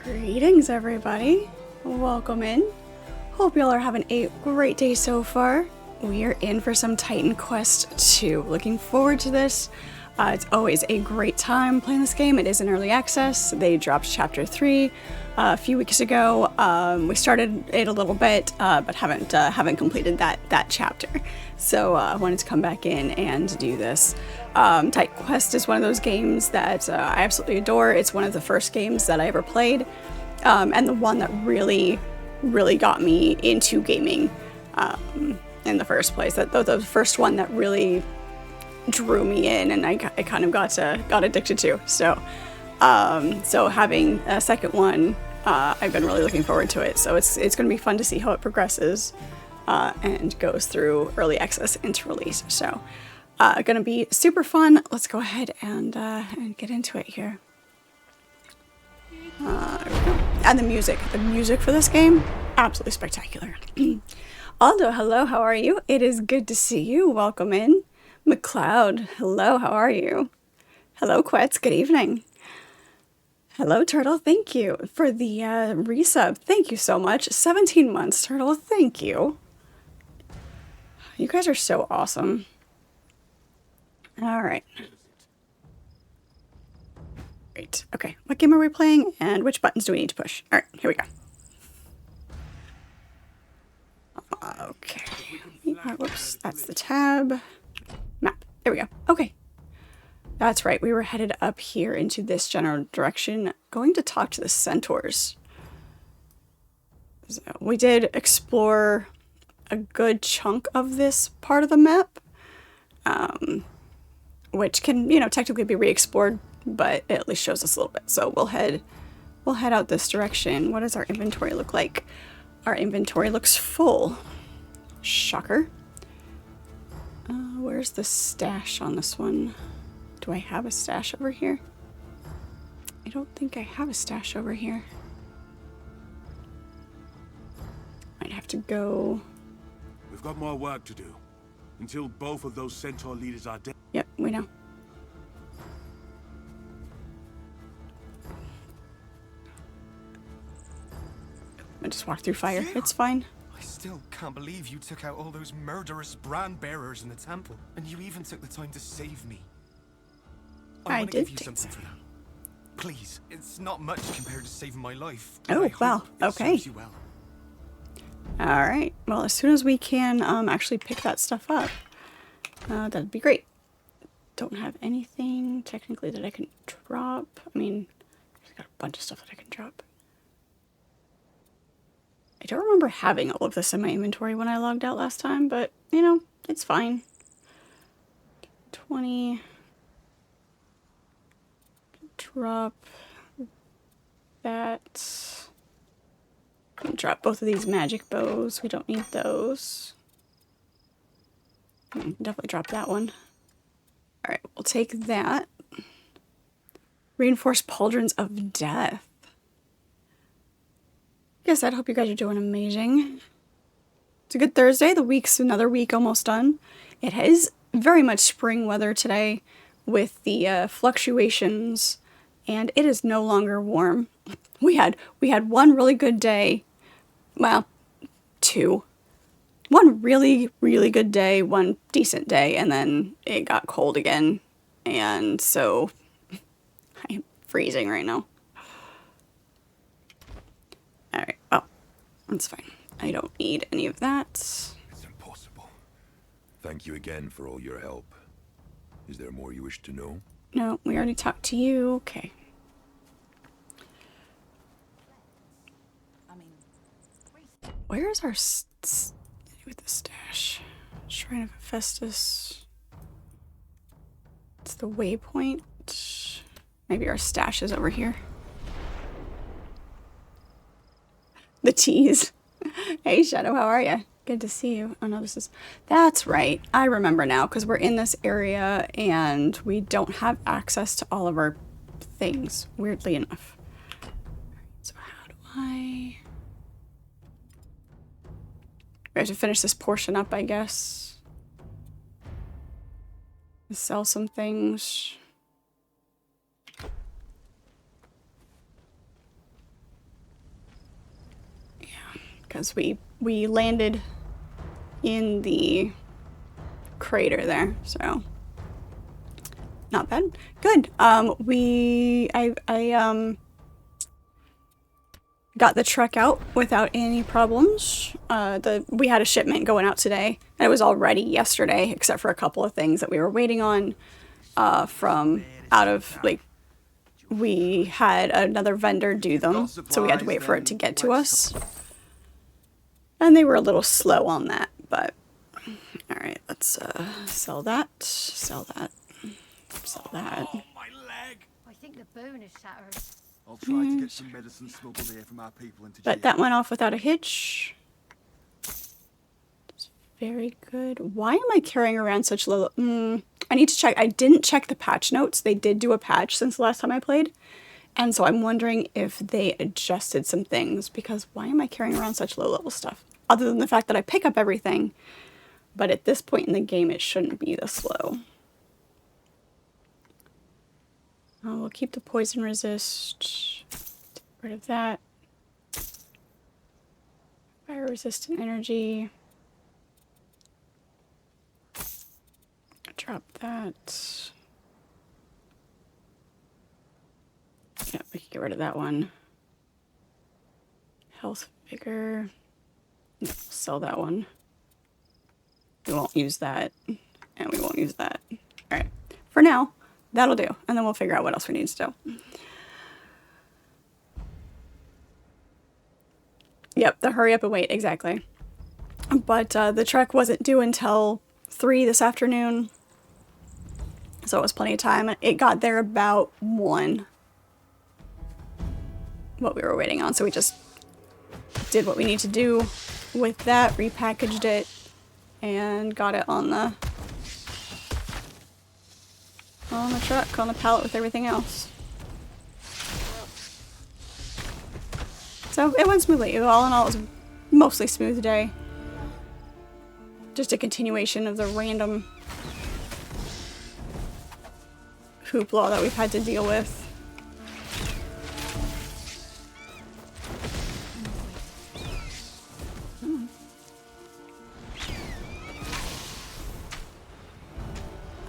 Greetings, everybody. Welcome in. Hope y'all are having a great day so far. We are in for some Titan Quest 2. Looking forward to this. It's always a great time playing this game. It is in early access. They dropped Chapter 3 a few weeks ago. We started it a little bit, but haven't completed that chapter. So I wanted to come back in and do this. Titan Quest is one of those games that I absolutely adore. It's one of the first games that I ever played, and the one that really got me into gaming in the first place. The first one that really drew me in, and I kind of got addicted to. So having a second one, I've been really looking forward to it. So it's going to be fun to see how it progresses and goes through early access into release. So going to be super fun. Let's go ahead and get into it here. There we go. And the music for this game, absolutely spectacular. Aldo, hello, how are you? It is good to see you. Welcome in. McLeod, hello, how are you? Hello, Quetz, good evening. Hello, Turtle, thank you for the resub. Thank you so much. 17 months, Turtle, thank you. You guys are so awesome. All right. Great. Okay, what game are we playing and which buttons do we need to push? All right, here we go. Okay. Whoops, that's the tab. Map. There we go. Okay. That's right. We were headed up here into this general direction, going to talk to the centaurs. So we did explore a good chunk of this part of the map, which can, technically be re-explored, but it at least shows us a little bit. So we'll head out this direction. What does our inventory look like? Our inventory looks full. Shocker. Where's the stash on this one? Do I have a stash over here? I don't think I have a stash over here. Might have to go. We've got more work to do. Until both of those centaur leaders are dead. Yep, we know. I just walked through fire. It's fine. I still can't believe you took out all those murderous brand bearers in the temple, and you even took the time to save me. I want to give you something for that. Please, it's not much compared to saving my life. Oh, wow. Okay. You well. All right. Well, as soon as we can actually pick that stuff up, that'd be great. Don't have anything technically that I can drop. I mean, I've got a bunch of stuff that I can drop. I don't remember having all of this in my inventory when I logged out last time, but, it's fine. 20. Drop that. Drop both of these magic bows. We don't need those. Definitely drop that one. Alright, we'll take that. Reinforced pauldrons of death. Guess I'd hope you guys are doing amazing. It's a good Thursday. The week's another week almost done. It is very much spring weather today with the fluctuations, and it is no longer warm. We had one really good day. Well, two. One really, really good day, one decent day, and then it got cold again. And so I'm freezing right now. Alright, well, that's fine. I don't need any of that. It's impossible. Thank you again for all your help. Is there more you wish to know? No, we already talked to you. Okay. Where is our with the stash? Shrine of Hephaestus. It's the waypoint. Maybe our stash is over here. The tease. Hey, Shadow, how are you? Good to see you. Oh, no, that's right. I remember now, because we're in this area, and we don't have access to all of our things, weirdly enough. So how do I... We have to finish this portion up, I guess. Sell some things. because we landed in the crater there, so not bad. Good. I got the truck out without any problems. We had a shipment going out today, and it was all ready yesterday, except for a couple of things that we were waiting on from out of, like, we had another vendor do them, so we had to wait for it to get to us. And they were a little slow on that, but alright, let's sell that, sell that, sell that. Oh, my leg! I think the bone is shattered. I'll try to get some medicine smuggled here from our people into But that went off without a hitch. It's very good. Why am I carrying around such low... I need to check. I didn't check the patch notes. They did do a patch since the last time I played. And so I'm wondering if they adjusted some things, because why am I carrying around such low level stuff? Other than the fact that I pick up everything. But at this point in the game, it shouldn't be this low. We'll keep the poison resist. Get rid of that. Fire resistant energy. Drop that. Yeah, we can get rid of that one. Health vigor. No, sell that one. We won't use that. And we won't use that. Alright. For now, that'll do. And then we'll figure out what else we need to do. Yep, the hurry up and wait, exactly. But the trek wasn't due until 3 this afternoon. So it was plenty of time. It got there about 1. What we were waiting on. So we just did what we need to do with that, repackaged it, and got it on the truck, on the pallet with everything else. So it went smoothly. All in all, it was a mostly smooth day. Just a continuation of the random hoopla that we've had to deal with.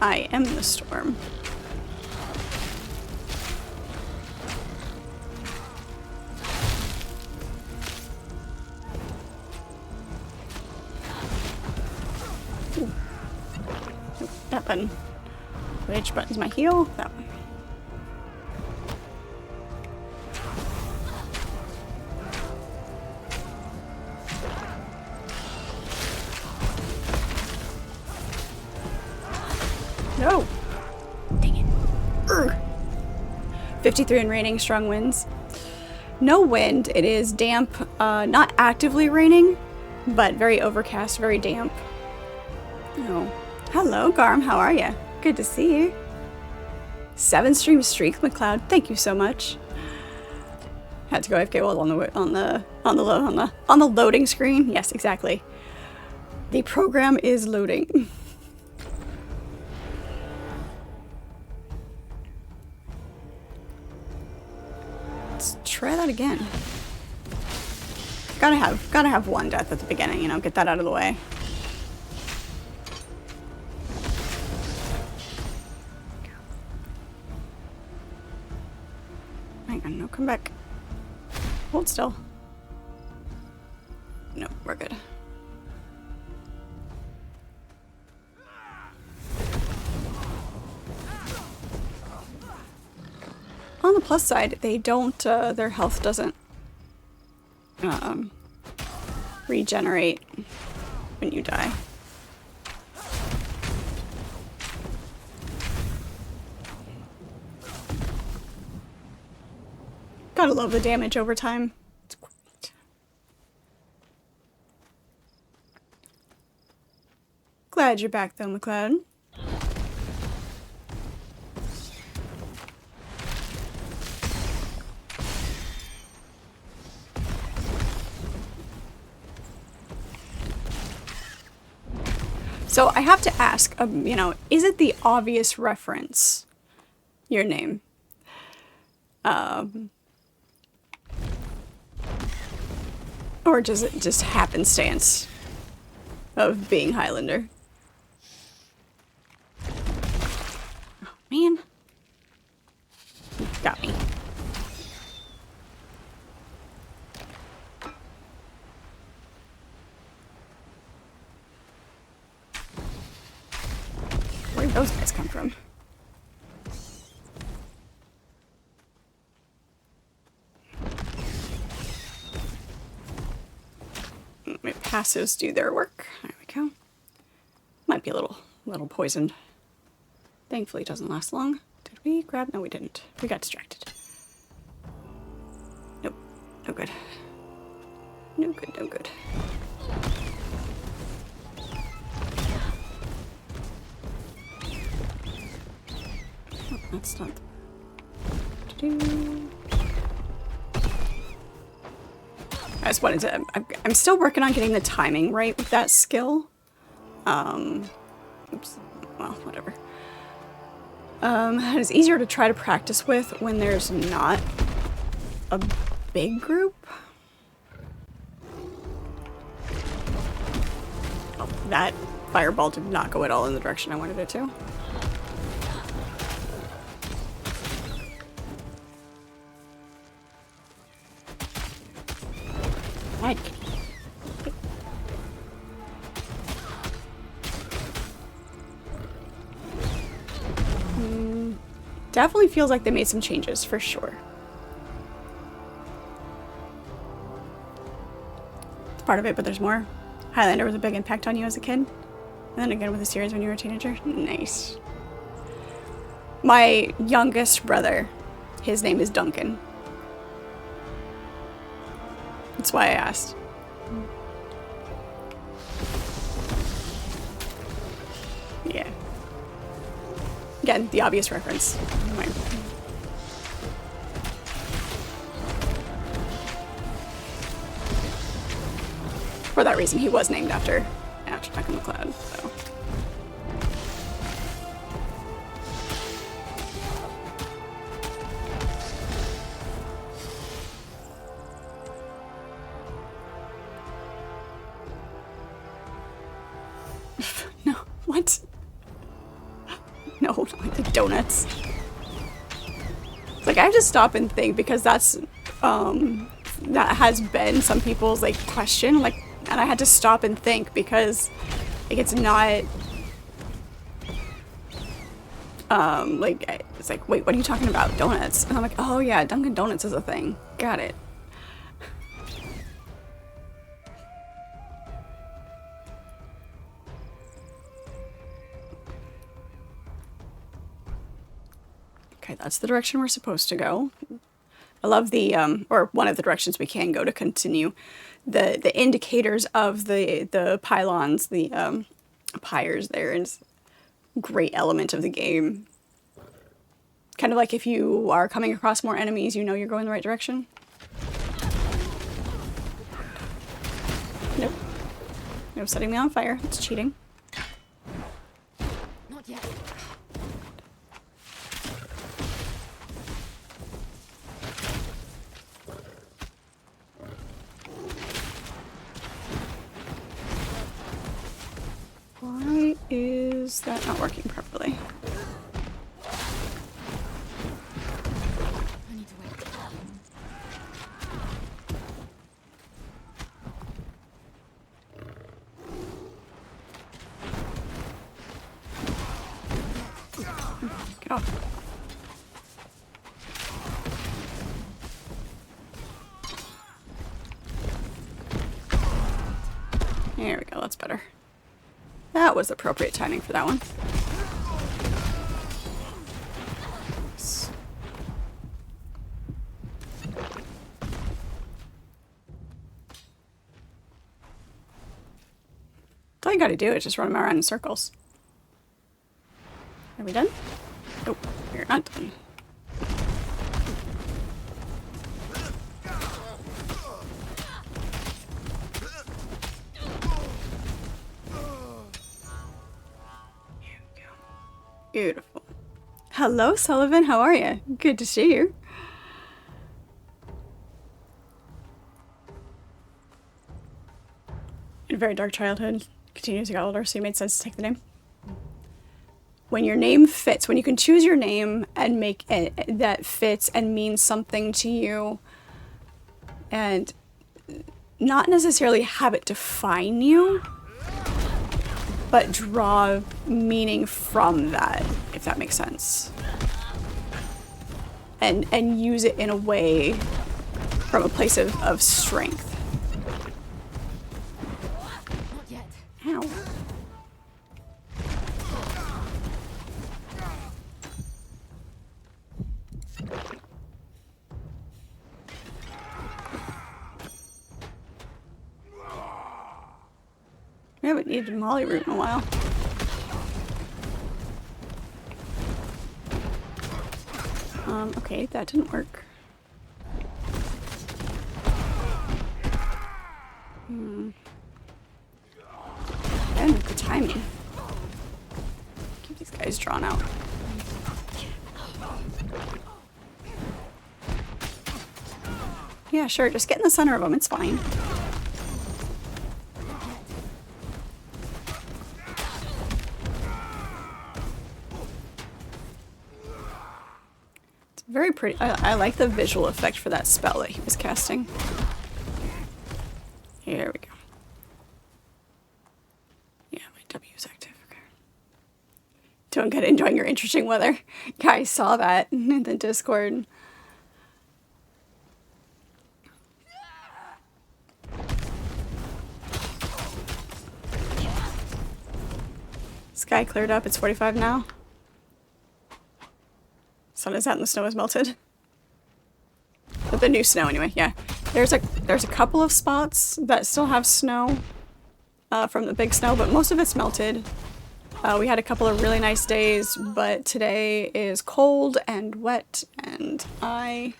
I am the storm. Ooh. Nope, that button. Which button's my heal? That one. No! Dang it. Urgh. 53 in raining, strong winds. No wind. It is damp. Not actively raining, but very overcast, very damp. Oh. Hello, Garm. How are you? Good to see you. 7-stream streak, McLeod. Thank you so much. Had to go AFK while on the loading screen. Yes, exactly. The program is loading. Let's try that again. Gotta have one death at the beginning, you know, get that out of the way. Hang on, no, come back. Hold still. No, we're good. On the plus side, they don't, their health doesn't regenerate when you die. Gotta love the damage over time. It's great. Glad you're back though, McLeod. So I have to ask, you know, is it the obvious reference, your name? Or does it just happenstance of being Highlander? Oh, man. Got me. Where'd those guys come from? My passives do their work. There we go. Might be a little poisoned. Thankfully it doesn't last long. Did we grab? No, we didn't. We got distracted. Nope. No good. No good, no good. Oh, that's not... I just wanted to... I'm still working on getting the timing right with that skill. Oops. Well, whatever. It's easier to try to practice with when there's not a big group. Oh, that fireball did not go at all in the direction I wanted it to. Right. Definitely feels like they made some changes, for sure. It's part of it, but there's more. Highlander was a big impact on you as a kid. And then again with the series when you were a teenager. Nice. My youngest brother, his name is Duncan. That's why I asked. Yeah. Again, the obvious reference. For that reason, he was named after Duncan MacLeod, so. No, what? No, not the donuts. It's like I have to stop and think because that's that has been some people's like question, like, and I had to stop and think because like it's not like it's like, wait, what are you talking about? Donuts? And I'm like, oh yeah, Dunkin' Donuts is a thing. Got it. Okay, that's the direction we're supposed to go. I love the, or one of the directions we can go to continue. The indicators of the pylons, the pyres there is a great element of the game. Kind of like if you are coming across more enemies, you know you're going the right direction. Nope. No setting me on fire. It's cheating. Not yet. Why is that not working properly? I need to wait. Get off. There we go, that's better. That was appropriate timing for that one. All you gotta do is just run around in circles. Are we done? Nope, we're not done. Beautiful. Hello, Sullivan. How are you? Good to see you. very dark childhood. Continued as you got older, so it made sense to take the name. When your name fits, when you can choose your name and make it that fits and means something to you, and not necessarily have it define you, but draw meaning from that, if that makes sense. And use it in a way from a place of strength. Not yet. Ow. We haven't needed Molly root in a while. Okay, that didn't work. And the timing. Keep these guys drawn out. Yeah, sure, just get in the center of them, it's fine. Very pretty. I like the visual effect for that spell that he was casting. Here we go. Yeah, my W is active. Okay. Doing good, enjoying your interesting weather. Guys saw that in the Discord. Sky cleared up, it's 45 now. Sun is out and the snow is melted. But the new snow anyway, yeah. There's a couple of spots that still have snow from the big snow, but most of it's melted. We had a couple of really nice days, but today is cold and wet and I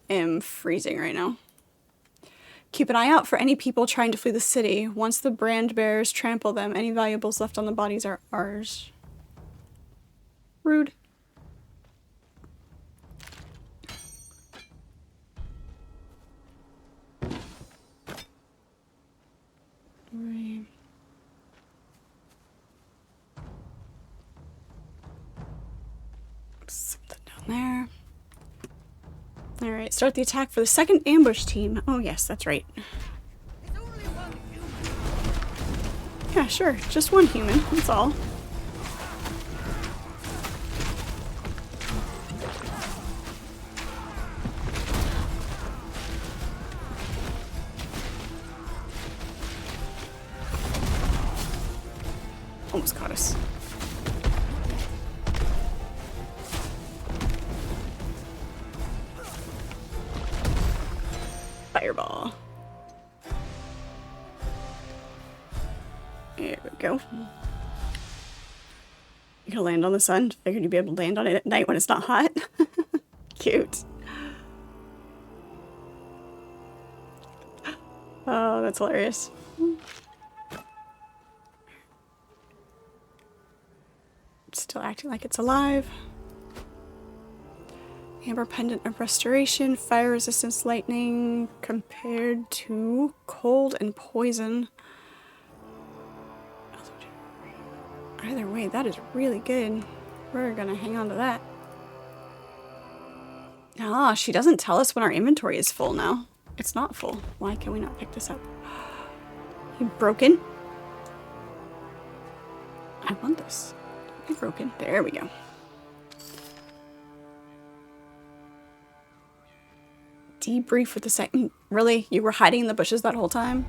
am freezing right now. Keep an eye out for any people trying to flee the city. Once the brand bearers trample them, any valuables left on the bodies are ours. Rude. Right. Something down there. Alright, start the attack for the second ambush team. Oh yes, that's right. Yeah, sure. Just one human, that's all. Almost caught us. Fireball. There we go. You gonna land on the sun? Figured you'd be able to land on it at night when it's not hot. Cute. Oh, that's hilarious. Still acting like it's alive. Amber Pendant of Restoration, Fire Resistance Lightning compared to Cold and Poison. Either way, that is really good. We're gonna hang on to that. Ah, she doesn't tell us when our inventory is full now. It's not full. Why can we not pick this up? You broken? I want this. Don't be broken. There we go. Debrief with the second. Really? You were hiding in the bushes that whole time?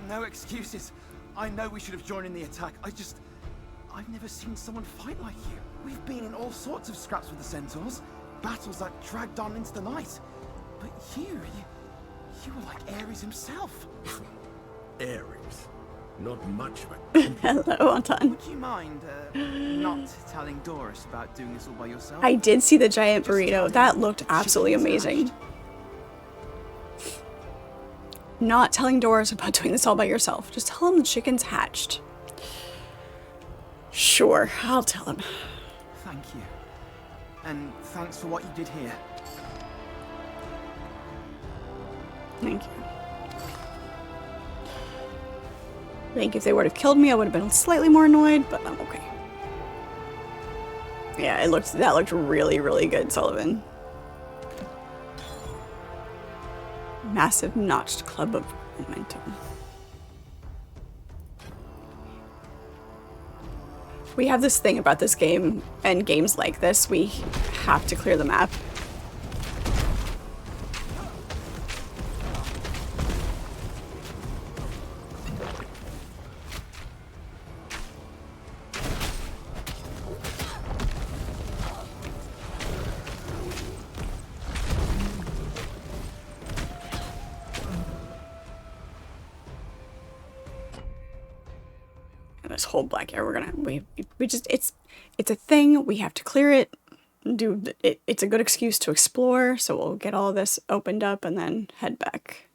No excuses. I know we should have joined in the attack. I've never seen someone fight like you. We've been in all sorts of scraps with the centaurs. Battles that dragged on into the night. But you were like Ares himself. Ares. Not much of a... Hello, Anton. Would you mind not telling Doris about doing this all by yourself? I did see the giant burrito. That looked absolutely amazing. Not telling Doris about doing this all by yourself. Just tell him the chicken's hatched. Sure, I'll tell him. Thank you. And thanks for what you did here. Thank you. I think if they would have killed me, I would have been slightly more annoyed, but I'm okay. Yeah, that looked really, really good, Sullivan. Massive notched club of momentum. We have this thing about this game, and games like this, we have to clear the map. This whole black area, we just, it's a thing, we have to clear it, it's a good excuse to explore, so we'll get all of this opened up and then head back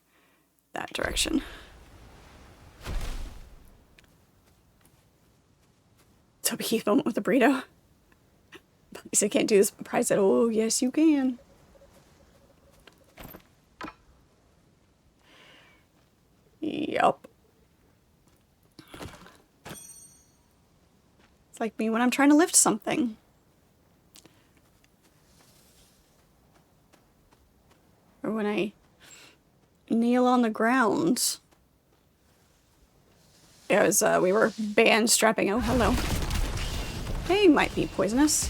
that direction. Toby Keith moment with the burrito. He said, can't do this. Prize said, oh, yes, you can. Yup. It's like me when I'm trying to lift something. Or when I kneel on the ground. It was, we were band strapping. Oh, hello. They might be poisonous.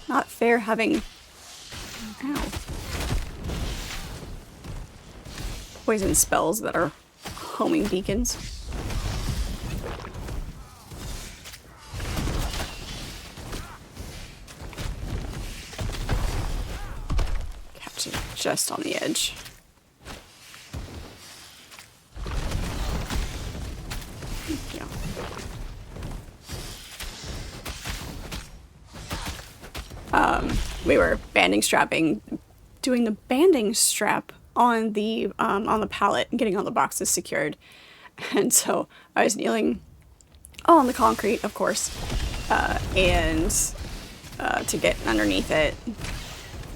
Not fair having... Ow. Poison spells that are homing beacons. Catch it just on the edge. Yeah. We were doing the banding strap on the pallet and getting all the boxes secured. And so I was kneeling on the concrete, of course, and to get underneath it.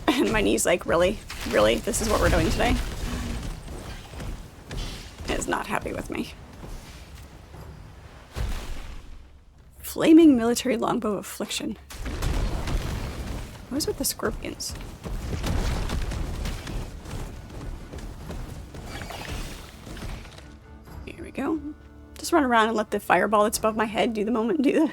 And my knee's like, really? Really? This is what we're doing today? Is not happy with me. Flaming military longbow affliction. What is with the scorpions? Here we go. Just run around and let the fireball that's above my head do the moment, do the...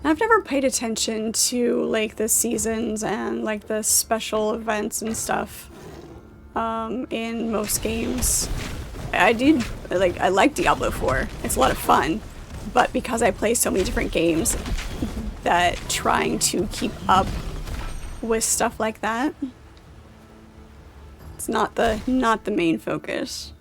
I've never paid attention to, like, the seasons and, like, the special events and stuff in most games. I like Diablo 4. It's a lot of fun, but because I play so many different games, that trying to keep up with stuff like that, it's not the main focus.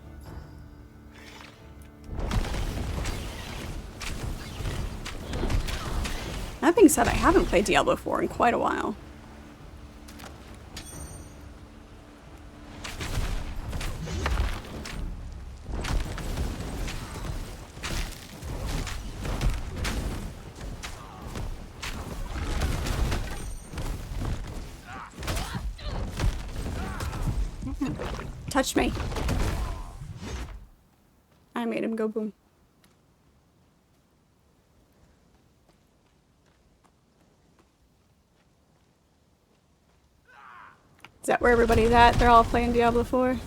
That being said, I haven't played Diablo 4 in quite a while. Touched me. I made him go boom. Is that where everybody's at? They're all playing Diablo 4?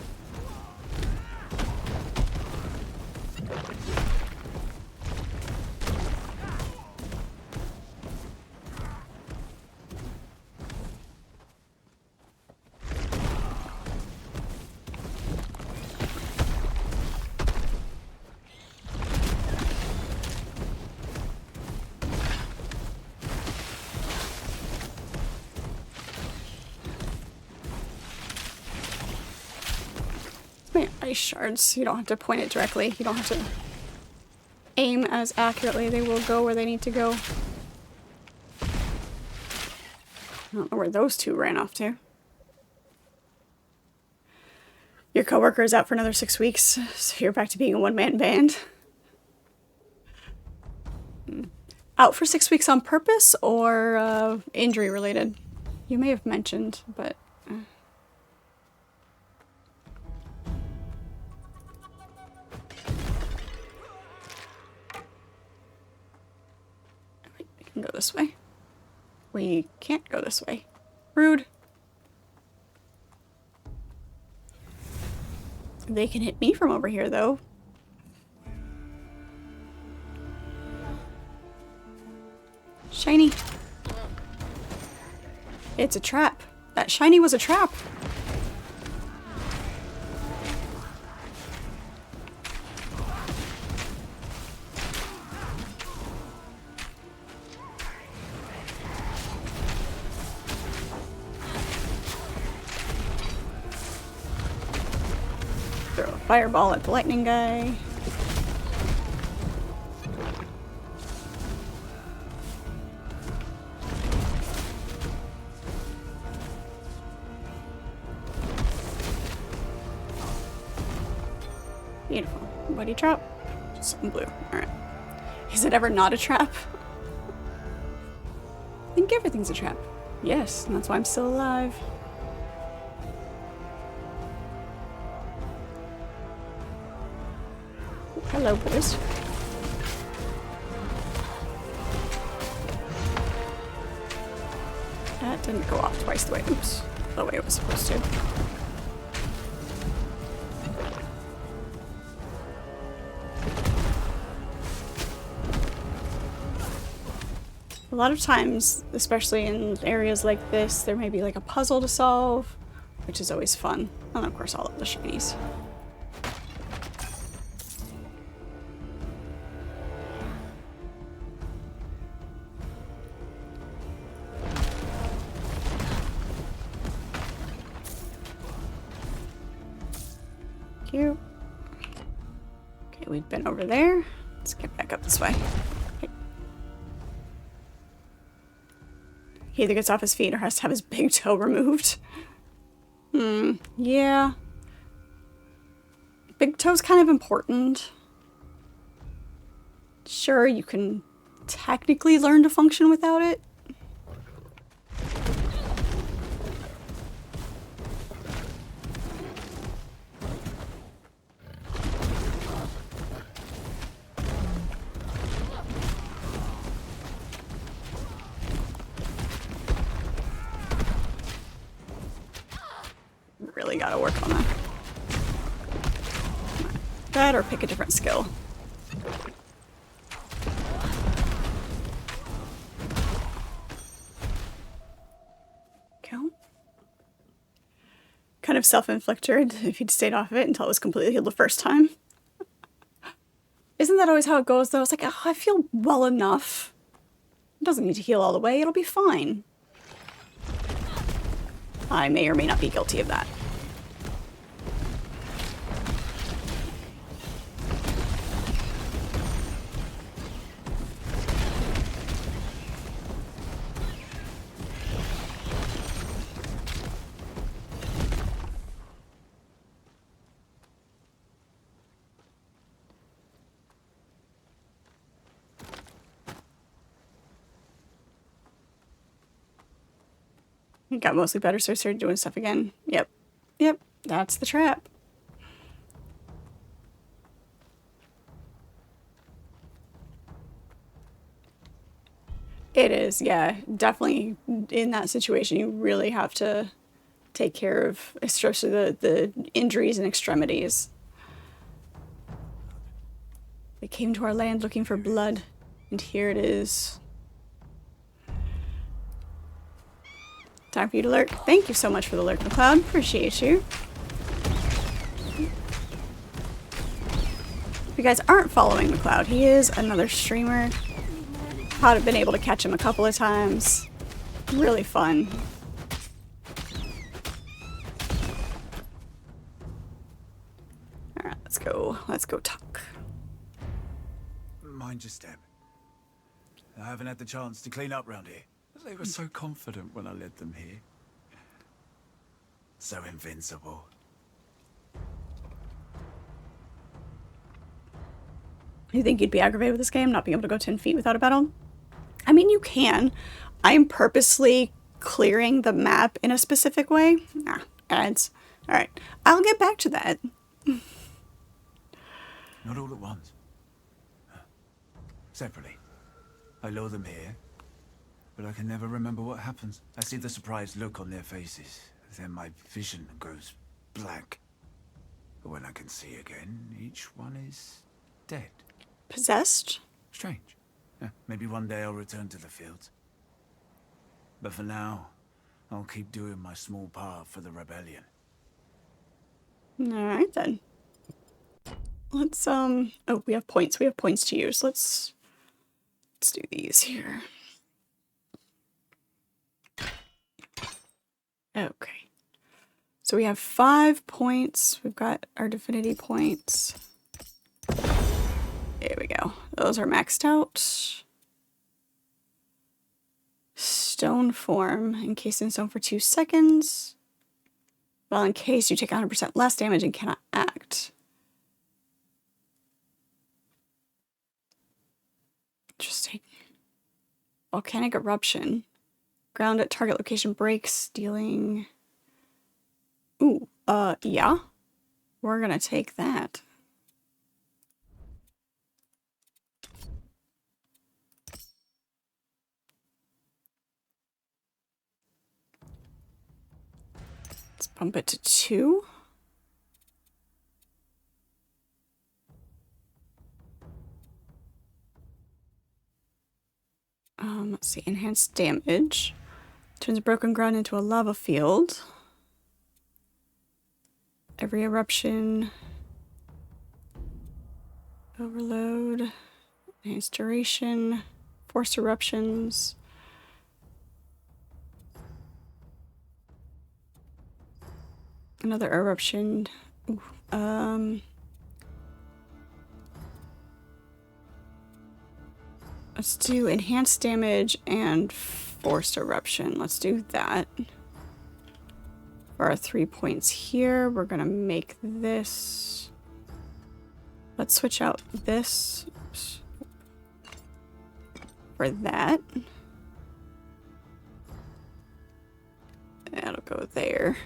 Ice shards. You don't have to point it directly. You don't have to aim as accurately. They will go where they need to go. I don't know where those two ran off to. Your coworker is out for another 6 weeks, so you're back to being a one-man band. Out for 6 weeks on purpose or injury related? You may have mentioned, but can go this way. We can't go this way. Rude. They can hit me from over here, though. Shiny. It's a trap. That shiny was a trap. Throw a fireball at the lightning guy. Beautiful. Buddy trap? Something blue. Alright. Is it ever not a trap? I think everything's a trap. Yes, and that's why I'm still alive. Hello, boys. That didn't go off twice the way it was supposed to. A lot of times, especially in areas like this, there may be like a puzzle to solve, which is always fun. And of course, all of the shinies. Cute. Okay, we've been over there. Let's get back up this way. He either gets off his feet or has to have his big toe removed. Yeah. Big toe's kind of important. Sure, you can technically learn to function without it. Really gotta work on that. That or pick a different skill. Count. Kind of self-inflicted if he'd stayed off of it until it was completely healed the first time. Isn't that always how it goes though? It's like, oh, I feel well enough. It doesn't need to heal all the way, it'll be fine. I may or may not be guilty of that. It got mostly better, so I started doing stuff again. Yep. Yep, that's the trap. It is, yeah. Definitely in that situation, you really have to take care of, especially the injuries and extremities. They came to our land looking for blood, and here it is. Time for you to lurk. Thank you so much for the lurk, McLeod. Appreciate you. If you guys aren't following McLeod, he is another streamer. I've been able to catch him a couple of times. Really fun. Alright, let's go. Let's go talk. Mind your step. I haven't had the chance to clean up round here. They were so confident when I led them here. So invincible. You think you'd be aggravated with this game, not being able to go 10 feet without a battle? I mean, you can. I'm purposely clearing the map in a specific way. Ah, ads. Alright, I'll get back to that. Not all at once. Separately. I lure them here, but I can never remember what happens. I see the surprised look on their faces, then my vision goes blank. But when I can see again, each one is dead. Possessed? Strange. Yeah, maybe one day I'll return to the fields. But for now, I'll keep doing my small part for the rebellion. Alright then. Let's, oh, we have points. We have points to use. Let's do these here. Okay. So we have 5 points. We've got our divinity points. There we go. Those are maxed out. Stone form. Encased in stone for 2 seconds. While encased, you take 100% less damage and cannot act. Interesting. Volcanic eruption. Ground at target location breaks, dealing... Ooh, yeah. We're gonna take that. Let's bump it to 2. Let's see, enhanced damage. Turns broken ground into a lava field. Every eruption. Overload. Enhanced duration. Forced eruptions. Another eruption. Ooh, let's do enhanced damage and forced eruption. Let's do that. For our 3 points here, we're gonna make this. Let's switch out this for that. That'll go there.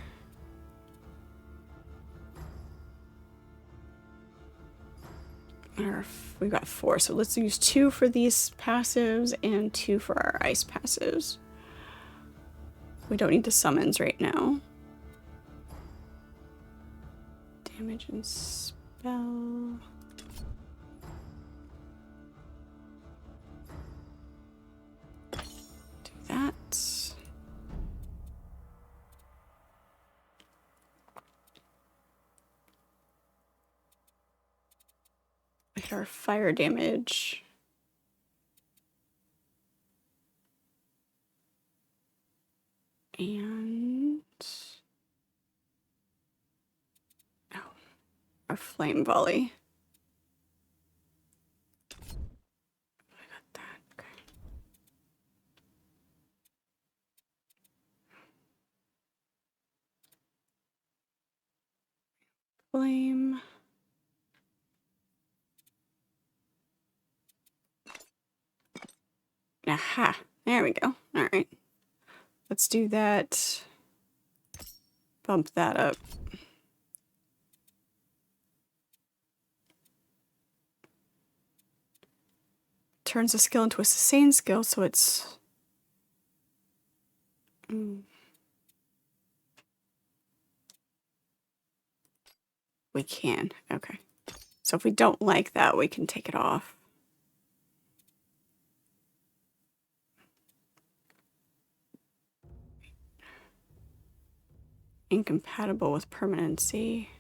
We've got 4, so let's use 2 for these passives and 2 for our ice passives. We don't need the summons right now. Damage and spell. Do that. Hit our fire damage. And our flame volley. I got that. Okay. Flame. Aha. There we go. All right. Let's do that. Bump that up. Turns the skill into a sustain skill, so it's... We can. Okay. So if we don't like that, we can take it off. Incompatible with permanency.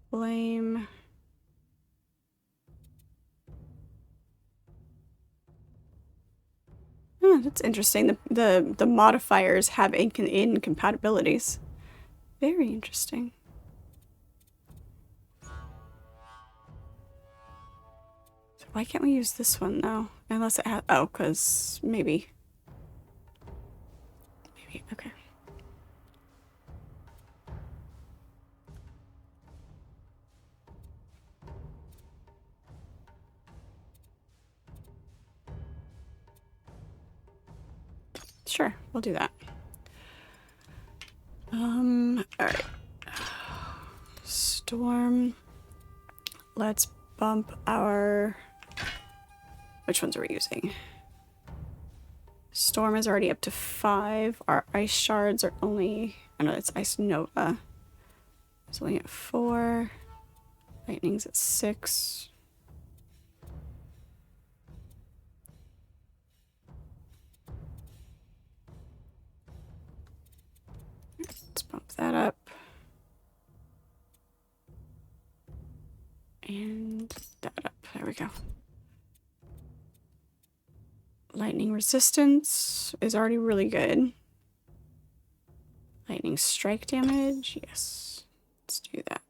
Flame. Oh, that's interesting. The modifiers have incompatibilities. Very interesting. So why can't we use this one though? Unless it has, oh, because maybe. Okay. Sure, we'll do that. Alright. Storm. Let's bump our Which ones are we using? Storm is already up to 5. Our ice shards are only... I know it's Ice Nova. It's only at 4. Lightning's at 6. Let's bump that up. And that up. There we go. Lightning resistance is already really good. Lightning strike damage, yes. Let's do that.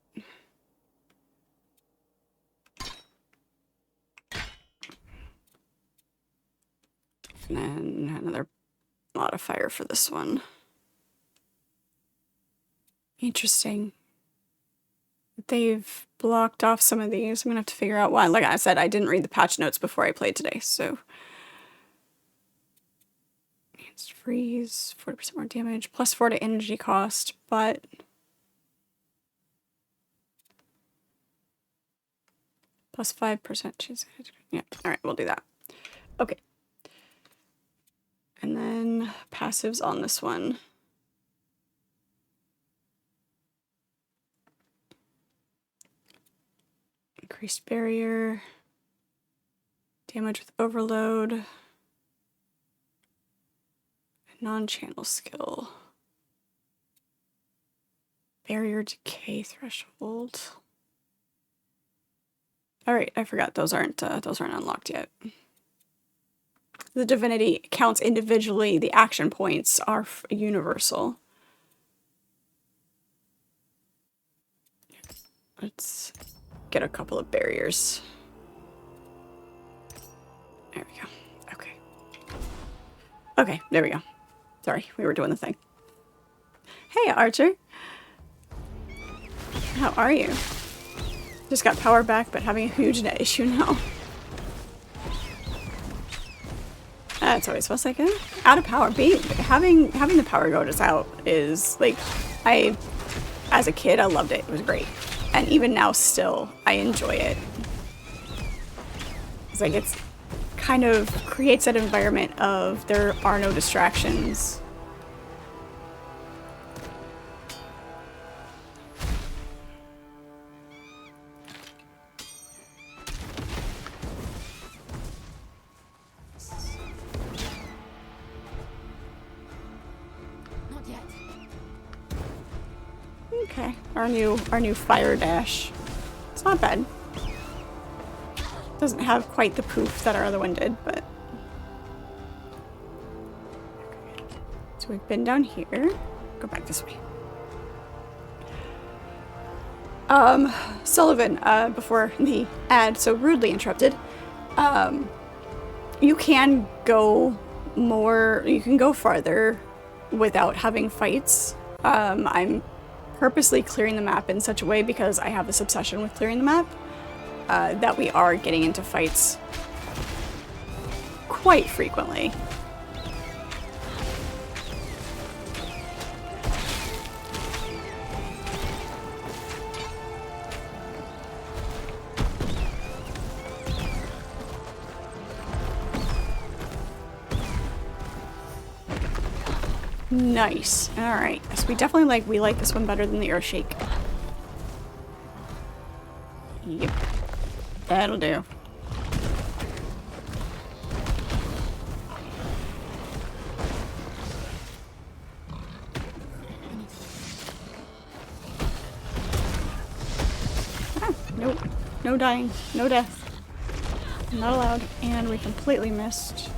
And then another modifier for this one. Interesting. They've blocked off some of these. I'm gonna have to figure out why. Like I said, I didn't read the patch notes before I played today, so. It's freeze, 40% more damage, plus 4 to energy cost, but. Plus 5% chance. Yeah, alright, we'll do that. Okay. And then passives on this one. Increased barrier. Damage with overload. Non-channel skill. Barrier decay threshold. Alright, I forgot those aren't unlocked yet. The divinity counts individually. The action points are universal. Let's get a couple of barriers. There we go. Okay. Okay, there we go. Sorry, we were doing the thing. Hey, Archer. How are you? Just got power back, but having a huge net issue now. That's always what's like out of power. Having the power go just out is like, as a kid I loved it. It was great, and even now still I enjoy it. It's like it's kind of creates that environment of there are no distractions. Okay, our new fire dash. It's not bad. Doesn't have quite the poof that our other one did, but... So we've been down here. Go back this way. Sullivan, before the ad so rudely interrupted, you can go farther without having fights. I'm purposely clearing the map in such a way because I have this obsession with clearing the map, that we are getting into fights quite frequently. Nice. Alright. So we like this one better than the Earthshake. Yep. That'll do. Ah, nope. No dying. No death. Not allowed. And we completely missed.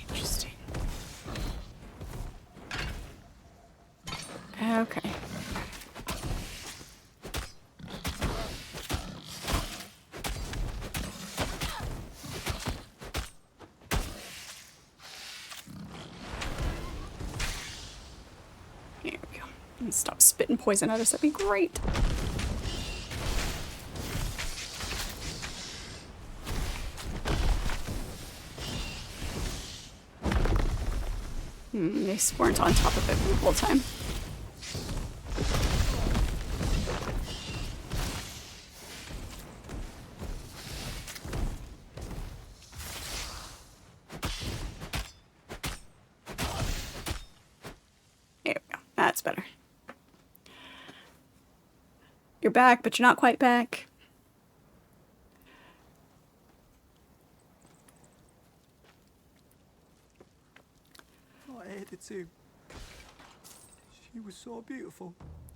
Interesting. Okay. Here we go. And stop spitting poison at us. That'd be great. They weren't on top of it the whole time. There we go. That's better. You're back, but you're not quite back. Oh, I hate it too. She was so beautiful.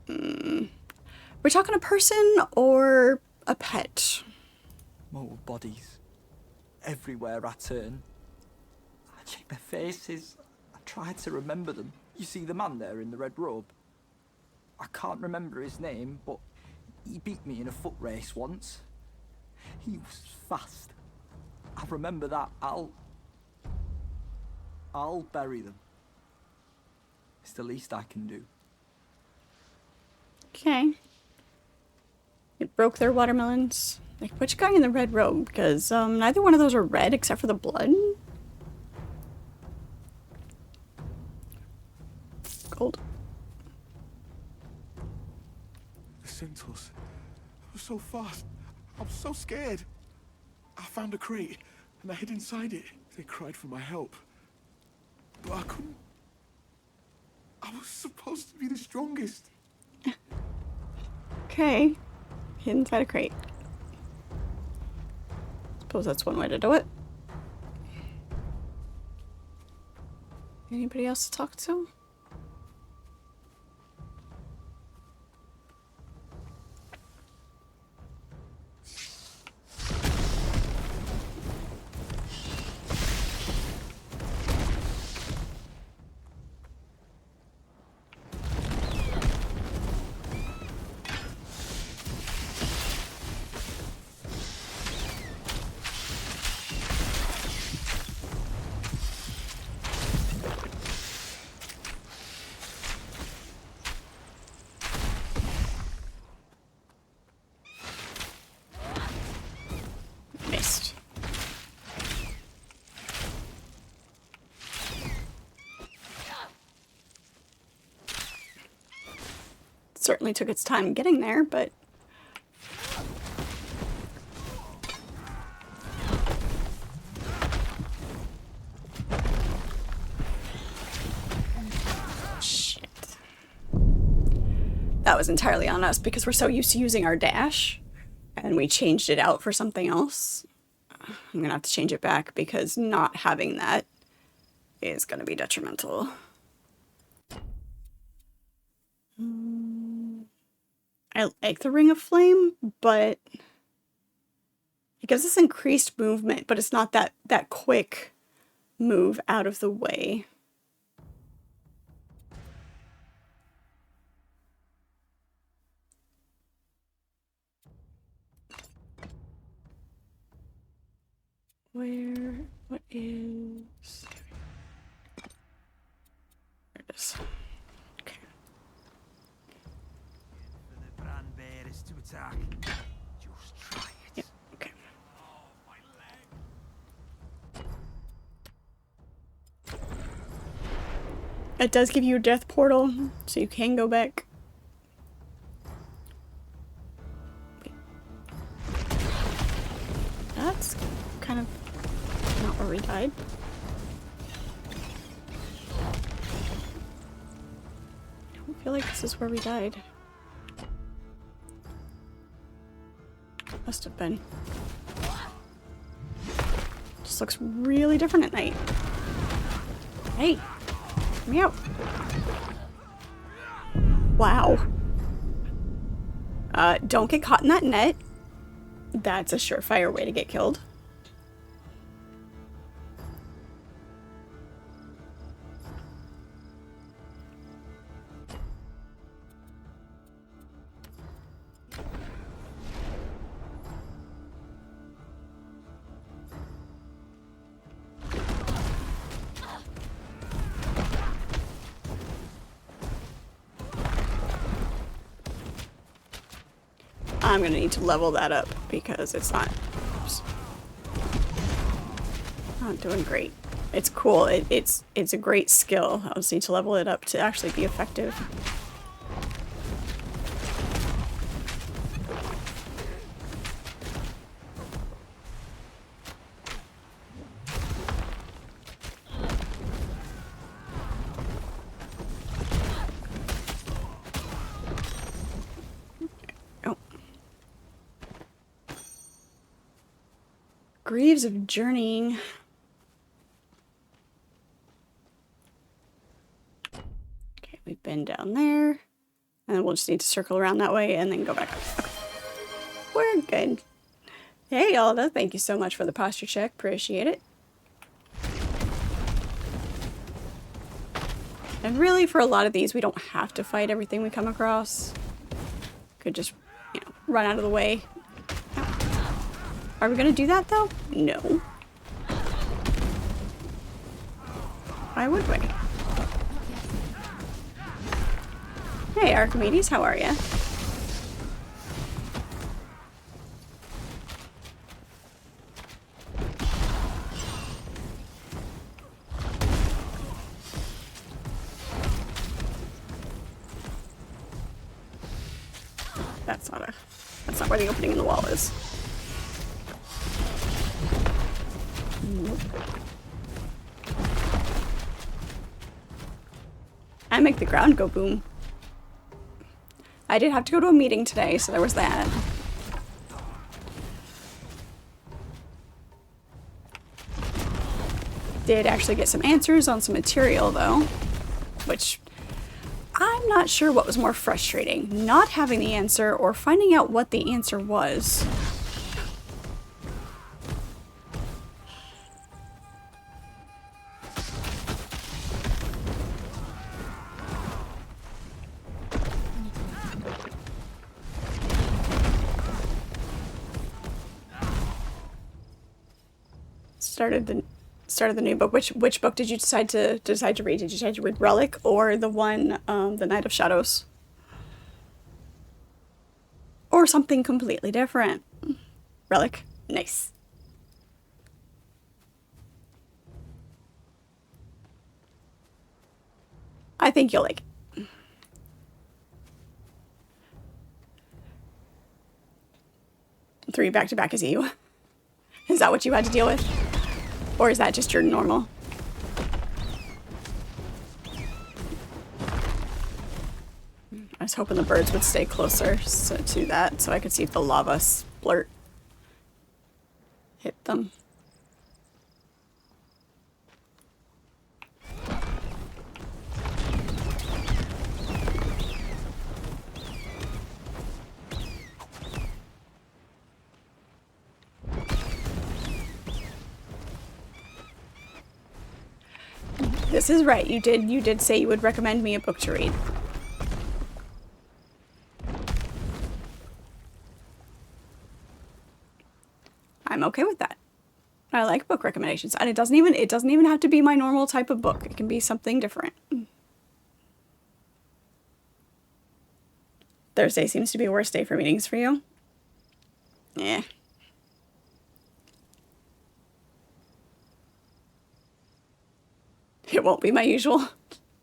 We're talking a person or a pet? Mortal bodies. Everywhere I turn. I check their faces. I try to remember them. You see the man there in the red robe? I can't remember his name, but he beat me in a foot race once. He was fast. I remember that. I'll bury them. It's the least I can do. Okay. It broke their watermelons. Like, which guy in the red robe? Because neither one of those are red except for the blood. Gold. The centaurs. They were so fast. I was so scared. I found a crate and I hid inside it. They cried for my help. But I couldn't. I was supposed to be the strongest. Okay. Hid inside a crate. Suppose that's one way to do it. Anybody else to talk to? Missed. Certainly took its time getting there, but shit. That was entirely on us because we're so used to using our dash and we changed it out for something else. I'm gonna have to change it back because not having that is gonna be detrimental. I like the Ring of Flame, but it gives us increased movement, but it's not that quick move out of the way. What is... There it is. Okay. For the brand bearers to attack. Just try it. Yeah, okay. Oh, my leg. It does give you a death portal, so you can go back. That's kind of not where we died. I don't feel like this is where we died. Must have been. Just looks really different at night. Hey, let me out. Wow. Don't get caught in that net. That's a surefire way to get killed. I'm gonna need to level that up because it's not, oops, not doing great. It's cool. It's a great skill. I'll just need to level it up to actually be effective. Oh. Greaves of Journeying. We've been down there, and we'll just need to circle around that way and then go back up. Okay. We're good. Hey, Alda, thank you so much for the posture check. Appreciate it. And really, for a lot of these, we don't have to fight everything we come across. Could just, you know, run out of the way. Are we gonna do that, though? No. Why would we? Hey, Archimedes, how are ya? That's not where the opening in the wall is. Nope. I make the ground go boom. I did have to go to a meeting today, so there was that. Did actually get some answers on some material, though, which I'm not sure what was more frustrating, not having the answer or finding out what the answer was. Started the new book. Which book did you decide to read? Did you decide to read Relic or the one, The Night of Shadows? Or something completely different? Relic. Nice. I think you'll like it. 3 back-to-back is you. Is that what you had to deal with? Or is that just your normal? I was hoping the birds would stay closer to that so I could see if the lava splurt hit them. This is right. You did say you would recommend me a book to read. I'm okay with that. I like book recommendations, and it doesn't even have to be my normal type of book. It can be something different. Thursday seems to be a worse day for meetings for you. Yeah. It won't be my usual.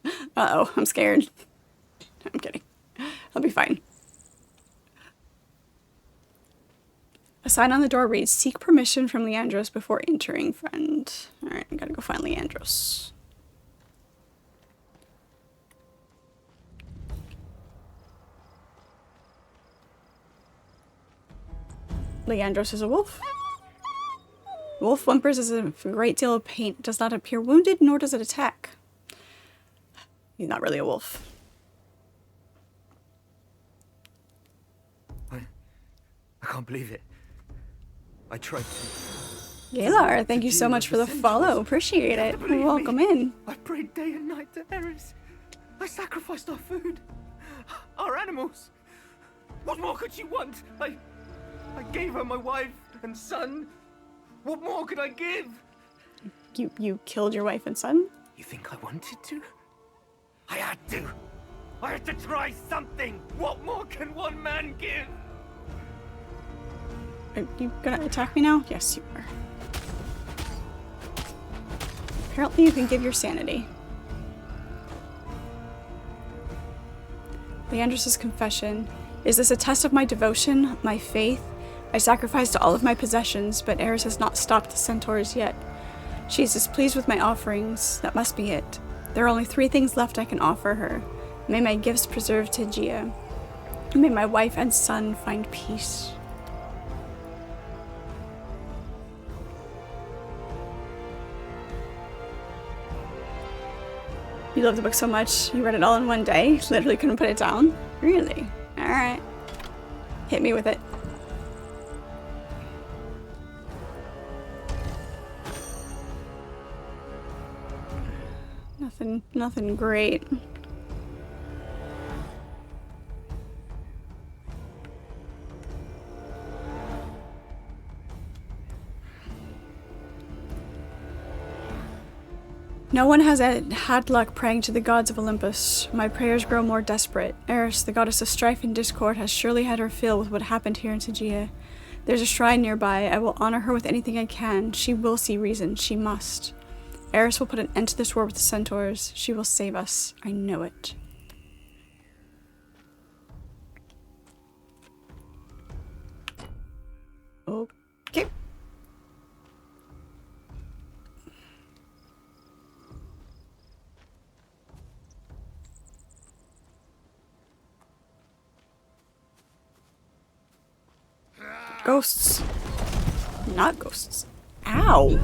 Uh-oh, I'm scared. I'm kidding. I'll be fine. A sign on the door reads, "Seek permission from Leandros before entering, friend." Alright, I gotta go find Leandros. Leandros is a wolf. Wolf whimpers as if a great deal of pain. Does not appear wounded, nor does it attack. He's not really a wolf. I can't believe it. I tried to... Galar, thank you so much for the follow. Appreciate it. Welcome in. I prayed day and night to Eris. I sacrificed our food. Our animals. What more could she want? I gave her my wife and son. What more could I give? You killed your wife and son? You think I wanted to? I had to. I had to try something. What more can one man give? Are you gonna attack me now? Yes, you are. Apparently you can give your sanity. Leandros' confession. Is this a test of my devotion, my faith? I sacrificed all of my possessions, but Eris has not stopped the centaurs yet. She is displeased with my offerings. That must be it. There are only 3 things left I can offer her. May my gifts preserve Tegia. May my wife and son find peace. You love the book so much, you read it all in one day? Literally couldn't put it down? Really? Alright. Hit me with it. Nothing great. No one has had luck praying to the gods of Olympus. My prayers grow more desperate. Eris, the goddess of strife and discord, has surely had her fill with what happened here in Tegia. There's a shrine nearby. I will honor her with anything I can. She will see reason. She must. Eris will put an end to this war with the centaurs. She will save us. I know it. Okay. Ghosts. Not ghosts. Ow.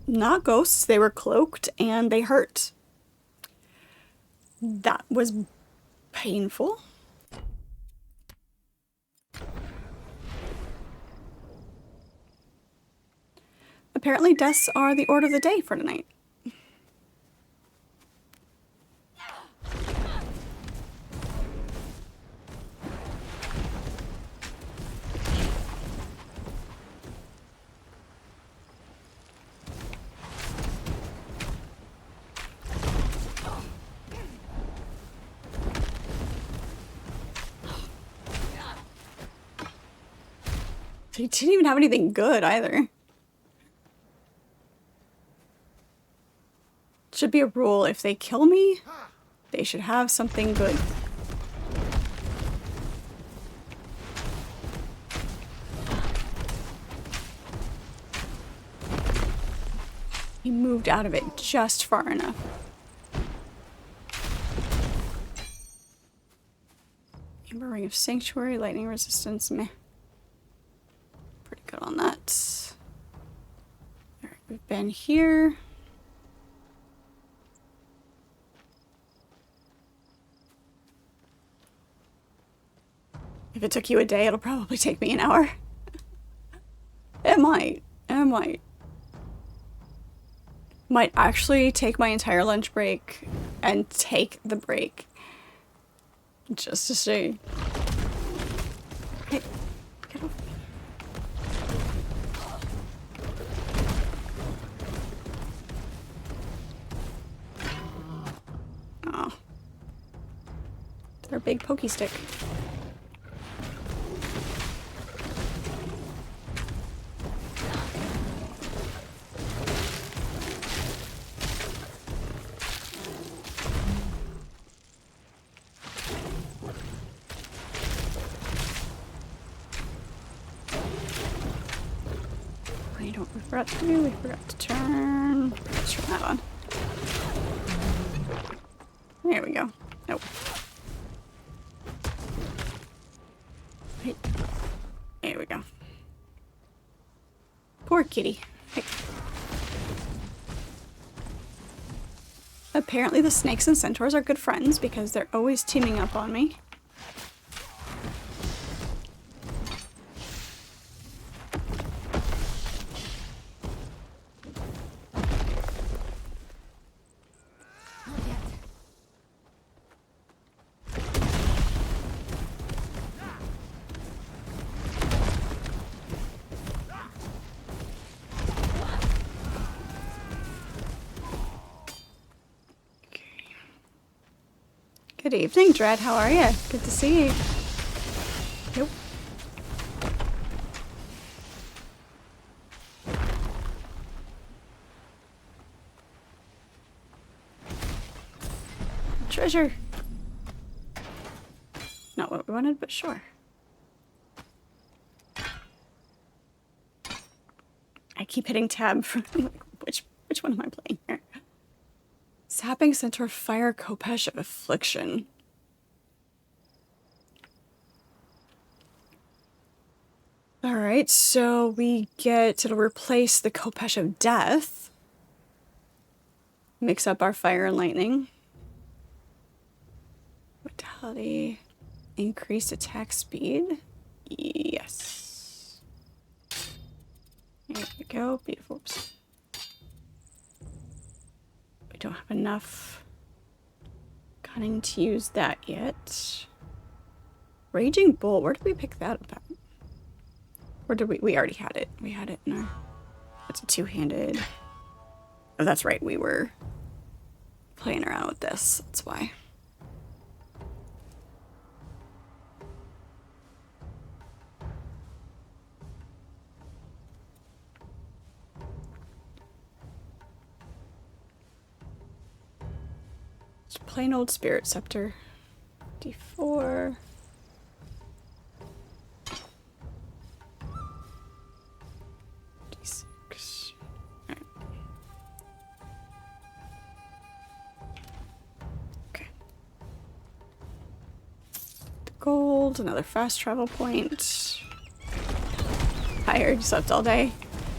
Not ghosts. They were cloaked and they hurt. That was painful. Apparently deaths are the order of the day for tonight. He didn't even have anything good either. Should be a rule. If they kill me, they should have something good. He moved out of it just far enough. Amber Ring of Sanctuary, lightning resistance, meh. Pretty good on that. Alright, we've been here. If it took you a day, it'll probably take me an hour. It might. It might. Might actually take my entire lunch break and take the break. Just to see. Hey, get off me. Oh. Their big pokey stick. We forgot to turn that on. There we go. Nope. Hey. There we go. Poor kitty. Hey. Apparently the snakes and centaurs are good friends because they're always teaming up on me. Good evening, Dread. How are you? Good to see you. Nope. sure. Not what we wanted, but sure. I keep hitting tab for which one am I playing here? Sapping Centaur Fire Khopesh of Affliction. Alright, so we get, it'll replace the Khopesh of Death. Mix up our fire and lightning. Vitality. Increased attack speed. Yes. There we go. Beautiful. Oops. We don't have enough cunning to use that yet. Raging Bolt. Where did we pick that up at? Or did we already had it. We had it in our... It's a two-handed... Oh, that's right. We were playing around with this. That's why. Just plain old Spirit Scepter. D4. D6. Alright. Okay. The gold, another fast travel point. Tired, slept all day.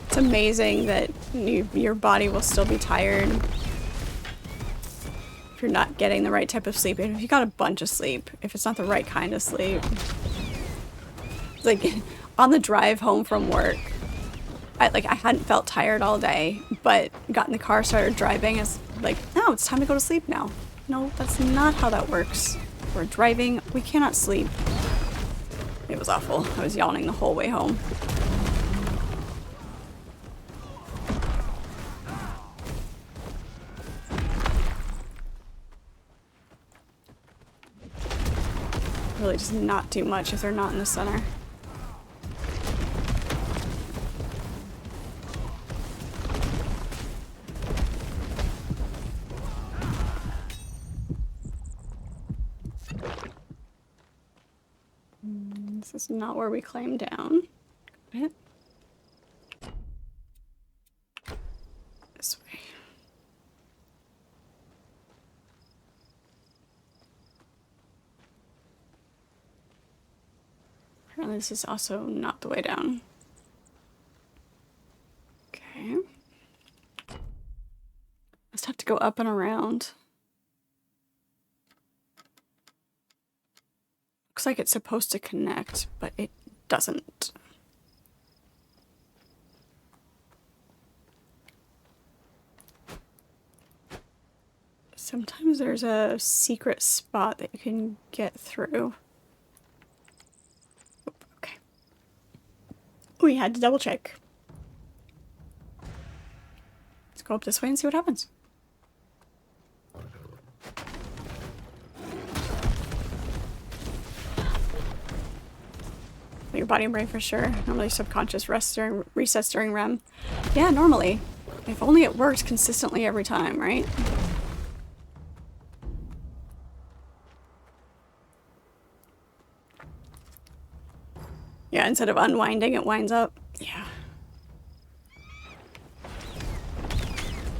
It's amazing that your body will still be tired if you're not getting the right type of sleep. And if you got a bunch of sleep, if it's not the right kind of sleep. It's like on the drive home from work, I hadn't felt tired all day, but got in the car, started driving. It's like, no, it's time to go to sleep now. No, that's not how that works. We're driving, we cannot sleep. It was awful. I was yawning the whole way home. Really does not do much if they're not in the center. This is not where we claim down. Got it. This way. Apparently this is also not the way down. Okay. Just have to go up and around. Looks like it's supposed to connect, but it doesn't. Sometimes there's a secret spot that you can get through. Okay. We had to double check. Let's go up this way and see what happens. Your body and brain for sure. Normally subconscious resets during REM. Yeah, normally. If only it worked consistently every time, right? Yeah, instead of unwinding, it winds up. Yeah.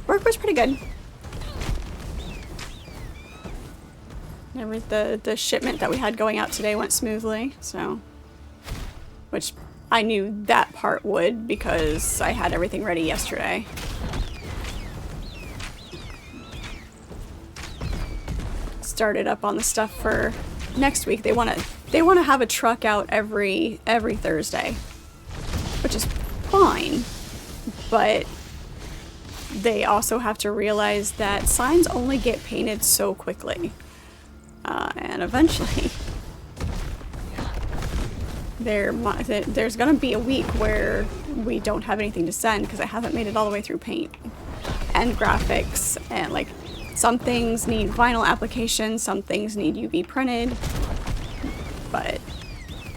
Work was pretty good. The shipment that we had going out today went smoothly, so... Which I knew that part would because I had everything ready yesterday. Started up on the stuff for next week. They want to have a truck out every Thursday, which is fine, but they also have to realize that signs only get painted so quickly, and eventually. There's gonna be a week where we don't have anything to send because I haven't made it all the way through paint and graphics, and like some things need vinyl application, some things need UV printed, but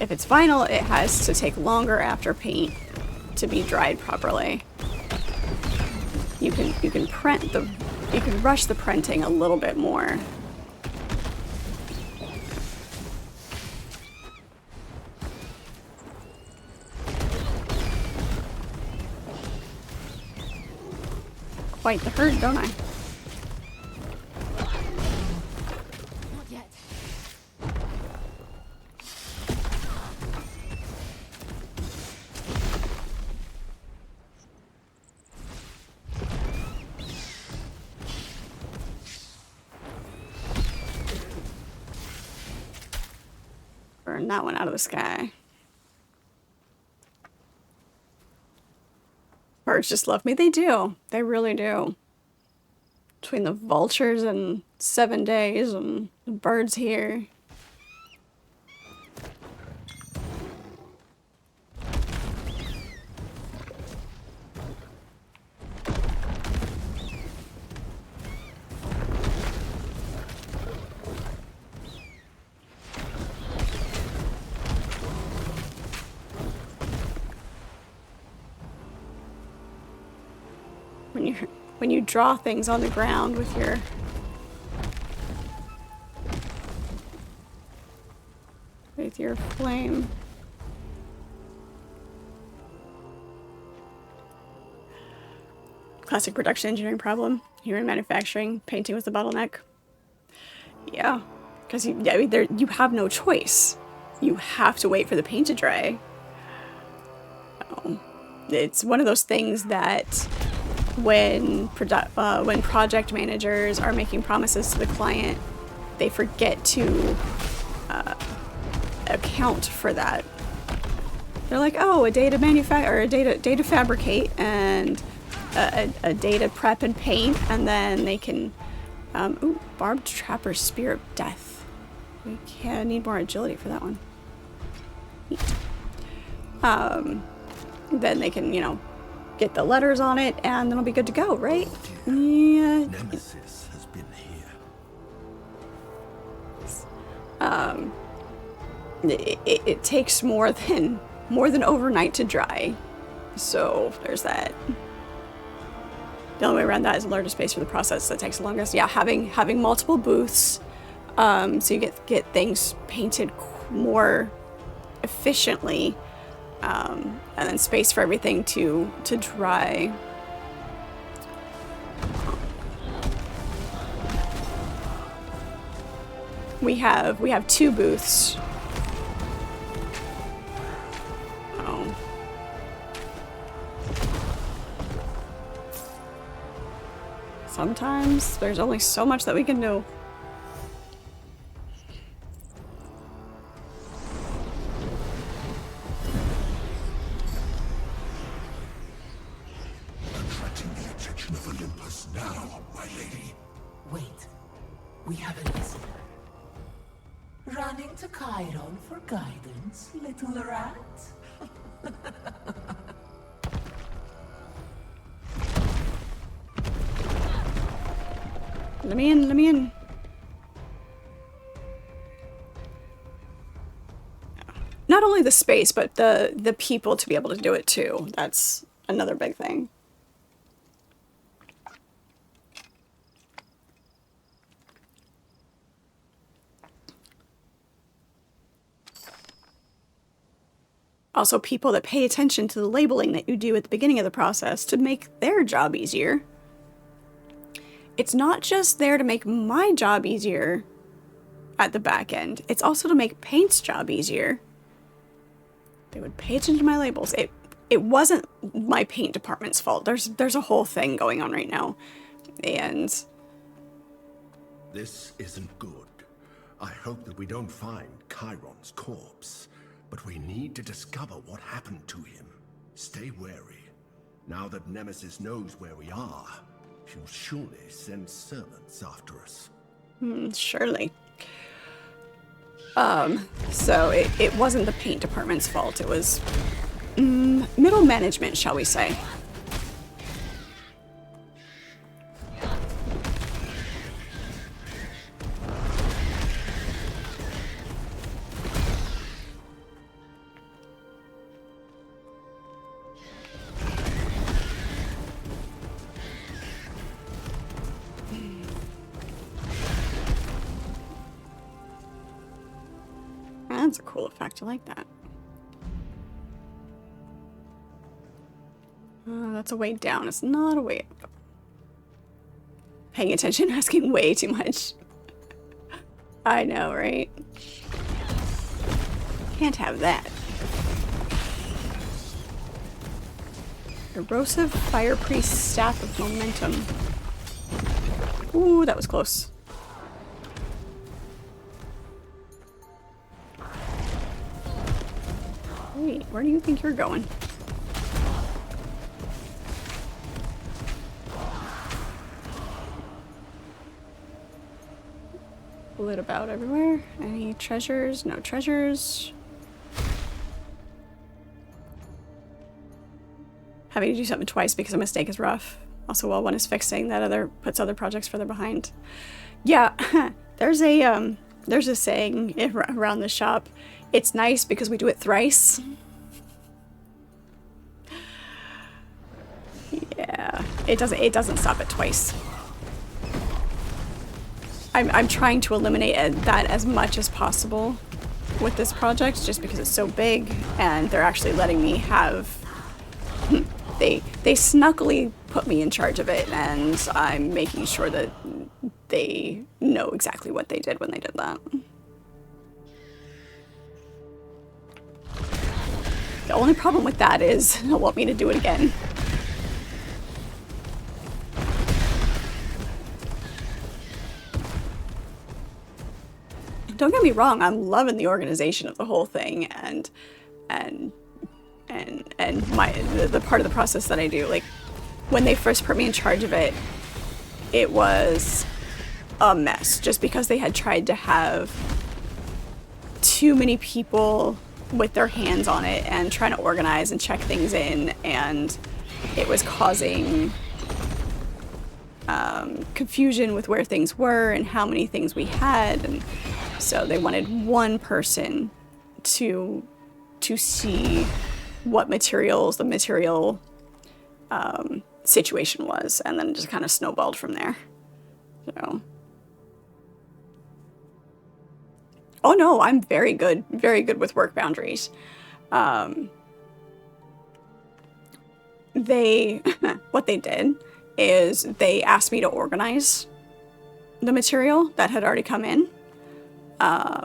if it's vinyl it has to take longer after paint to be dried properly. You can rush the printing a little bit more, quite the hurt, don't I? Not yet. Burn that one out of the sky. Birds just love me. They do. They really do. Between the vultures and 7 days and the birds here. When you draw things on the ground with your flame. Classic production engineering problem. Human manufacturing, painting was the bottleneck. Yeah, because you have no choice. You have to wait for the paint to dry. It's one of those things that when project managers are making promises to the client, they forget to account for that. They're like, oh, a day to manufacture, or a day to fabricate, and a day to prep and paint, and then they can, ooh, barbed trapper, spear of death. We need more agility for that one. Then they can, get the letters on it, and then it'll be good to go, right? Yeah. Nemesis has been here. It takes more than overnight to dry, so there's that. The only way around that is a larger space for the process that takes the longest. Yeah, having multiple booths, so you get things painted more efficiently, and then space for everything to dry. We have 2 booths. Oh. Sometimes there's only so much that we can do. Attracting the attention of Olympus now, my lady. Wait, we have a listener. Running to Chiron for guidance, little rat? Let me in. Not only the space, but the people to be able to do it too. That's another big thing. Also, people that pay attention to the labeling that you do at the beginning of the process to make their job easier. It's not just there to make my job easier at the back end. It's also to make Paint's job easier. They would pay attention to my labels. It wasn't my paint department's fault. There's a whole thing going on right now. And This isn't good. I hope that we don't find Chiron's corpse, but we need to discover what happened to him. Stay wary. Now that Nemesis knows where we are, she'll surely send servants after us. surely. So it wasn't the paint department's fault. It was middle management, shall we say. That's a cool effect. I like that. That's a way down. It's not a way up. paying attention, asking way too much. I know, right? Can't have that. Erosive Fire Priest Staff of Momentum. Ooh, that was close. Wait, where do you think you're going? Lit about everywhere. Any treasures? No treasures. Having to do something twice because a mistake is rough. Also, while one is fixing, that other puts other projects further behind. Yeah, there's a saying around the shop. It's nice because we do it thrice. Yeah, it doesn't stop at twice. I'm trying to eliminate that as much as possible with this project, just because it's so big, and they're actually letting me have. They snuggly put me in charge of it, and I'm making sure that they know exactly what they did when they did that. The only problem with that is they'll want me to do it again. Don't get me wrong, I'm loving the organization of the whole thing, and the part of the process that I do. Like, when they first put me in charge of it, it was a mess, just because they had tried to have too many people with their hands on it and trying to organize and check things in, and it was causing confusion with where things were and how many things we had, and so they wanted one person to see what materials the material situation was, and then just kind of snowballed from there. So, oh no, I'm very good with work boundaries. What they did is they asked me to organize the material that had already come in,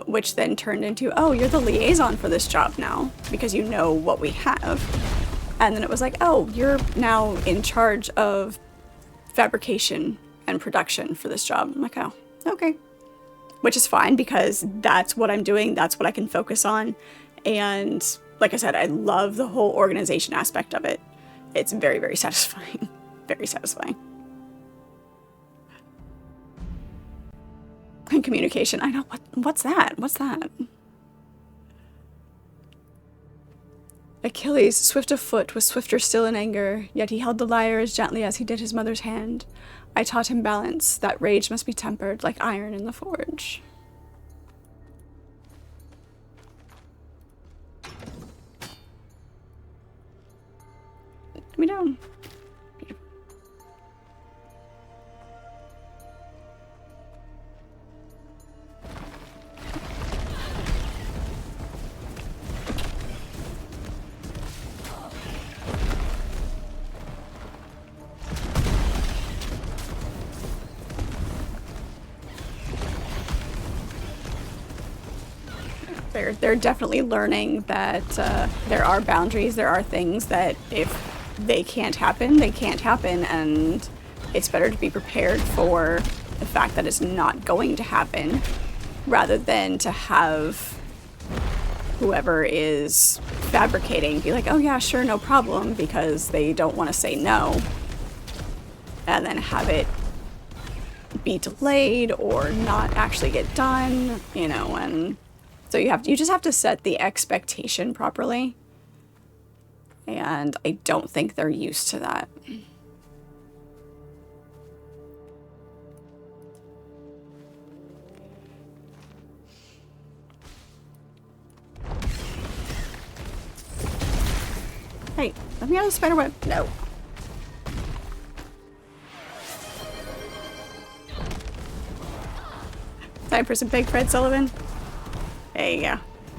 which then turned into, oh, you're the liaison for this job now because you know what we have. And then it was like, oh, you're now in charge of fabrication and production for this job. I'm like, oh, okay. Which is fine, because that's what I'm doing. That's what I can focus on. And like I said, I love the whole organization aspect of it. It's very, very satisfying. Very satisfying. And communication. I know. What's that? What's that? Achilles, swift of foot, was swifter still in anger, yet he held the lyre as gently as he did his mother's hand. I taught him balance, that rage must be tempered like iron in the forge. Put me down. They're definitely learning that there are boundaries, there are things that if they can't happen, they can't happen, and it's better to be prepared for the fact that it's not going to happen, rather than to have whoever is fabricating be like, oh yeah, sure, no problem, because they don't want to say no, and then have it be delayed or not actually get done, you know. And so you just have to set the expectation properly, and I don't think they're used to that. Hey, let me out of the spider web. No. Time for some Big Fred Sullivan. There you go.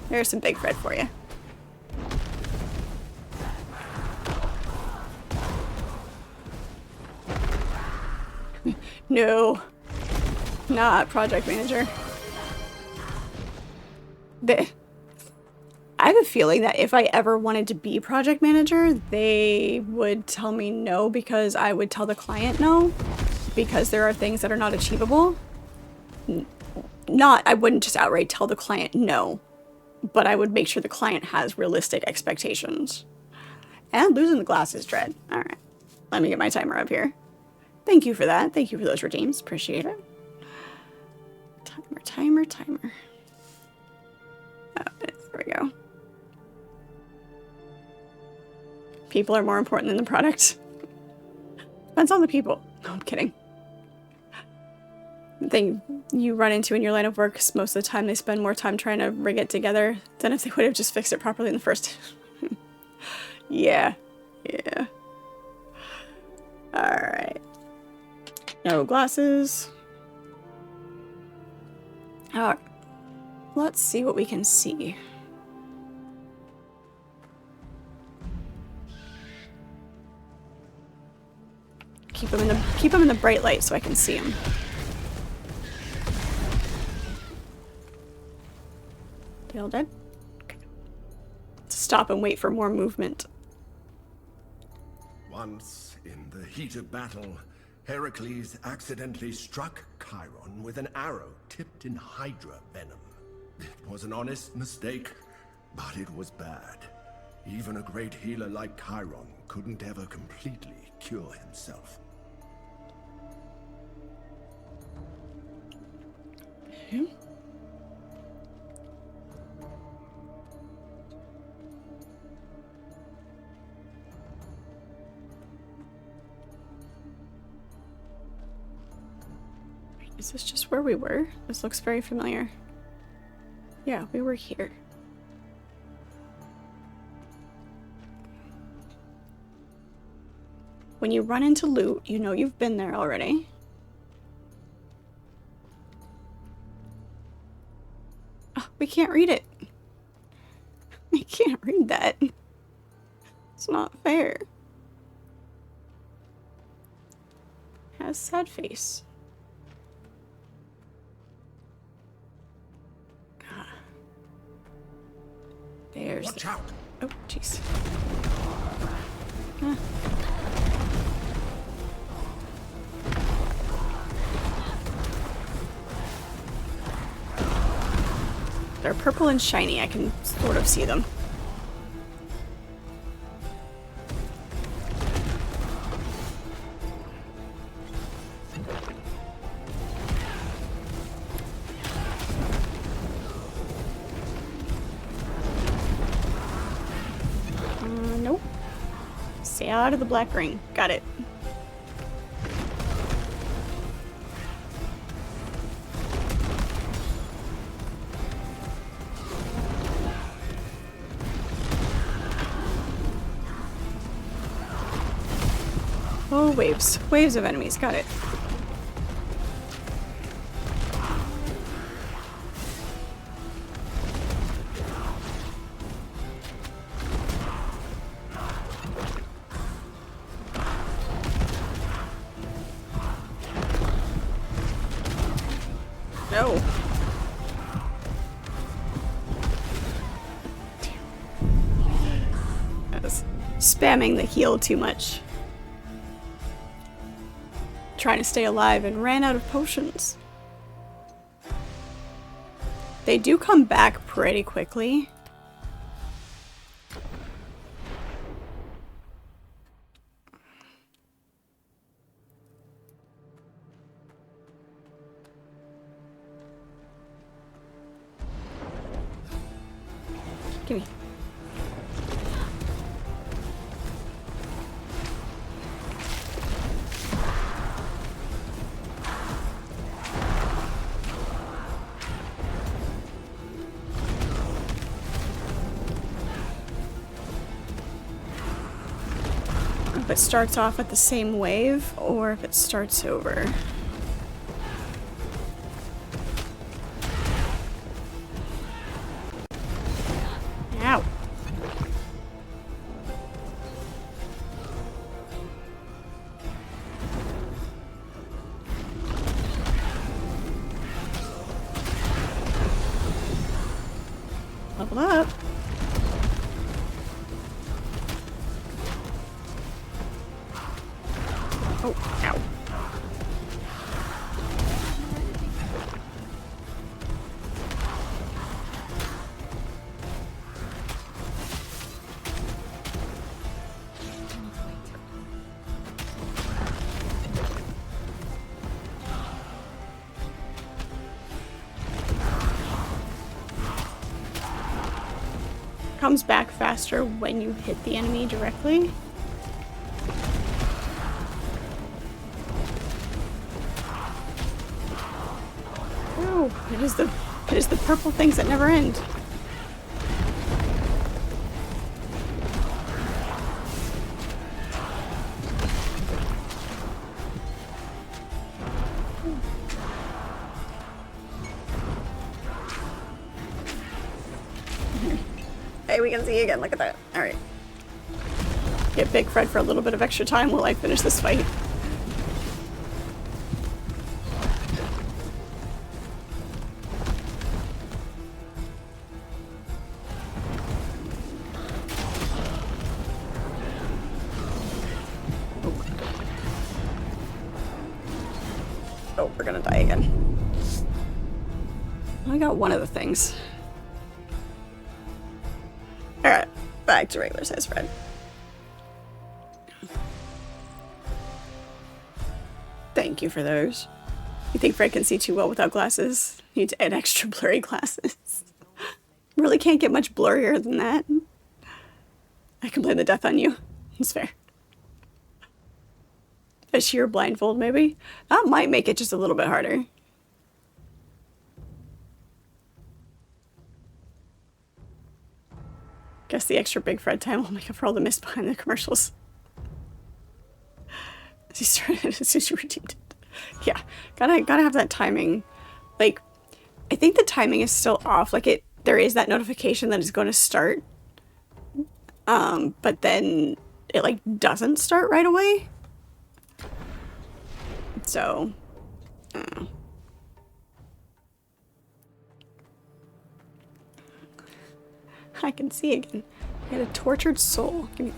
There's some Big Fred for you. No. Not project manager. I have a feeling that if I ever wanted to be project manager, they would tell me no because I would tell the client no because there are things that are not achievable. I wouldn't just outright tell the client no, but I would make sure the client has realistic expectations. And losing the glass is dread. All right, let me get my timer up here. Thank you for that. Thank you for those redeems. Appreciate it. Timer. Oh, there we go. People are more important than the product. Depends on the people. No, I'm kidding. The thing you run into in your line of work is most of the time they spend more time trying to rig it together than if they would have just fixed it properly in the first. Yeah. Alright. No glasses. Alright. Let's see what we can see. Keep them in the bright light so I can see them. They all dead? Okay. Stop and wait for more movement. Once, in the heat of battle, Heracles accidentally struck Chiron with an arrow tipped in Hydra venom. It was an honest mistake, but it was bad. Even a great healer like Chiron couldn't ever completely cure himself. Hmm? Is this just where we were? This looks very familiar. Yeah, we were here. When you run into loot, you know you've been there already. Oh, we can't read it. We can't read that. It's not fair. Has sad face. There's Watch out! Oh, jeez. They're purple and shiny. I can sort of see them. Nope. Stay out of the black ring. Got it. Oh, waves. Waves of enemies. Got it. No. I was spamming the heal too much. Trying to stay alive and ran out of potions. They do come back pretty quickly. Gimme. If it starts off at the same wave or if it starts over. Ow. Oh, ow. Comes back faster when you hit the enemy directly. Oh, it is the purple things that never end. Hey, we can see you again. Look at that. Alright. Get Big Fred for a little bit of extra time while I finish this fight. Oh, we're gonna die again. I got one of the things. Alright, back to regular size Fred. Thank you for those. You think Fred can see too well without glasses? Need to add extra blurry glasses. Really can't get much blurrier than that. I can blame the death on you. It's fair. A sheer blindfold, maybe? That might make it just a little bit harder. Guess the extra Big Fred time will make up for all the mist behind the commercials. He started as soon as you redeemed it. Yeah, gotta have that timing. Like, I think the timing is still off. Like, there is that notification that it's going to start. But then it, like, doesn't start right away. So, I can see again. I had a tortured soul. Give me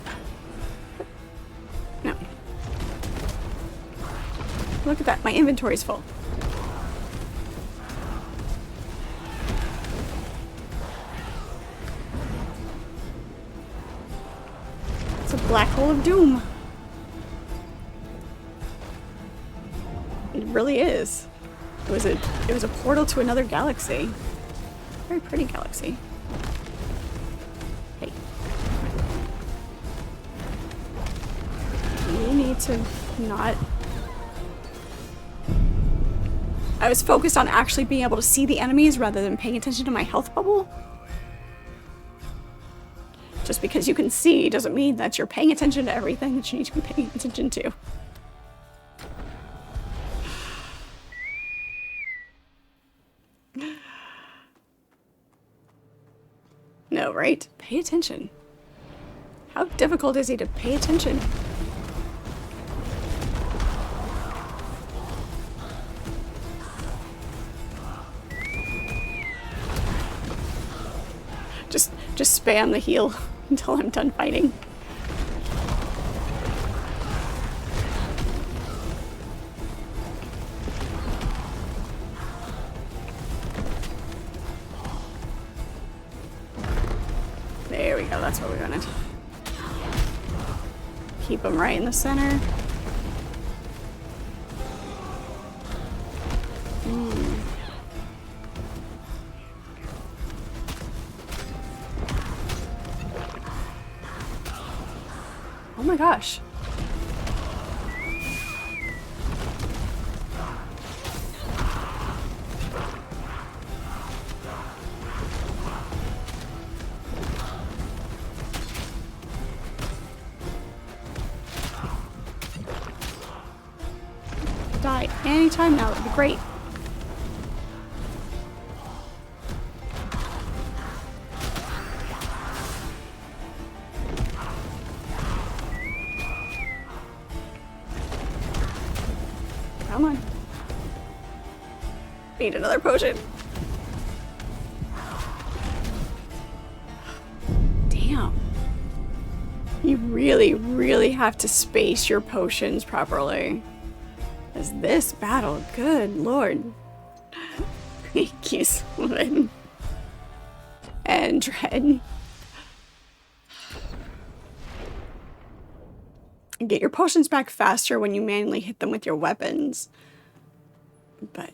that. No. Look at that. My inventory's full. It's a black hole of doom. It really is. It was a portal to another galaxy. Very pretty galaxy. Hey. You need to not... I was focused on actually being able to see the enemies rather than paying attention to my health bubble. Just because you can see doesn't mean that you're paying attention to everything that you need to be paying attention to. No, right? Pay attention. How difficult is it to pay attention? Just spam the heal until I'm done fighting. There we go, that's what we wanted. Keep them right in the center. Oh my gosh. Die anytime now, that'd be great. Come on. Need another potion. Damn. You really, really have to space your potions properly. As this battle, good lord. Thank you, Sylvan. And Dread. Get your potions back faster when you manually hit them with your weapons. But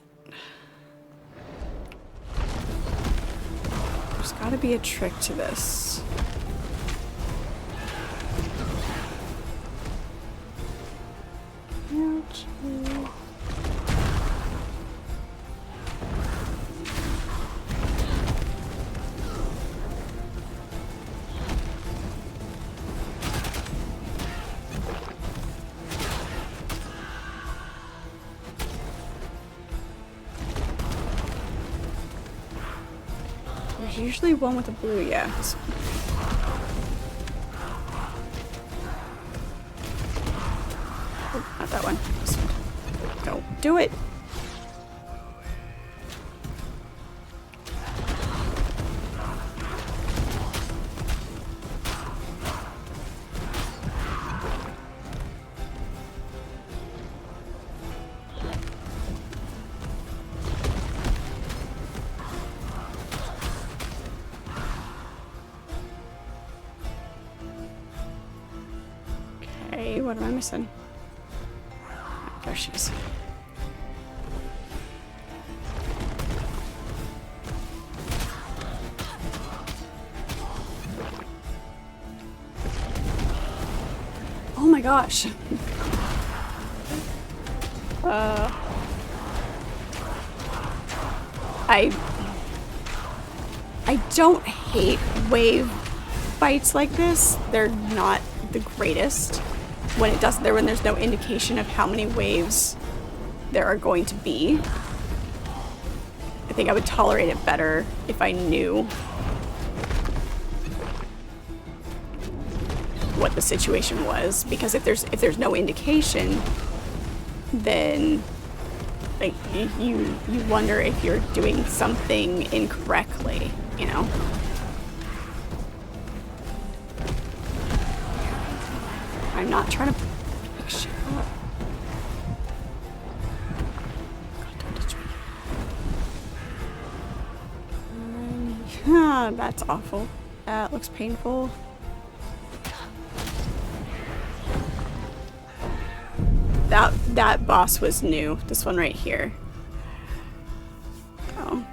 there's gotta be a trick to this. Ouch. There's usually one with a blue, yeah. Oh, not that one. Don't do it. Okay, what am I missing? There she is. Oh my gosh. I don't hate wave fights like this. They're not the greatest. When there's no indication of how many waves there are going to be. I think I would tolerate it better if I knew what the situation was, because if there's no indication, then like you wonder if you're doing something incorrectly, you know? I'm not trying to pick shit up. God, don't touch me. That's awful. That looks painful. That boss was new. This one right here. Oh.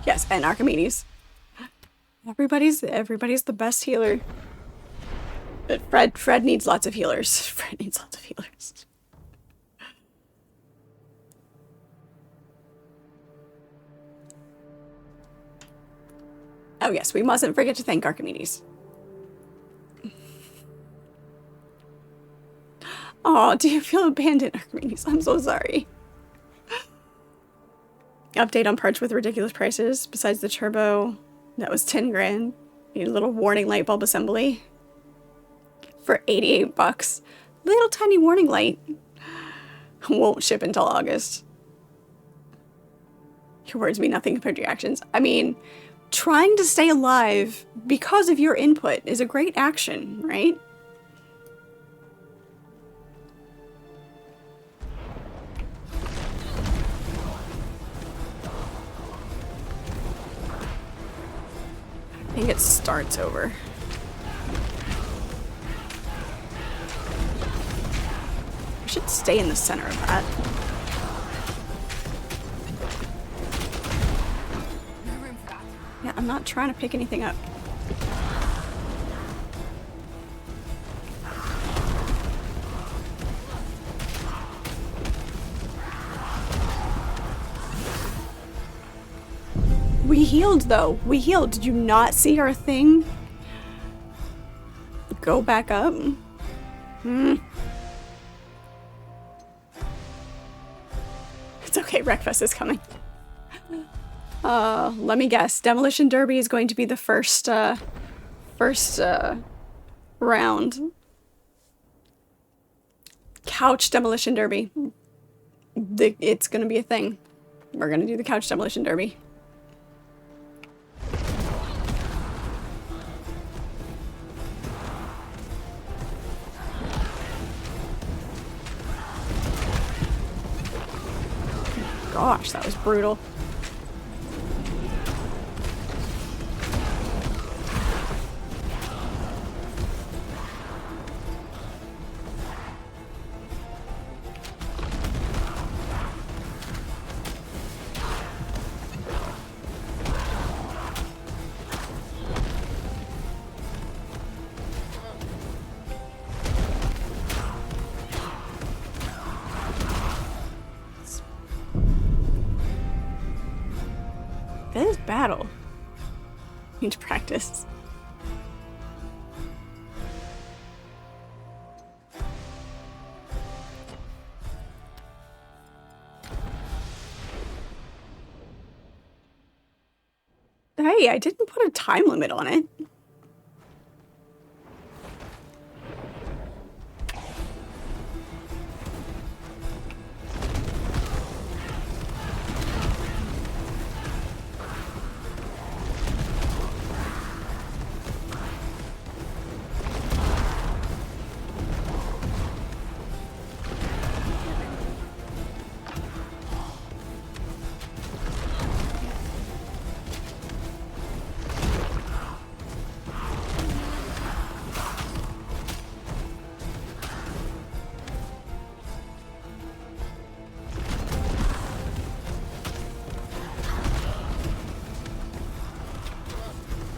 Yes, and Archimedes. Everybody's the best healer. But Fred needs lots of healers. Fred needs lots of healers. Oh yes, we mustn't forget to thank Archimedes. Oh, do you feel abandoned, Archimedes? I'm so sorry. Update on parts with ridiculous prices. Besides the turbo, that was 10 grand. Need a little warning light bulb assembly for 88 bucks. Little tiny warning light. Won't ship until August. Your words mean nothing compared to your actions. I mean, trying to stay alive because of your input is a great action, right? I think it starts over. I should stay in the center of that. Yeah, I'm not trying to pick anything up. We healed, though. We healed. Did you not see our thing go back up? It's okay. Wreckfest is coming. Let me guess. Demolition Derby is going to be the first round. Couch Demolition Derby. It's going to be a thing. We're gonna do the couch demolition derby. Gosh, that was brutal. This battle. Need to practice. Hey, I didn't put a time limit on it.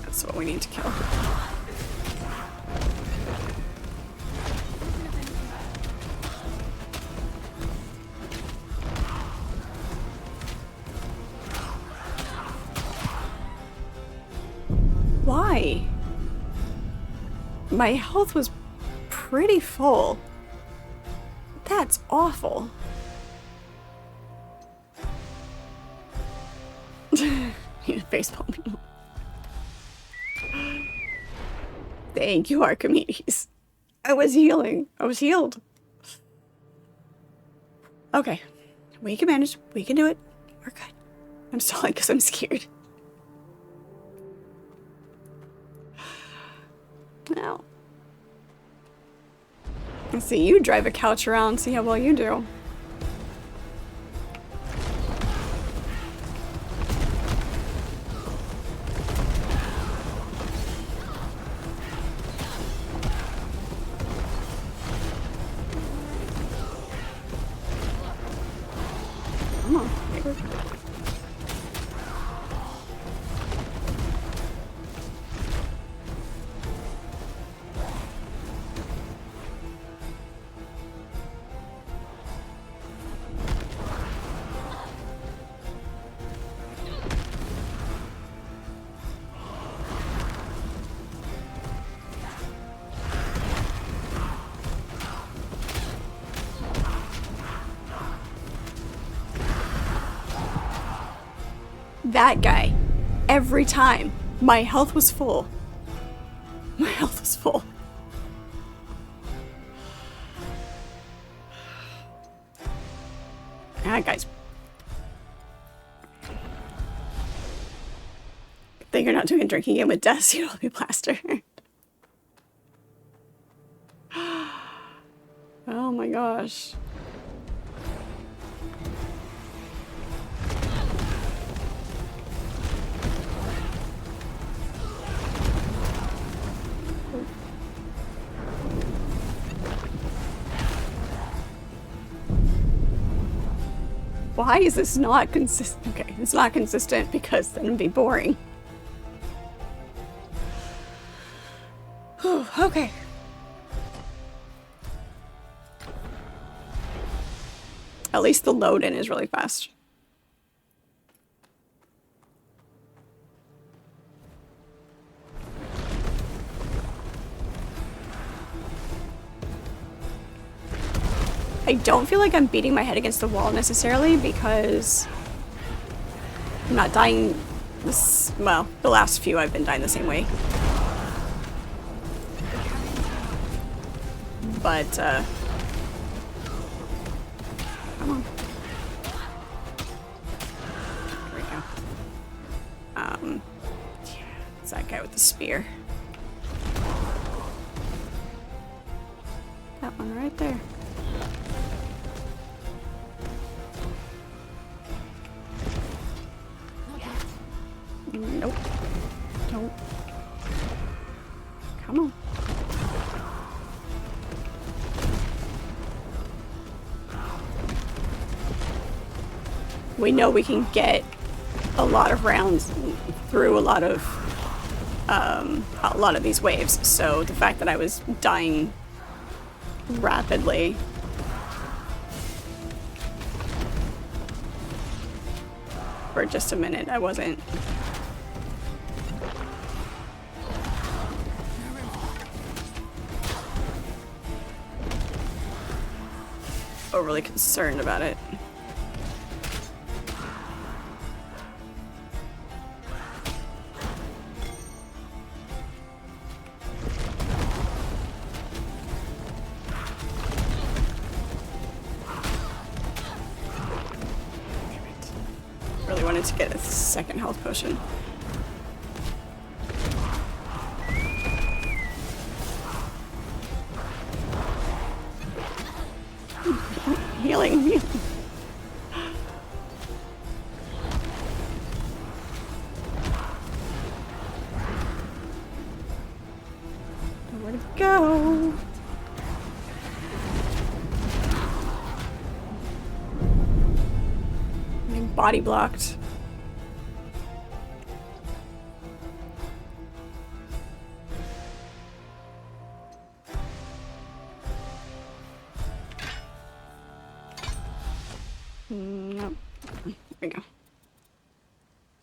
That's what we need to kill. Why? My health was pretty full. That's awful. Baseball me. Thank you, Archimedes. I was healing. I was healed. Okay. We can manage. We can do it. We're good. I'm stalling because I'm scared. Now. Let's see you drive a couch around, see how well you do. Come on, neighbor. That guy. Every time. My health was full. My health was full. That guy's... Good thing you're not doing a drinking game with Des, you'll be plastered. Oh my gosh. Why is this not consistent? Okay, it's not consistent because then it'd be boring. Whew, okay. At least the load in is really fast. I don't feel like I'm beating my head against the wall necessarily because I'm not dying this, well, the last few I've been dying the same way. But, come on. spear. That one right there. Nope. Nope. Come on. We know we can get a lot of rounds through a lot of these waves, so the fact that I was dying rapidly for just a minute, I wasn't overly concerned about it. Really wanted to get a second health potion. Healing. Where to go? I'm body blocked. Nope. There we go.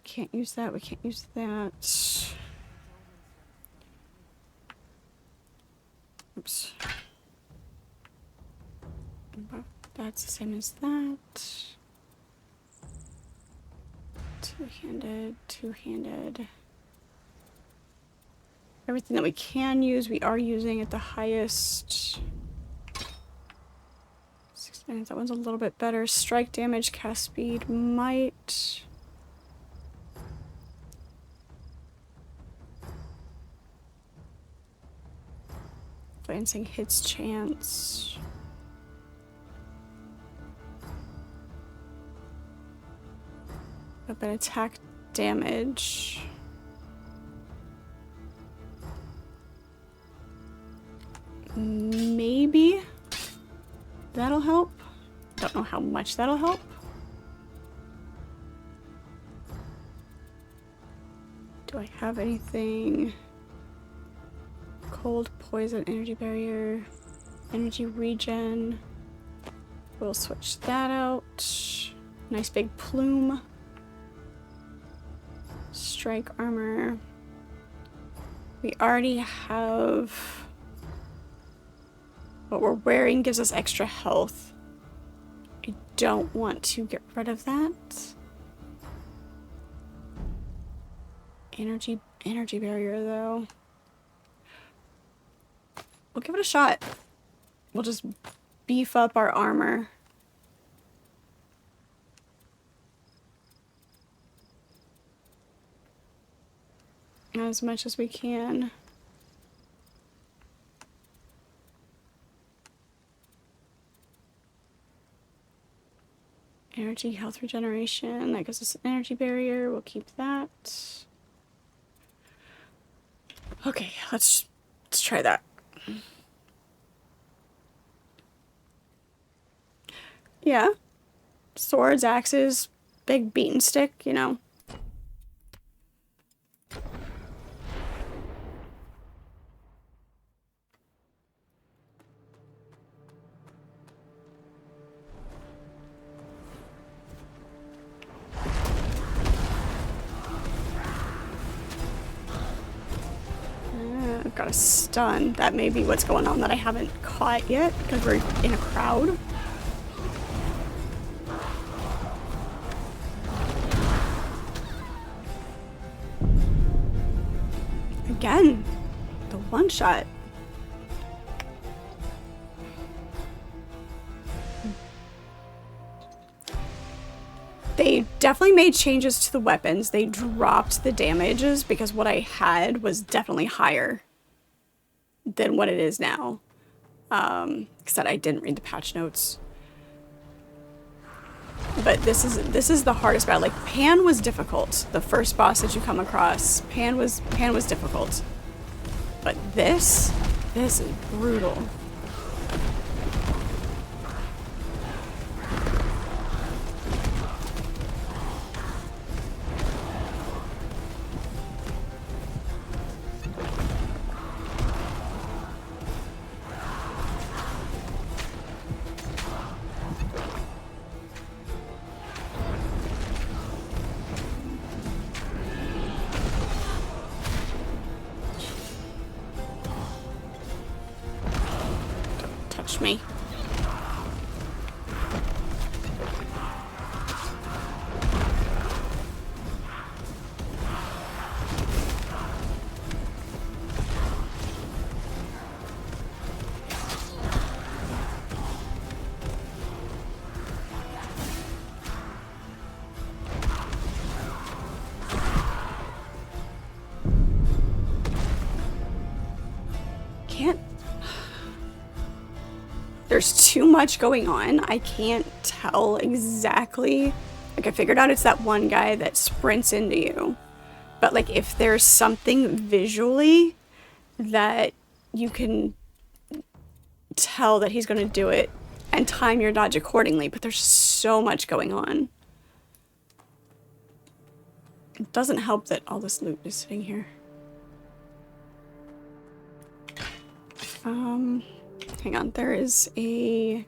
Can't use that. We can't use that. Oops. That's the same as that. Two-handed, two-handed. Everything that we can use, we are using at the highest. 6 minutes, that one's a little bit better. Strike damage, cast speed, might. Glancing hits chance. Weapon attack damage. Maybe that'll help. Don't know how much that'll help. Do I have anything? Cold, poison, energy barrier, energy regen. We'll switch that out. Nice big plume. Strike armor. We already have. What we're wearing gives us extra health. I don't want to get rid of that. Energy barrier though. We'll give it a shot. We'll just beef up our armor. As much as we can. Energy, health regeneration. That gives us an energy barrier. We'll keep that. Okay, let's try that. Yeah. Swords, axes, big beaten stick, you know. I've got a stun. That may be what's going on that I haven't caught yet because we're in a crowd. Again, the one shot. They definitely made changes to the weapons. They dropped the damages because what I had was definitely higher than what it is now. Except I didn't read the patch notes. But this is the hardest battle. Like, Pan was difficult. The first boss that you come across, Pan was difficult. But this is brutal. Me. Can't. There's too much going on. I can't tell exactly. Like, I figured out it's that one guy that sprints into you. But, like, if there's something visually that you can tell that he's going to do it and time your dodge accordingly. But there's so much going on. It doesn't help that all this loot is sitting here. Hang on, there is a...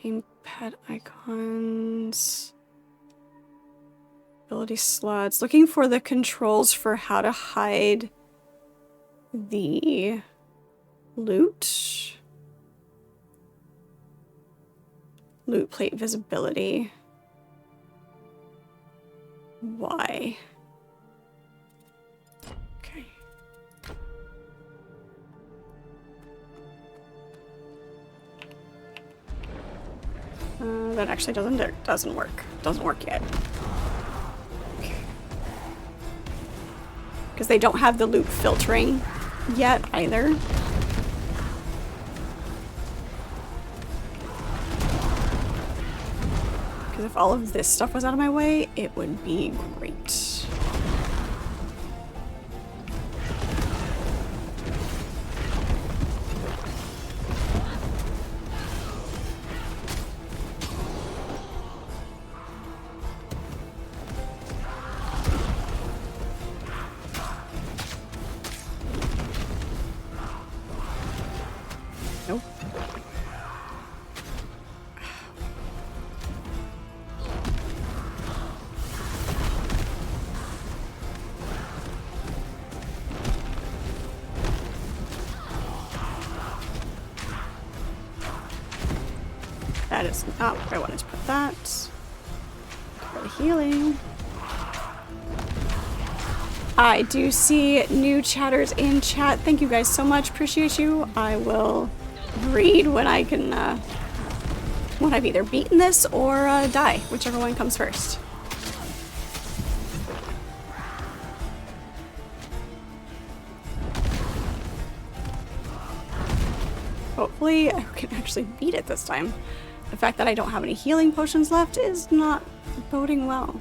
Gamepad icons... Ability slots. Looking for the controls for how to hide the loot. Loot plate visibility. Why? Okay. That actually doesn't work. Doesn't work yet. Because they don't have the loot filtering yet either. Because if all of this stuff was out of my way, it would be great. Nope. That is not where I wanted to put that. For the healing. I do see new chatters in chat. Thank you guys so much. Appreciate you. I will read when I can, when I've either beaten this or die, whichever one comes first. Hopefully I can actually beat it this time. The fact that I don't have any healing potions left is not boding well.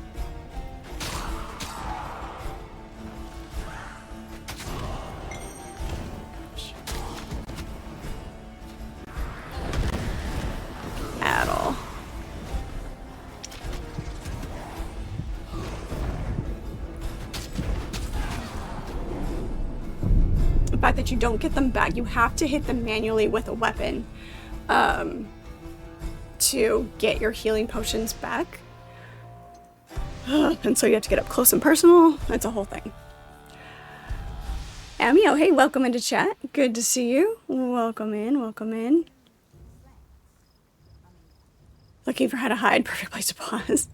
At all. The fact that you don't get them back, you have to hit them manually with a weapon to get your healing potions back. And so you have to get up close and personal. It's a whole thing. Amio, hey, welcome into chat. Good to see you. Welcome in, welcome in. Looking for how to hide. Perfect place to pause.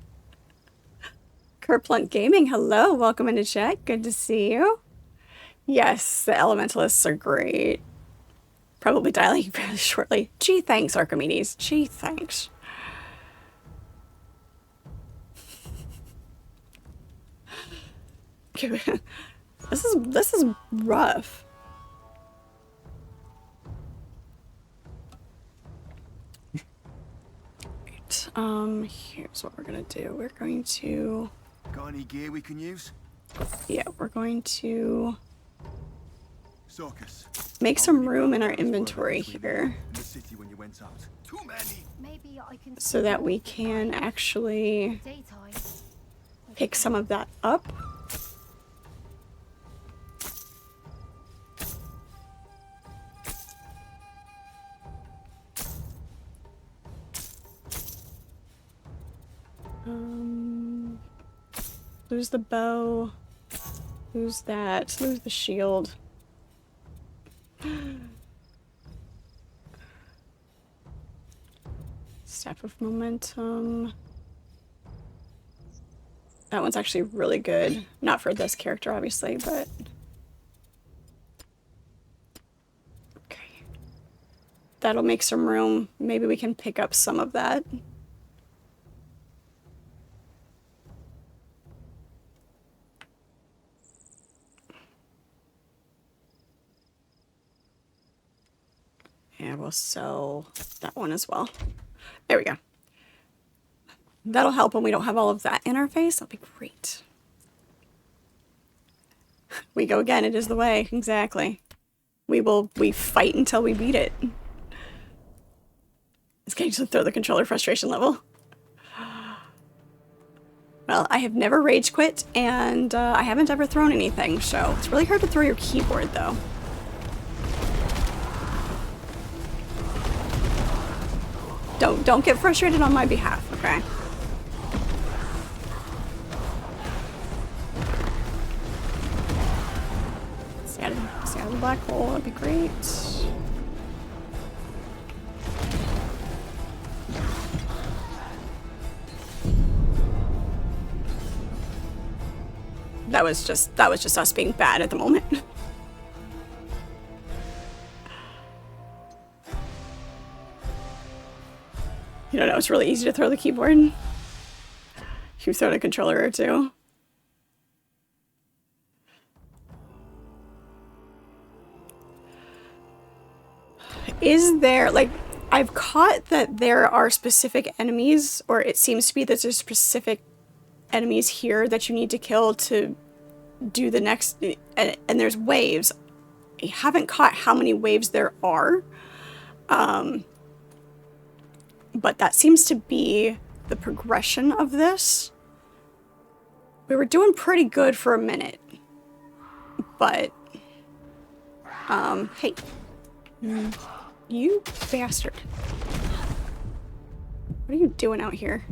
Kerplunk Gaming, hello. Welcome into chat. Good to see you. Yes, the elementalists are great. Probably dialing fairly shortly. Gee, thanks, Archimedes. Gee, thanks. This is rough. Right, here's what we're gonna do. We're going to... Got any gear we can use? Yeah, we're going to Circus. make some room in our inventory here In the city when you went out. Too many. Maybe I can so that we can actually daytime. pick some of that up. Lose the bow. Lose that. Lose the shield. Staff of Momentum. That one's actually really good. Not for this character, obviously, but... Okay. That'll make some room. Maybe we can pick up some of that. And we'll sell that one as well. There we go. That'll help when we don't have all of that in our face. That'll be great. We go again. It is the way. Exactly. We fight until we beat it. It's going to throw the controller frustration level. Well, I have never rage quit, and I haven't ever thrown anything, so it's really hard to throw your keyboard, though. Don't get frustrated on my behalf, okay? Stay out of the black hole, that'd be great. That was just us being bad at the moment. You don't know, it's really easy to throw the keyboard. You've thrown a controller or two. Is there, like, I've caught that there are specific enemies, or it seems to be that there's specific enemies here that you need to kill to do the next, and there's waves. I haven't caught how many waves there are. But that seems to be the progression of this. We were doing pretty good for a minute. But, hey. You bastard. What are you doing out here?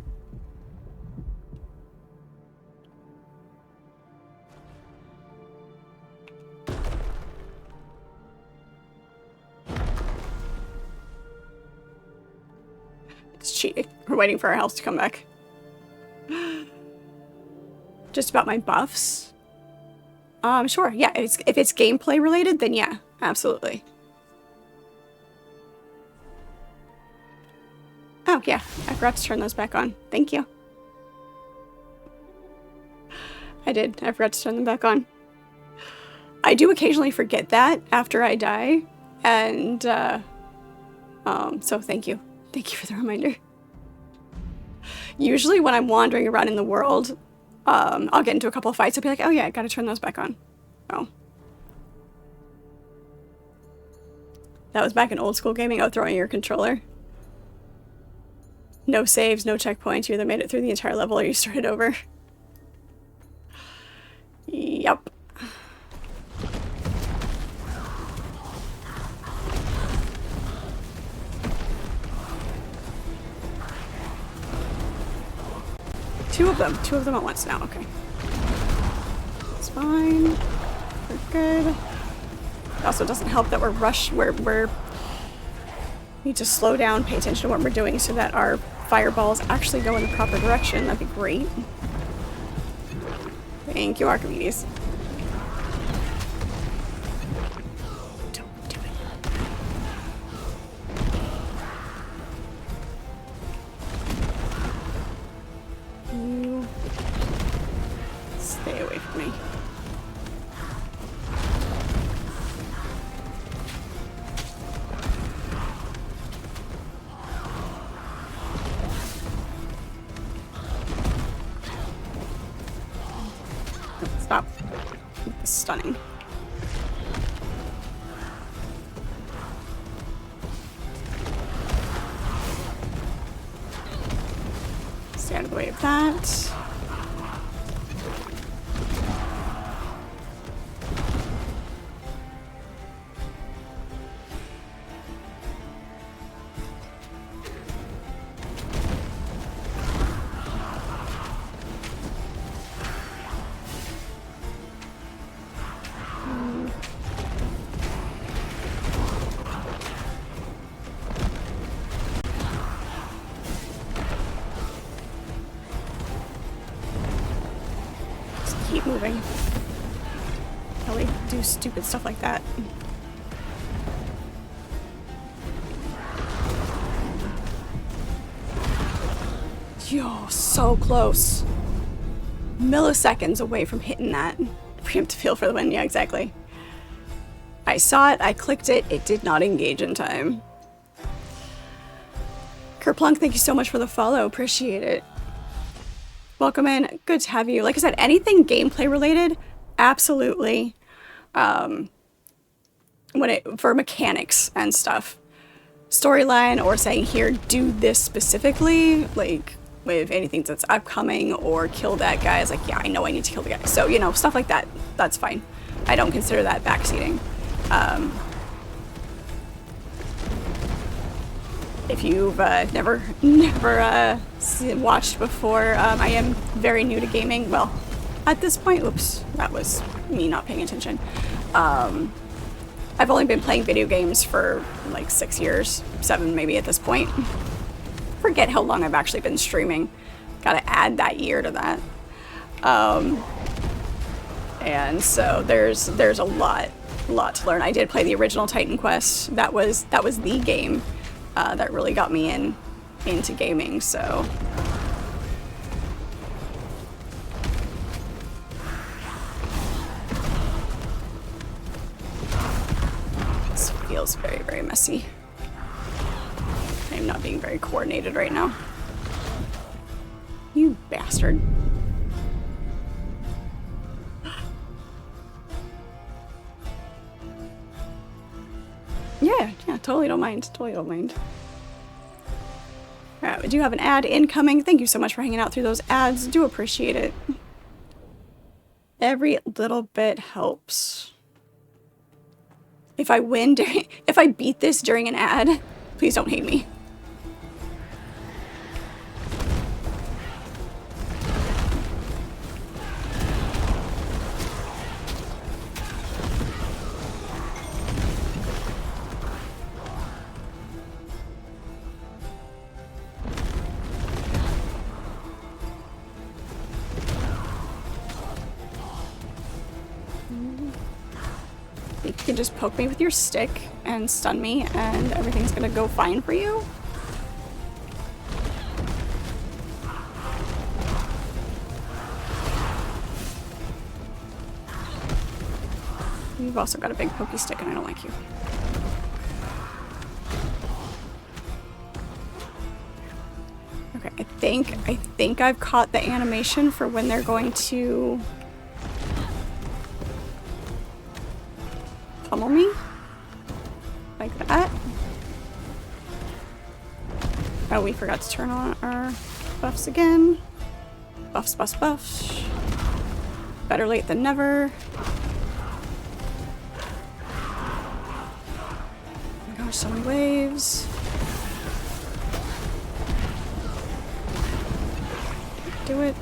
It's cheating. We're waiting for our health to come back. Just about my buffs? Sure. Yeah, if it's gameplay related, then yeah, absolutely. Oh, yeah. I forgot to turn those back on. Thank you. I did. I forgot to turn them back on. I do occasionally forget that after I die. And, so thank you. Thank you for the reminder. Usually when I'm wandering around in the world, I'll get into a couple of fights. I'll be like, oh yeah, I gotta turn those back on. Oh. That was back in old school gaming. Oh, throwing your controller. No saves, no checkpoints. You either made it through the entire level or you started over. Yep. Two of them at once now, okay. It's fine. We're good. It also doesn't help that we're need to slow down, pay attention to what we're doing so that our fireballs actually go in the proper direction. That'd be great. Thank you, Archimedes. Don't do it. Stunning. Stay out of the way of that. Keep moving. Probably do stupid stuff like that. Yo, so close. Milliseconds away from hitting that. Preemptive feel for the win. Yeah, exactly. I saw it, I clicked it, it did not engage in time. Kerplunk, thank you so much for the follow. Appreciate it. Welcome in. Good to have you. Like I said, anything gameplay related, absolutely. For mechanics and stuff. Storyline or saying here, do this specifically, like with anything that's upcoming or kill that guy. It's like, yeah, I know I need to kill the guy. So, you know, stuff like that, that's fine. I don't consider that backseating. If you've never watched before, I am very new to gaming. Well, at this point, oops, that was me not paying attention. I've only been playing video games for like 6 years, 7 maybe at this point. Forget how long I've actually been streaming. Gotta add that year to that. And so there's a lot to learn. I did play the original Titan Quest. That was the game that really got me into gaming, so. This feels very, very messy. I'm not being very coordinated right now. You bastard. Yeah, totally don't mind. Totally don't mind. Alright, we do have an ad incoming. Thank you so much for hanging out through those ads. Do appreciate it. Every little bit helps. If I beat this during an ad, please don't hate me. You can just poke me with your stick and stun me and everything's gonna go fine for you. You've also got a big pokey stick and I don't like you. Okay, I think I've caught the animation for when they're going to pummel me. Like that. Oh, we forgot to turn on our buffs again. Buffs, buffs, buffs. Better late than never. Oh my gosh, so many waves. Do it.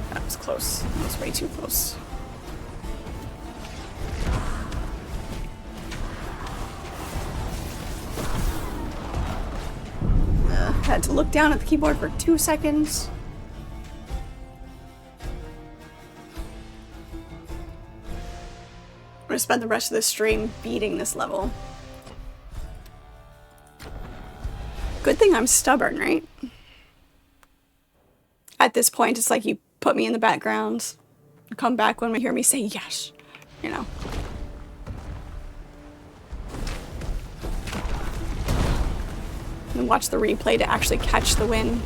That was close. That was way too close. Had to look down at the keyboard for 2 seconds. I'm gonna spend the rest of this stream beating this level. Good thing I'm stubborn, right? At this point, it's like you put me in the background, come back when you hear me say yes, you know. And watch the replay to actually catch the win.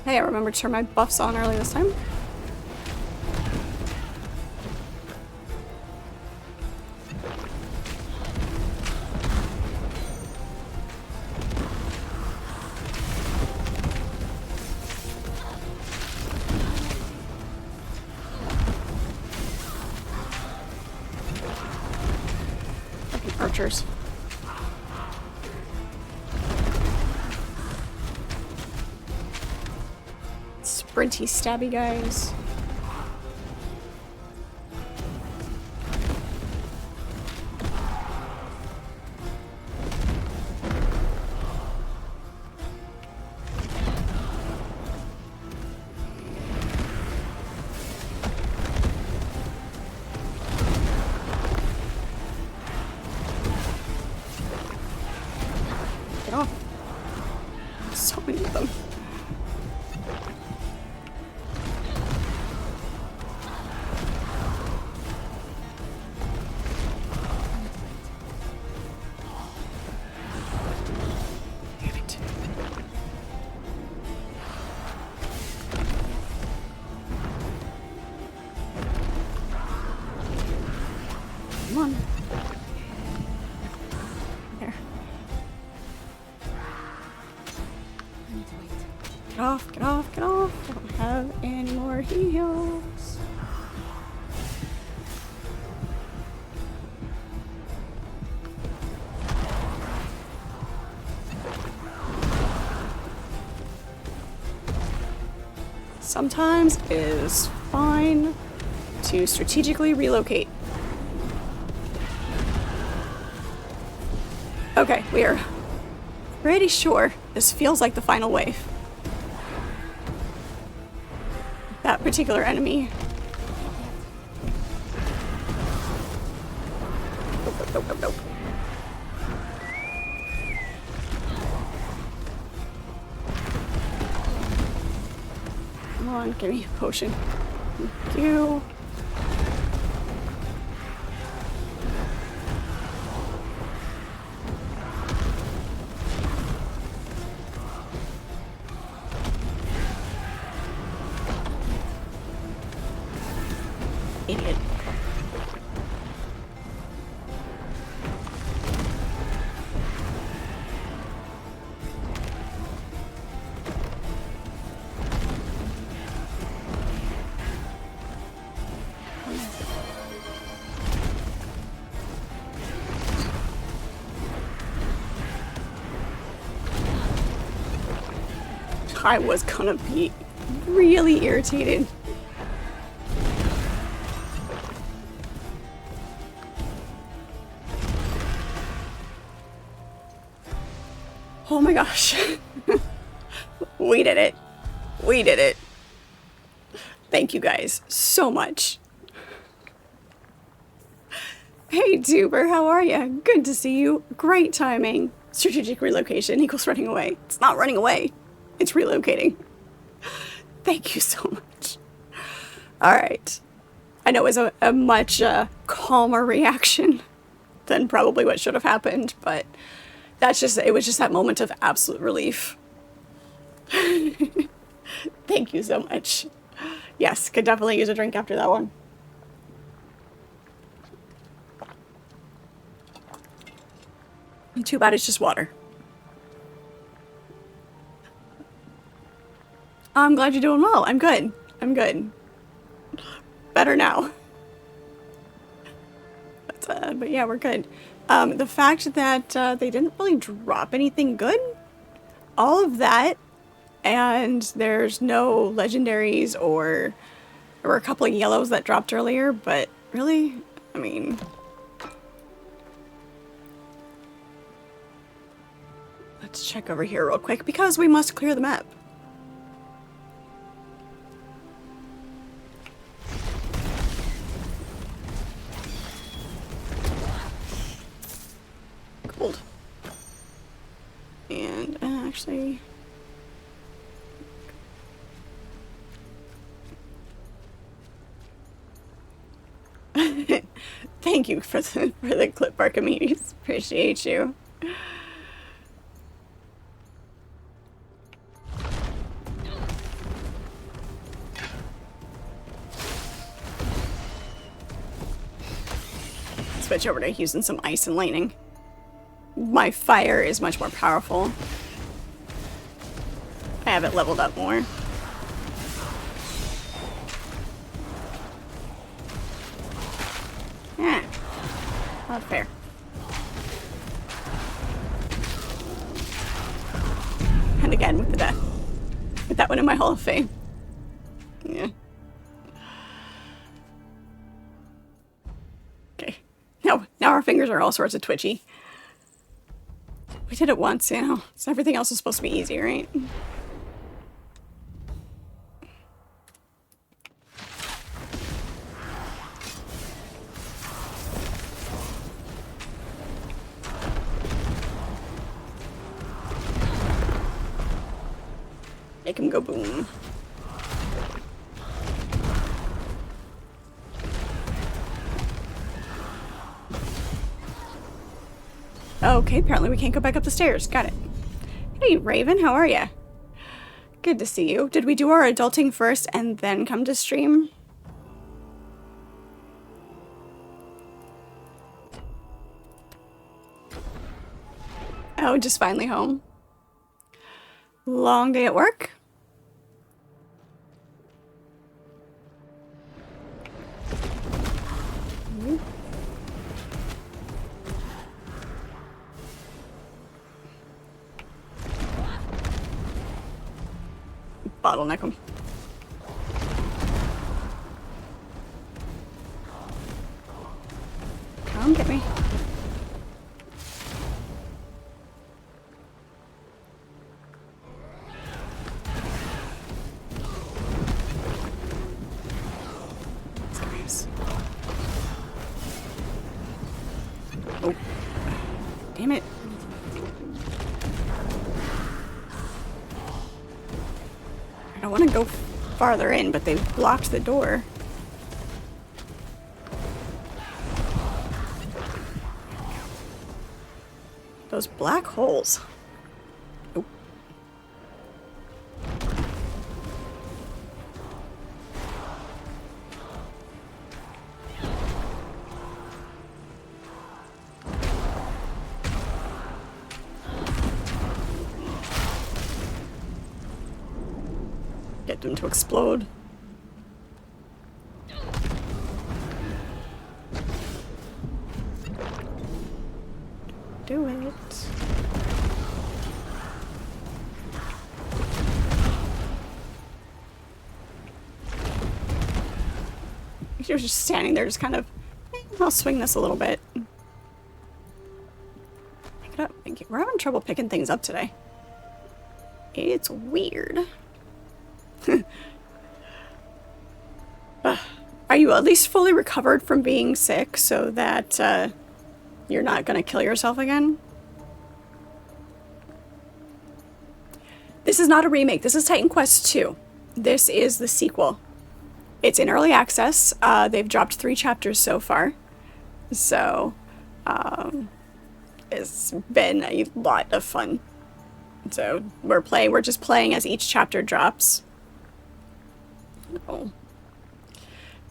Hey, I remembered to turn my buffs on early this time. Fucking archers. Sprinty, stabby guys. Get off. So many of them. Come on. There. I need to wait. Get off, get off, get off. I don't have any more heals. Sometimes it is fine to strategically relocate. Okay, we are pretty sure this feels like the final wave. That particular enemy. Nope, nope, nope, nope, nope. Come on, give me a potion. Thank you. Idiot. I was gonna be really irritated. Oh my gosh. We did it. We did it. Thank you guys so much. Hey Duber, how are you? Good to see you. Great timing. Strategic relocation equals running away. It's not running away. It's relocating. Thank you so much. All right. I know it was a much calmer reaction than probably what should have happened, but it was just that moment of absolute relief. Thank you so much. Yes, could definitely use a drink after that one. Too bad it's just water. I'm glad you're doing well. I'm good. I'm good. Better now. But yeah, we're good. The fact that they didn't really drop anything good, all of that, and there's no legendaries, or there were a couple of yellows that dropped earlier, but really, I mean, let's check over here real quick because we must clear the map. Gold. And Thank you for the clip, Archimedes. Appreciate you. Switch over to using some ice and lightning. My fire is much more powerful. I have it leveled up more. Yeah, not fair. And again with the death. With that one in my Hall of Fame. Yeah. Okay. Now our fingers are all sorts of twitchy. We did it once, you know. So everything else is supposed to be easy, right? Make him go boom. Okay, apparently we can't go back up the stairs. Got it. Hey, Raven, how are ya? Good to see you. Did we do our adulting first and then come to stream? Oh, just finally home. Long day at work? Bottleneck him. Come get me. Oh. Damn it. I want to go farther in, but they blocked the door. Those black holes. Oh. Get them to explode. Do it. You're just standing there, just kind of, I'll swing this a little bit. Pick it up. Thank you. We're having trouble picking things up today. It's weird. Are you at least fully recovered from being sick so that you're not going to kill yourself again? This is not a remake. This is Titan Quest 2. This is the sequel. It's in early access. They've dropped 3 chapters so far. So, it's been a lot of fun. So, we're just playing as each chapter drops. Oh.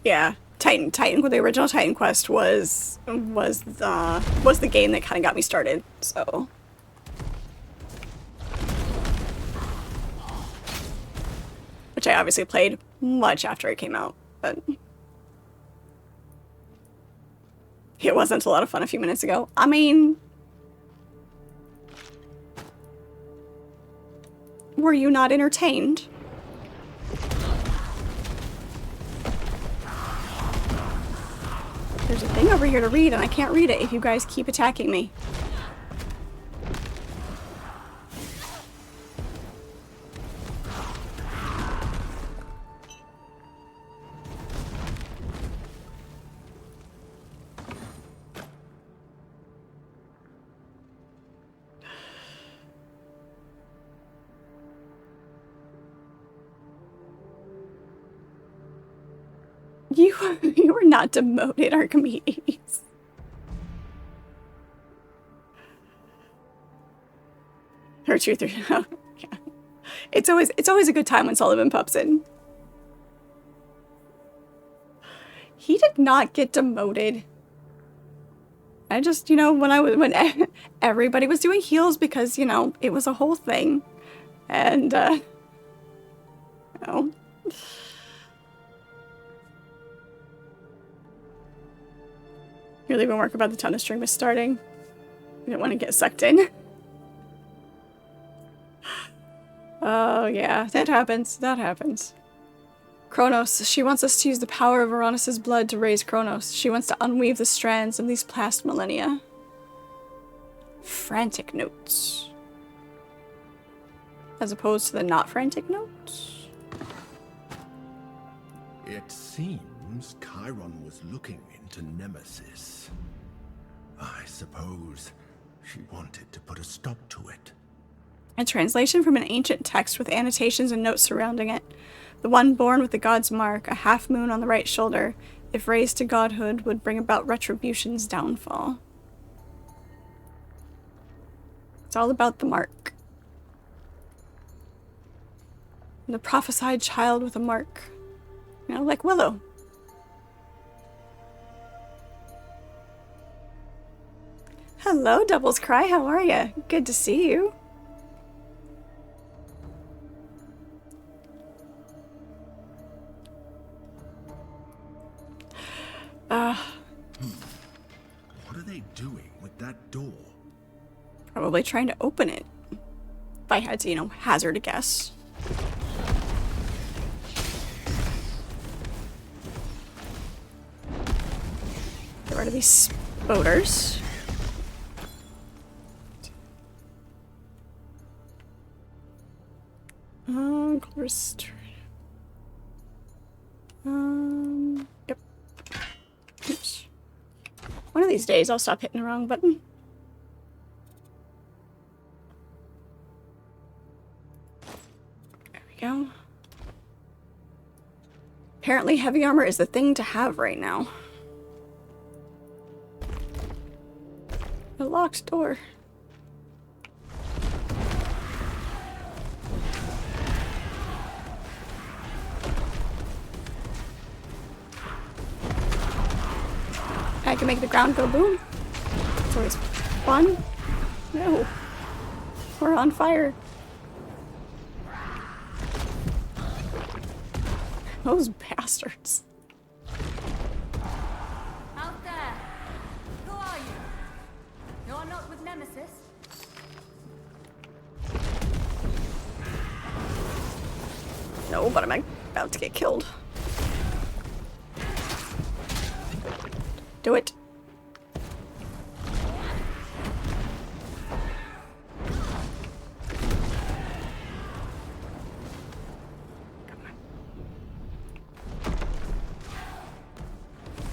Yeah, Titan, the original Titan Quest was the game that kind of got me started. So, which I obviously played much after it came out, but it wasn't a lot of fun a few minutes ago. I mean, were you not entertained? There's a thing over here to read, and I can't read it if you guys keep attacking me. You were not demoted, Archimedes. Or 2, 3. Oh, yeah. It's always a good time when Sullivan pops in. He did not get demoted. I just, you know, when everybody was doing heals because, you know, it was a whole thing. And you know. You're leaving work about the ton of stream is starting. You didn't want to get sucked in. Oh, yeah. That happens. That happens. Kronos. She wants us to use the power of Uranus's blood to raise Kronos. She wants to unweave the strands of these past millennia. Frantic notes. As opposed to the not frantic notes. It seems Chiron was looking into Nemesis. I suppose she wanted to put a stop to it. A translation from an ancient text with annotations and notes surrounding it. The one born with the god's mark, a half moon on the right shoulder, if raised to godhood, would bring about Retribution's downfall. It's all about the mark. The prophesied child with a mark. You know, like Willow. Hello, Doubles Cry. How are you? Good to see you. What are they doing with that door? Probably trying to open it. If I had to, you know, hazard a guess. Get rid of these boaters. Yep. Oops. One of these days I'll stop hitting the wrong button. There we go. Apparently heavy armor is the thing to have right now. A locked door. I can make the ground go boom. It's always fun. No. We're on fire. Those bastards. Out there! Who are you? You're not with Nemesis? No, but I'm about to get killed. Do it.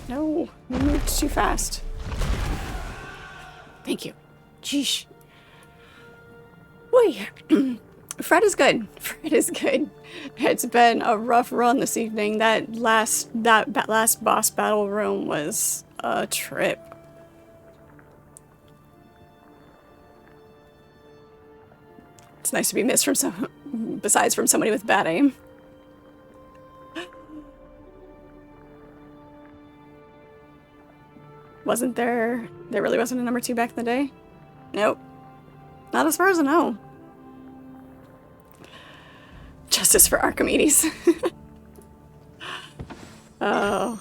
No, you moved too fast. Thank you. Jeesh. Boy, Fred is good. Fred is good. It's been a rough run this evening. That last boss battle room was a trip. It's nice to be missed from besides from somebody with bad aim. There really wasn't a number 2 back in the day? Nope. Not as far as I know. Justice for Archimedes. Oh.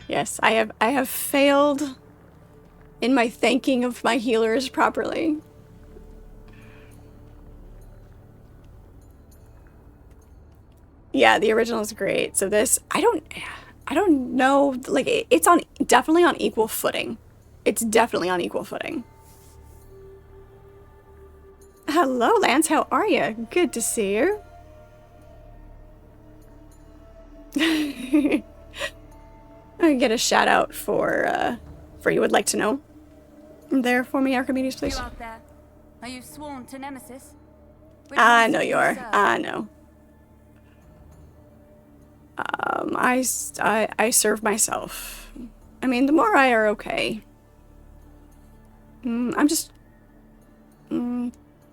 Yes, I have failed in my thanking of my healers properly. Yeah, the original is great. So this, I don't know, like, it's definitely on equal footing. It's definitely on equal footing. Hello, Lance, how are you? Good to see you. I get a shout out for you would like to know. There for me, Archimedes, please. You out there? Are you sworn to Nemesis? I know you are. I know. I serve myself. I mean, the Morai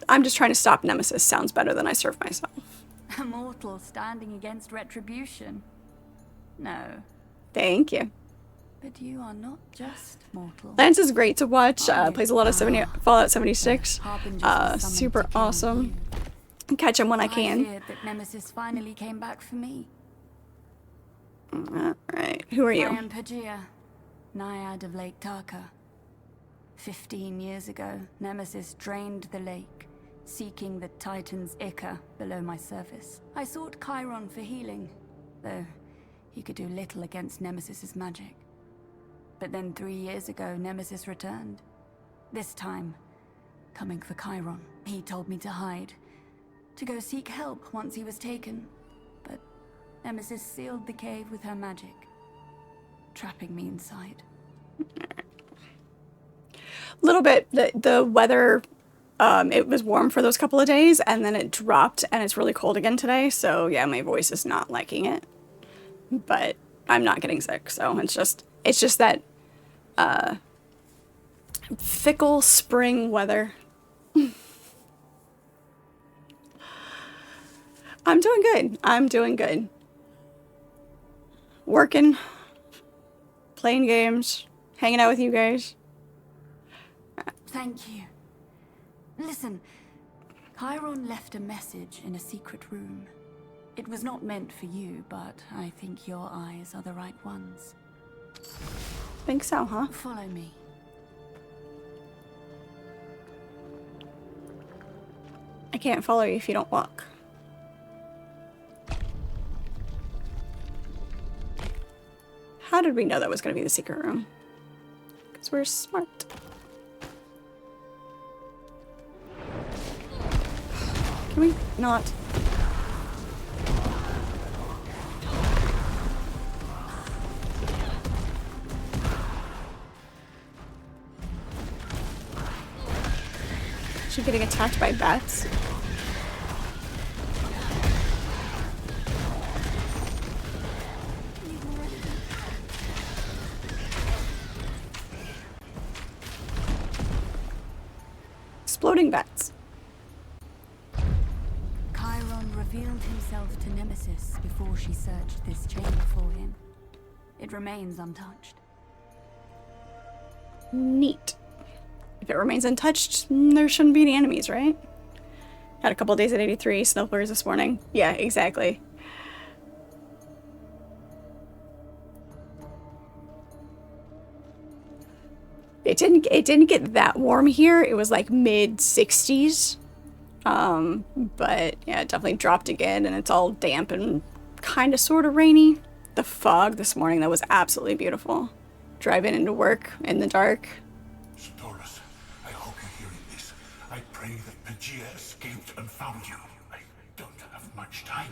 I'm I'm just trying to stop Nemesis sounds better than I serve myself. A mortal standing against retribution. No. Thank you. But you are not just mortal. Lance is great to watch. Plays a lot of Fallout 76. Super awesome. Catch him when I can. I feared that Nemesis finally came back for me. Alright, who are you? I am Pagea, Naiad of Lake Tarka. 15 years ago, Nemesis drained the lake, seeking the Titan's Ichor below my surface. I sought Chiron for healing, though he could do little against Nemesis's magic. But then 3 years ago, Nemesis returned. This time, coming for Chiron. He told me to hide, to go seek help once he was taken. But Nemesis sealed the cave with her magic, trapping me inside. Little bit. The weather, it was warm for those couple of days, and then it dropped, and it's really cold again today. So yeah, my voice is not liking it, but I'm not getting sick. So it's just that fickle spring weather. I'm doing good. I'm doing good. Working, playing games, hanging out with you guys. Thank you. Listen, Chiron left a message in a secret room. It was not meant for you, but I think your eyes are the right ones. Think so, huh? Follow me. I can't follow you if you don't walk. How did we know that was going to be the secret room? Because we're smart. Can we not? Is she getting attacked by bats? Exploding bats. Chiron revealed himself to Nemesis before she searched this chamber for him. It remains untouched. Neat. If it remains untouched, there shouldn't be any enemies, right? Had a couple days at 83, snow flurries this morning. Yeah, exactly. It didn't get that warm here. It was like mid 60s. But yeah, it definitely dropped again, and it's all damp and kind of sort of rainy. The fog this morning, that was absolutely beautiful. Driving into work in the dark. Taurus, I hope you're hearing this. I pray that Pagea escaped and found you. I don't have much time.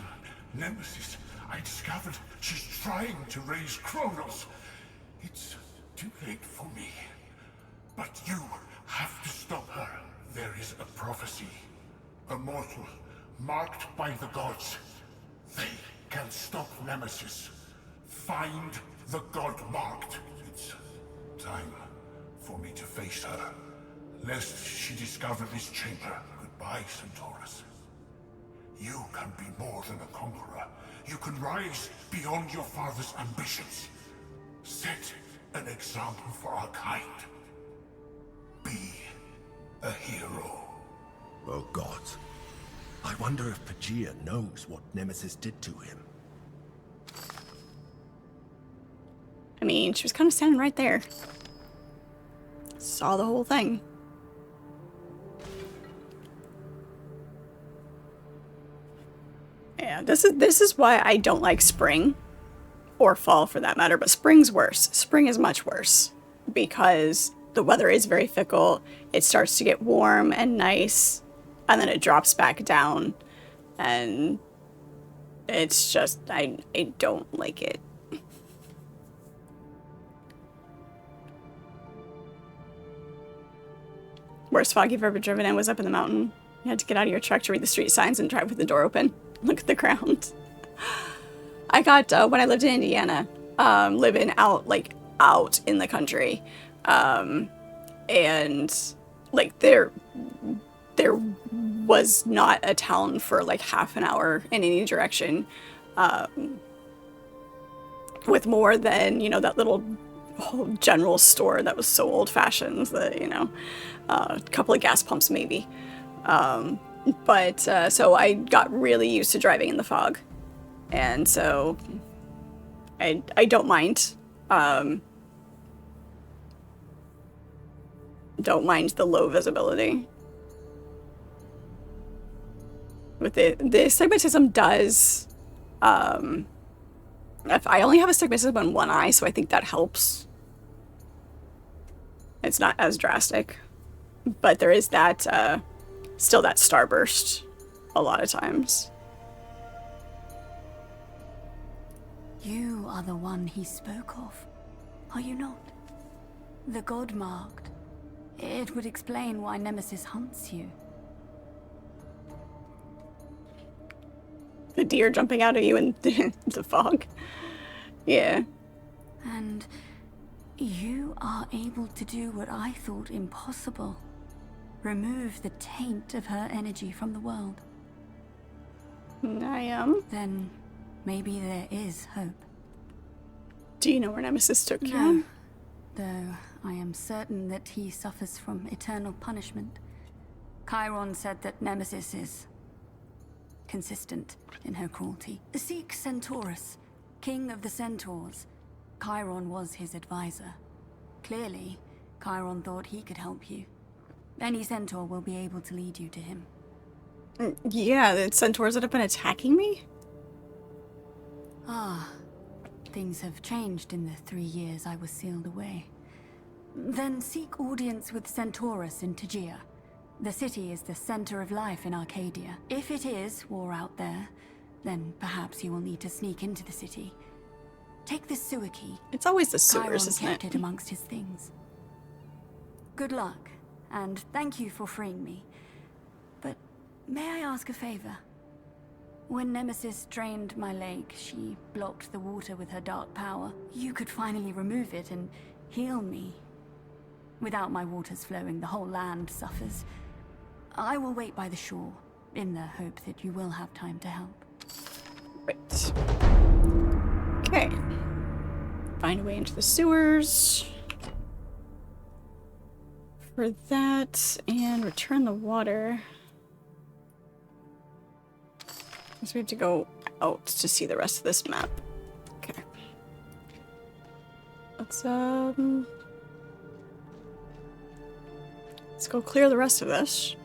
Nemesis, I discovered she's trying to raise Kronos. It's too late for me. But you have to stop her. There is a prophecy. A mortal, marked by the gods. They can stop Nemesis. Find the god marked. It's time for me to face her, lest she discover this chamber. Goodbye, Centaurus. You can be more than a conqueror. You can rise beyond your father's ambitions. Set an example for our kind. Be a hero. Oh gods. I wonder if Pagea knows what Nemesis did to him. I mean, she was kind of standing right there. Saw the whole thing. Yeah, this is why I don't like spring. Or fall for that matter, but spring's worse. Spring is much worse. Because the weather is very fickle. It starts to get warm and nice, and then it drops back down, and it's just, I don't like it. Worst fog you've ever driven in was up in the mountain. You had to get out of your truck to read the street signs and drive with the door open. Look at the ground. I got, when I lived in Indiana, living out in the country, and like they're was not a town for like half an hour in any direction, with more than, you know, that little general store that was so old-fashioned that, you know, a couple of gas pumps maybe. So I got really used to driving in the fog, and so I don't mind. Don't mind the low visibility. With the astigmatism does, if I only have astigmatism on one eye, so I think that helps. It's not as drastic, but there is that, still that starburst a lot of times. You are the one he spoke of, are you not? The God-marked. It would explain why Nemesis hunts you. The deer jumping out at you in the fog. Yeah. And you are able to do what I thought impossible. Remove the taint of her energy from the world. I am. Then maybe there is hope. Do you know where Nemesis took you? No. Though I am certain that he suffers from eternal punishment. Chiron said that Nemesis is consistent in her cruelty. Seek Centaurus, king of the centaurs. Chiron was his advisor. Clearly, Chiron thought he could help you. Any centaur will be able to lead you to him. Yeah, the centaurs that have been attacking me? Ah, things have changed in the 3 years I was sealed away. Then seek audience with Centaurus in Tegea. The city is the center of life in Arcadia. If it is war out there, then perhaps you will need to sneak into the city. Take the sewer key. It's always the sewers, Chiron isn't kept it? it amongst his things. Good luck, and thank you for freeing me. But may I ask a favor? When Nemesis drained my lake, she blocked the water with her dark power. You could finally remove it and heal me. Without my waters flowing, the whole land suffers. I will wait by the shore, in the hope that you will have time to help. Right. Okay. Find a way into the sewers. For that, and return the water. So we have to go out to see the rest of this map. Okay. Let's go clear the rest of this.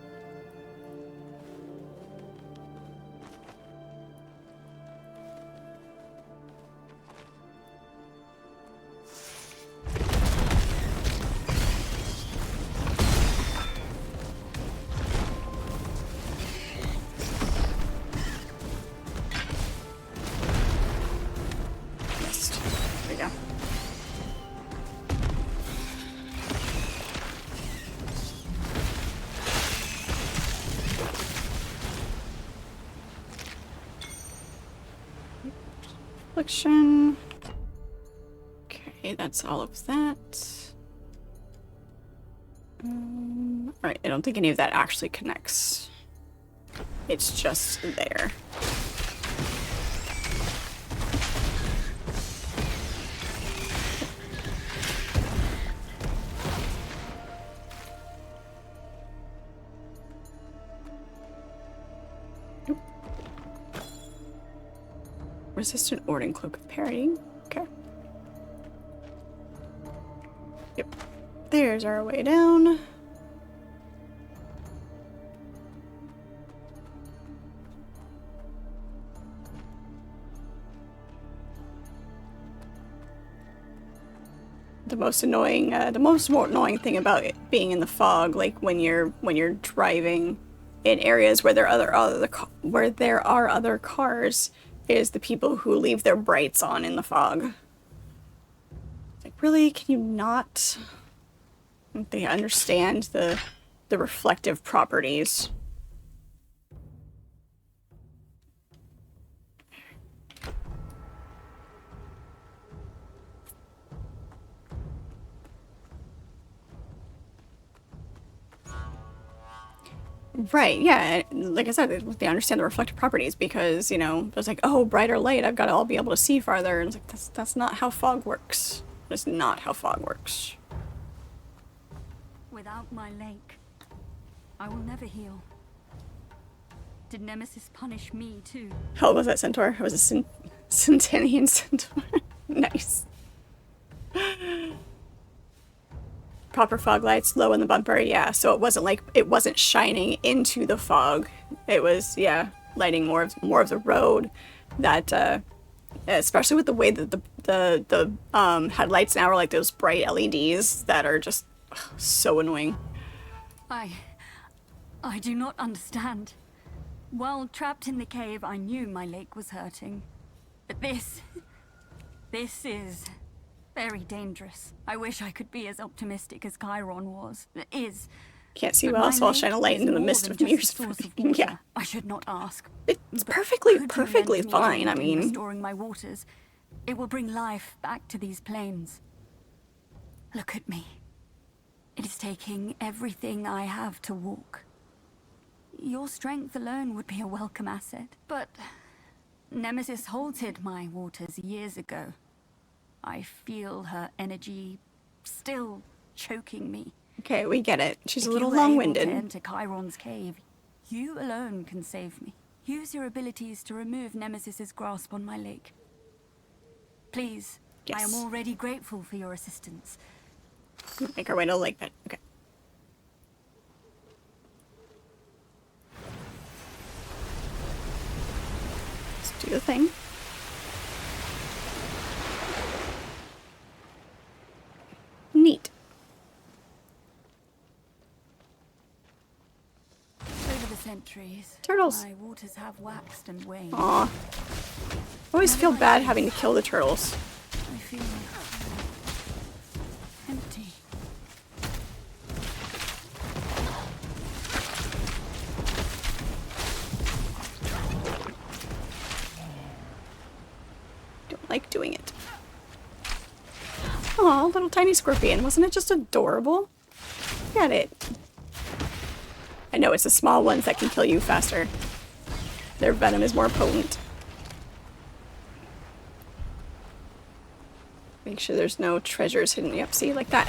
There we go. Affliction. Okay, that's all of that. Alright, I don't think any of that actually connects. It's just there. Resistant Ording Cloak of Parrying. Okay. Yep. There's our way down. The most annoying thing about it being in the fog, like when you're driving in areas where there are other cars, is the people who leave their brights on in the fog. Like, really? Can you not? Don't they understand the reflective properties? Right, yeah. like I said, they understand the reflective properties because, you know, it's like, oh, brighter light, I've got to all be able to see farther. And it's like, that's not how fog works. That's not how fog works. Without my lake, I will never heal. Did Nemesis punish me too? How was that centaur? It was a Centennian centaur. Nice. Proper fog lights, low in the bumper, yeah. So it wasn't like, it wasn't shining into the fog. It was, yeah, lighting more of the road. That, especially with the way that the headlights now are like those bright LEDs that are just so annoying. I do not understand. While trapped in the cave, I knew my lake was hurting. But this is very dangerous. I wish I could be as optimistic as Chiron was. Can't see well, so I'll shine a light into the midst of mirrors. Yeah. I should not ask. It's perfectly fine. I mean, restoring my waters, it will bring life back to these plains. Look at me. It is taking everything I have to walk. Your strength alone would be a welcome asset, but Nemesis halted my waters years ago. I feel her energy still choking me. Okay, we get it. She's a little long-winded. long-winded. If you were able to enter Chiron's cave, you alone can save me. Use your abilities to remove Nemesis's grasp on my lake. Please, yes. I am already grateful for your assistance. Make our way to the lake bed. Okay. Let's do the thing. Neat. Over the centuries, Turtles. my waters have waxed and waned. Aw. I always feel bad having to kill the turtles. I feel empty. Don't like doing it. Aw, little tiny scorpion. Wasn't it just adorable? Look at it. I know it's the small ones that can kill you faster. Their venom is more potent. Make sure there's no treasures hidden. Yep, see, like that.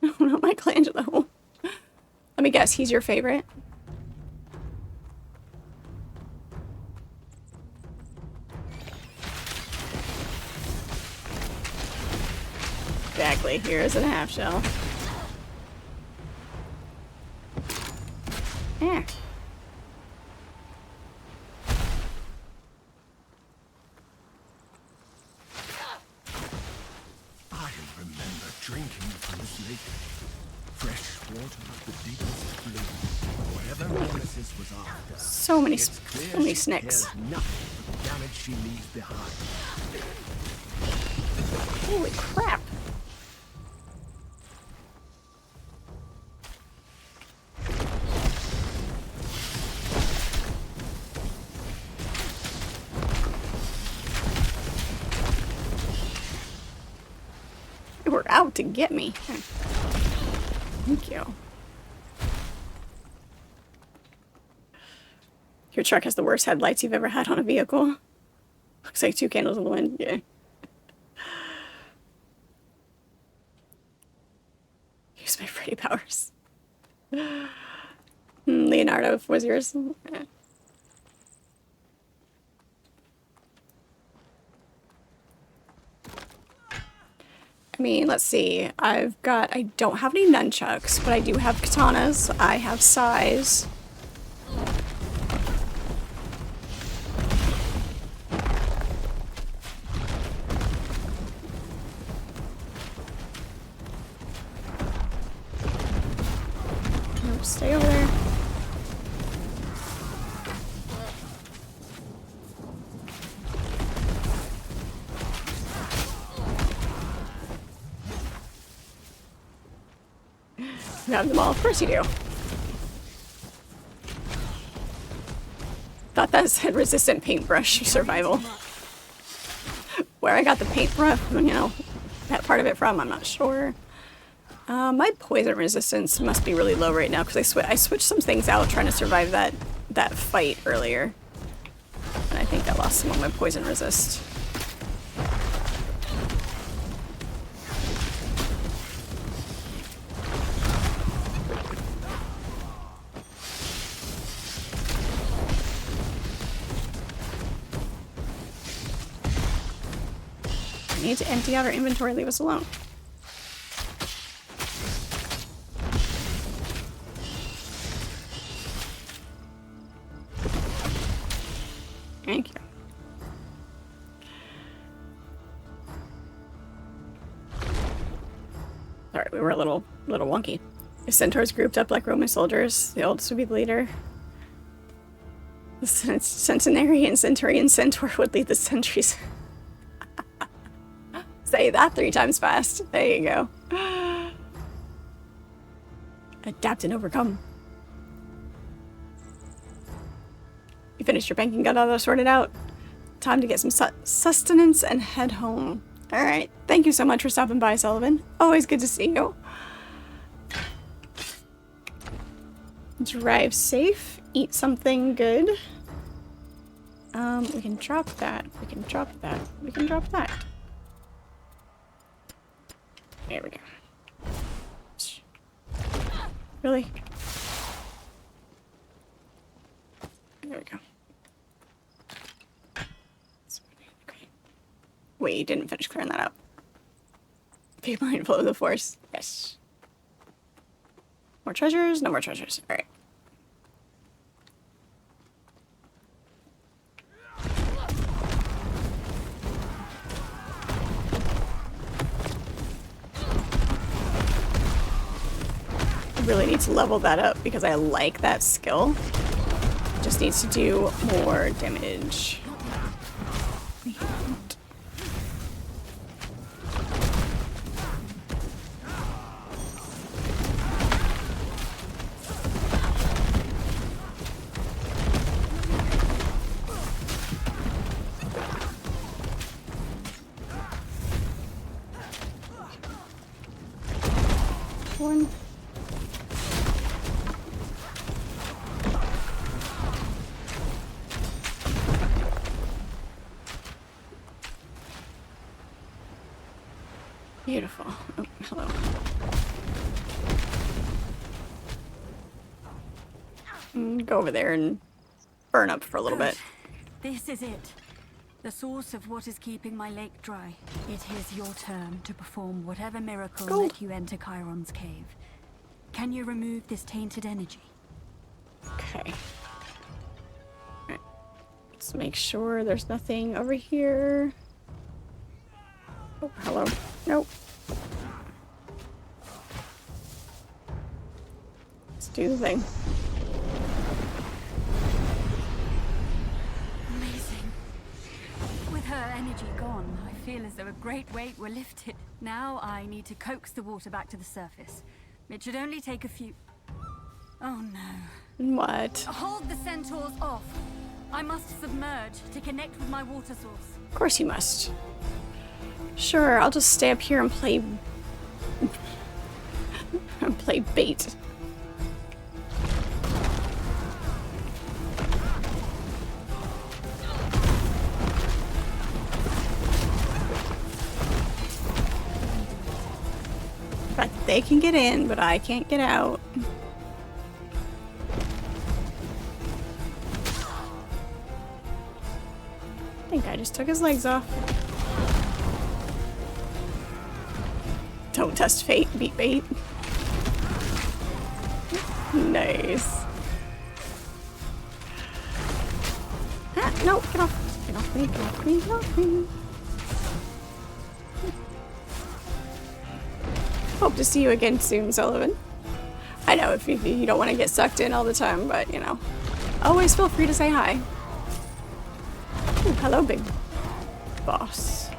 Oh no, Michelangelo. Let me guess, he's your favorite? Exactly, here's a half shell. Yeah. I remember drinking from this lake. Fresh water of the deepest blue. Whatever Nemesis was after. So many She snakes. cares nothing for the damage she leaves behind. Holy crap. They were out to get me. Thank you. Your truck has the worst headlights you've ever had on a vehicle. Looks like two candles in the wind. Yeah. Use my Freddy powers. Leonardo, what was yours? I mean, let's see. I don't have any nunchucks, but I do have katanas. I have sais. Nope, stay over there. You have them all? Of course you do. Thought that said resistant paintbrush survival. Where I got the paintbrush, you know, that part of it from, I'm not sure. My poison resistance must be really low right now because I switched some things out trying to survive that fight earlier. And I think I lost some of my poison resist. I need to empty out our inventory, leave us alone. Thank you. Sorry, we were a little wonky. The centaurs grouped up like Roman soldiers. The oldest would be the leader. The centenarian centurion centaur would lead the centuries. Say that 3 times fast. There you go. Adapt and overcome. You finished your banking, got all that sorted out. Time to get some sustenance and head home. Alright, thank you so much for stopping by, Sullivan. Always good to see you. Drive safe, eat something good. We can drop that, we can drop that, we can drop that. There we go. Really? There we go. Okay. Wait, you didn't finish clearing that up. Be mindful of the force. Yes. More treasures? No more treasures. Alright. Really need to level that up because I like that skill. Just needs to do more damage. One. Beautiful. Oh, hello. Go over there and burn up for a little bit. This is it. The source of what is keeping my lake dry. It is your turn to perform whatever miracle let you enter Chiron's cave. Can you remove this tainted energy? Okay. Alright. Let's make sure there's nothing over here. Oh, hello. Nope. Let's do the thing. Amazing. With her energy gone, I feel as though a great weight were lifted. Now I need to coax the water back to the surface. It should only take a few... Oh no. What? Hold the centaurs off. I must submerge to connect with my water source. Of course you must. Sure, I'll just stay up here and play... and play bait. But they can get in, but I can't get out. I think I just took his legs off. Don't test fate, beat bait. Nice. Ah, no, get off. Get off me, get off me, get off me. Hope to see you again soon, Sullivan. I know if you don't want to get sucked in all the time, but you know, always feel free to say hi. Ooh, hello, big boss.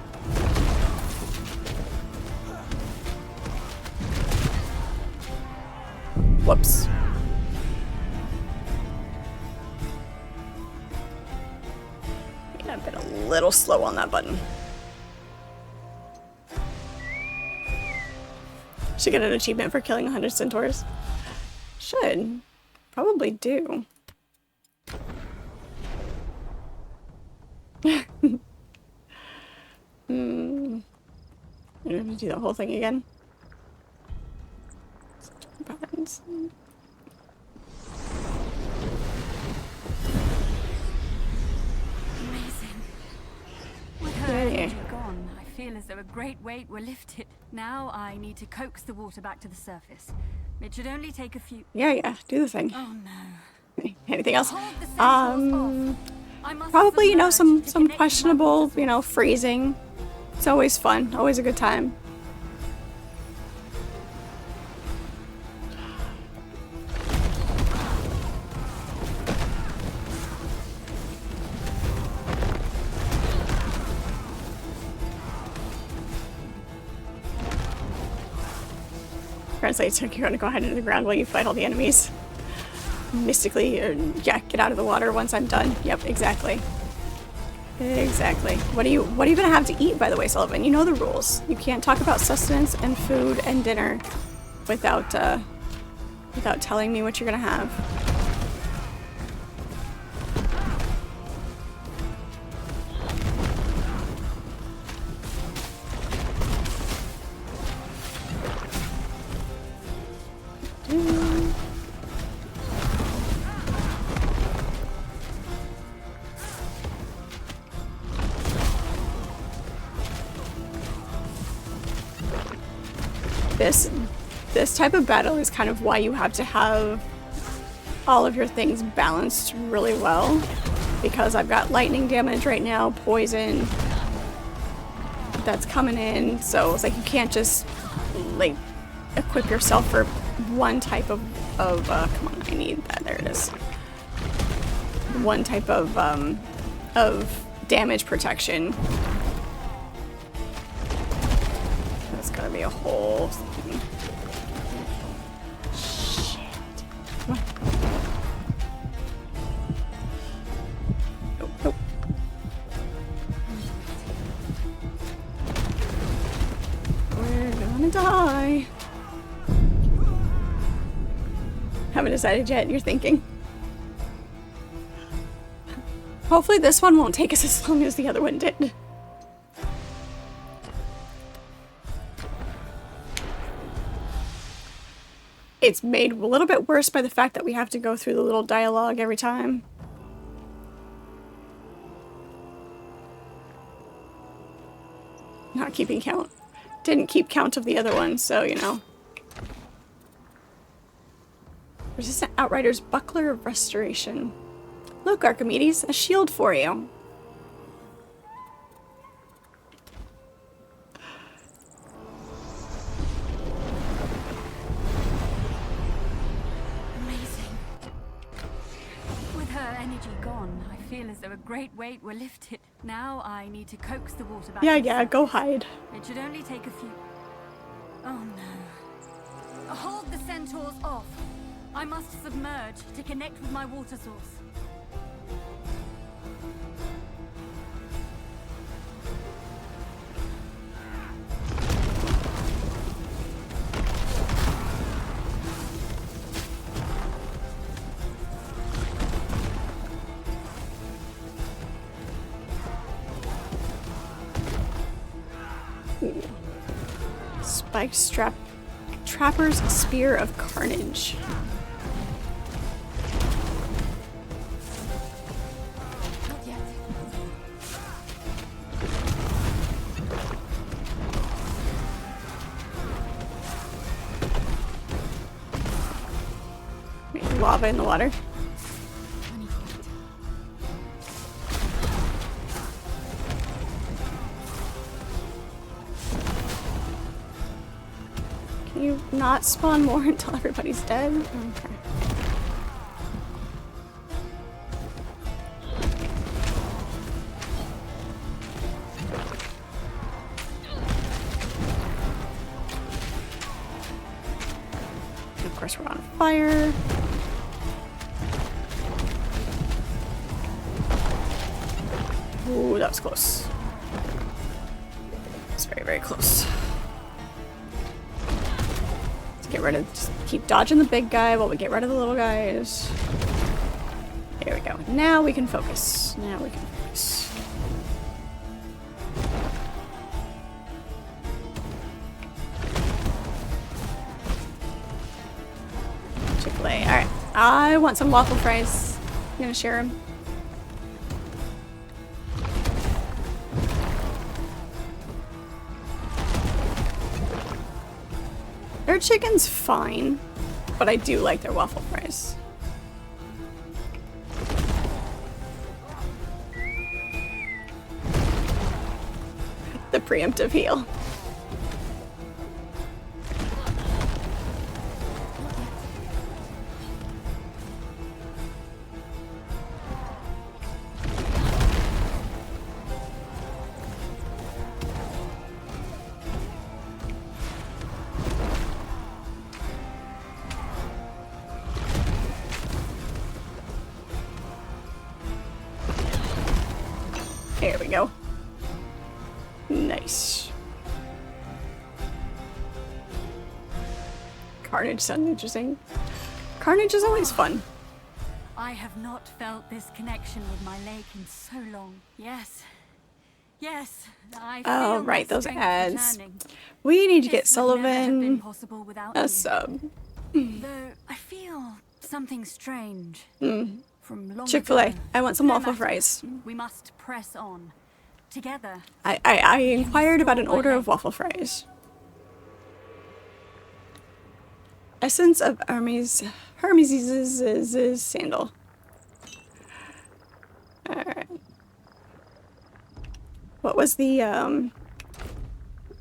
Whoops. Yeah, I've been a little slow on that button. Should get an achievement for killing 100 centaurs. Should. Probably do. I'm gonna do the whole thing again. Buttons. Amazing. With her energy gone, I feel as though a great weight were lifted. Now I need to coax the water back to the surface. It should only take a few... Yeah, do the thing. Oh no. Anything else? Probably, you know, some questionable, you know, phrasing. It's always fun, always a good time. Translates, you're gonna go ahead into the ground while you fight all the enemies. Mystically, or yeah, get out of the water once I'm done. Yep, exactly. Exactly. What are you gonna have to eat, by the way, Sullivan? You know the rules. You can't talk about sustenance and food and dinner without telling me what you're gonna have. This type of battle is kind of why you have to have all of your things balanced really well, because I've got lightning damage right now, poison that's coming in, so it's like you can't just like equip yourself for one type of come on, I need that, there it is. One type of damage protection. That's gonna be a whole thing. Shit. Come on. Nope. We're gonna die. Haven't decided yet, you're thinking. Hopefully this one won't take us as long as the other one did. It's made a little bit worse by the fact that we have to go through the little dialogue every time. Not keeping count. Didn't keep count of the other one, so you know. Resistant Outrider's Buckler of Restoration. Look, Archimedes, a shield for you. Amazing. With her energy gone, I feel as though a great weight were lifted. Now I need to coax the water back. Yeah, go hide. It should only take a few... Oh no. Hold the centaurs off. I must submerge to connect with my water source. Ooh. Spiked Trapper's Spear of Carnage. Not yet. Lava in the water. Can you not spawn more until everybody's dead? Okay. Of course we're on fire. Ooh, that was close. It's very, very close. Let's get rid of, just keep dodging the big guy while we get rid of the little guys. There we go. Now we can focus. Now we can focus. Chick-fil-A. Alright. I want some waffle fries. I'm gonna share them. Their chicken's fine, but I do like their waffle fries. The preemptive heal. There we go. Nice. Carnage sounds interesting. Carnage is always fun. I have not felt this connection with my lake in so long. Yes. Yes. I feel Oh, right, my those strength ads. returning. We need to get This would never have been Sullivan possible without a you. sub. Though I feel something strange. From long Chick-fil-A. ago. I want some No waffle matter. fries. We must press on. Together. I inquired about an order of waffle fries. Essence of Hermes' sandal. Alright. What was the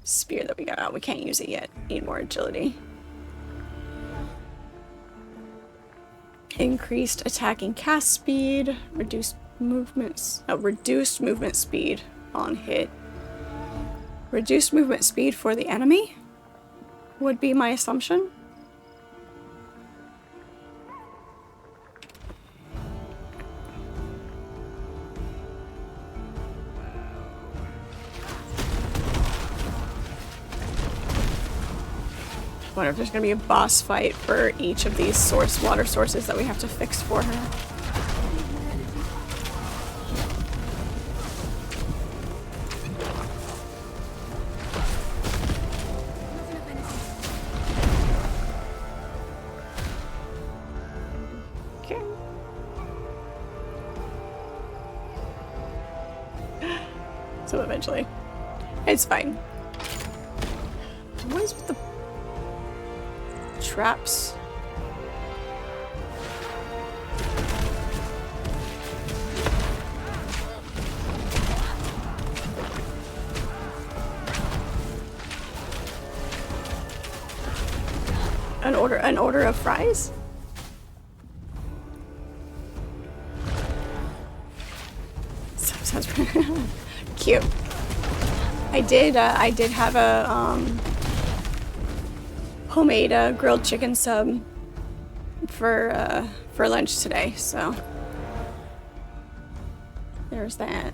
spear that we got? Oh, we can't use it yet. Need more agility. Increased attacking cast speed, reduced movement speed on hit. Reduced movement speed for the enemy would be my assumption. I wonder if there's gonna be a boss fight for each of these water sources that we have to fix for her. Okay. So eventually. It's fine. What is with the traps? An order of fries? Sounds cute. I did have a homemade grilled chicken sub for lunch today, so there's that.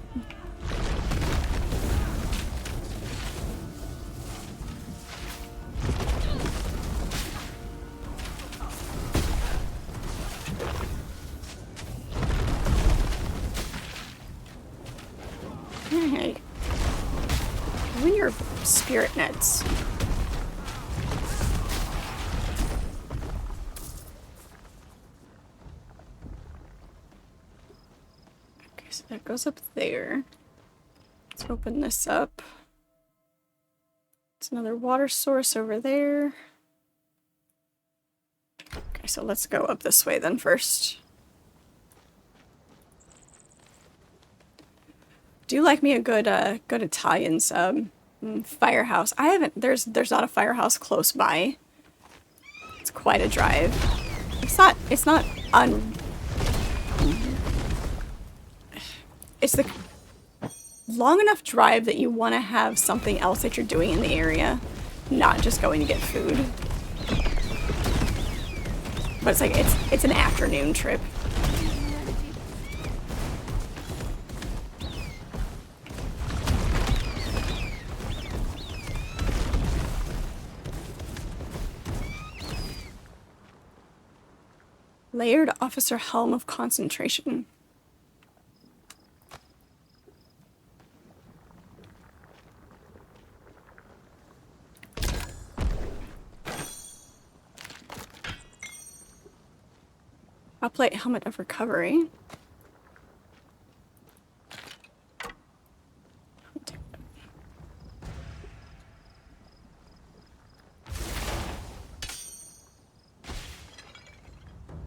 Hey, win your spirit nets. Okay, so that goes up there. Let's open this up. It's another water source over there. Okay, so let's go up this way then first. Do like me a good Italian sub. Firehouse. I haven't. There's not a firehouse close by. It's quite a drive. It's not it's the long enough drive that you want to have something else that you're doing in the area, not just going to get food. But it's like, it's an afternoon trip. Layered Officer Helm of Concentration. Uplate Helmet of Recovery.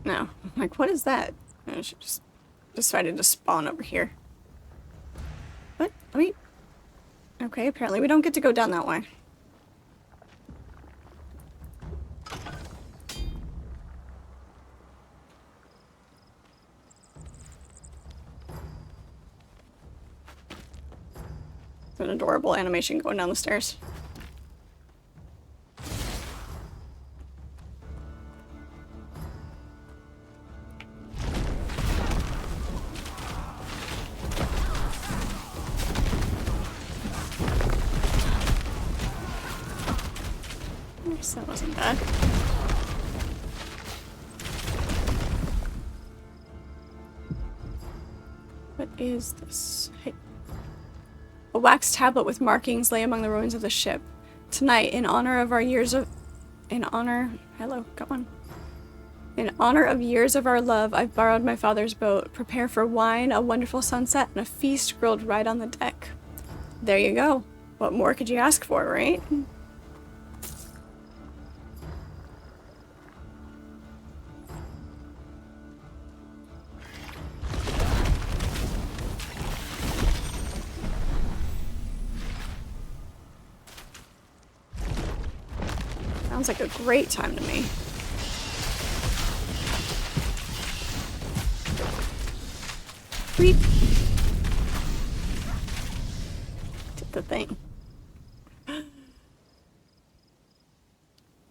No. I'm like, what is that? I should just decided to spawn over here. What? Let me... Okay, apparently we don't get to go down that way. It's an adorable animation going down the stairs. That wasn't bad. What is this? Hey. A wax tablet with markings lay among the ruins of the ship. Tonight, in honor of our years of... Hello, come on. In honor of years of our love, I've borrowed my father's boat. Prepare for wine, a wonderful sunset, and a feast grilled right on the deck. There you go. What more could you ask for, right? Sounds like a great time to me. Creep. Did the thing.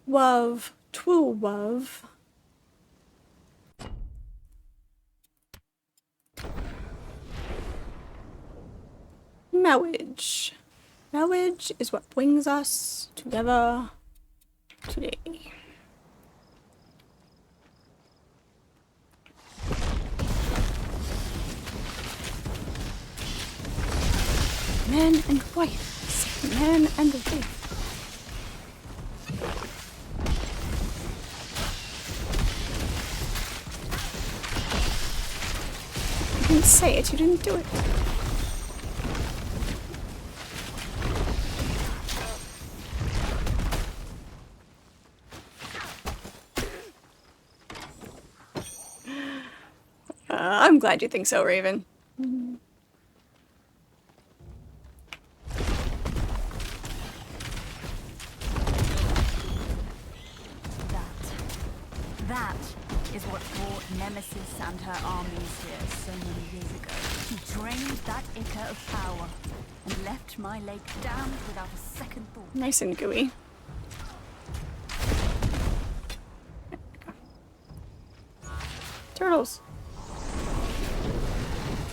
Wove. Twoo wove. Marriage. Marriage is what brings us together today. Man and wife. Man and wife. You didn't say it, you didn't do it. I'm glad you think so, Raven. That is what brought Nemesis and her armies here so many years ago. He drained that ichor of power and left my lake damned without a second thought. Nice and gooey. Turtles.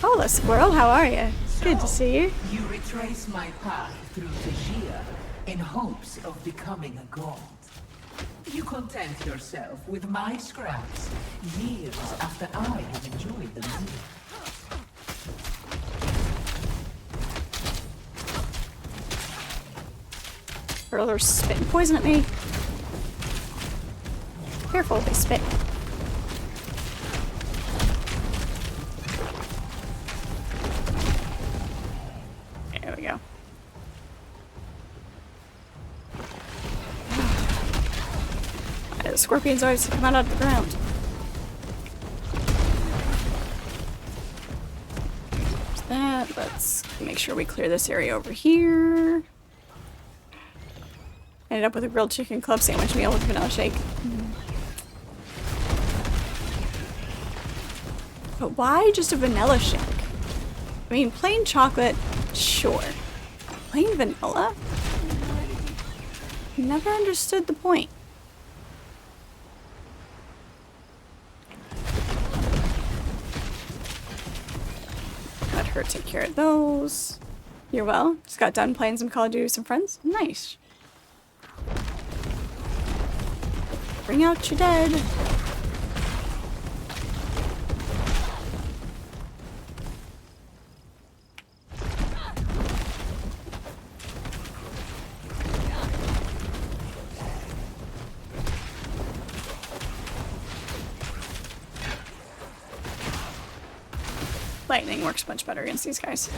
Hola, squirrel, how are you? Good to see you. You retrace my path through Tajia in hopes of becoming a god. You content yourself with my scraps years after I have enjoyed them. Turtles are spitting poison at me. Careful, they spit. There we go. The scorpions always come out of the ground. There's that. Let's make sure we clear this area over here. Ended up with a grilled chicken club sandwich meal with vanilla shake. But why just a vanilla shake? I mean, plain chocolate, sure. Plain vanilla? Never understood the point. her take care of those. You're well? Just got done playing some Call of Duty with some friends? Nice. Bring out your dead. Lightning works much better against these guys.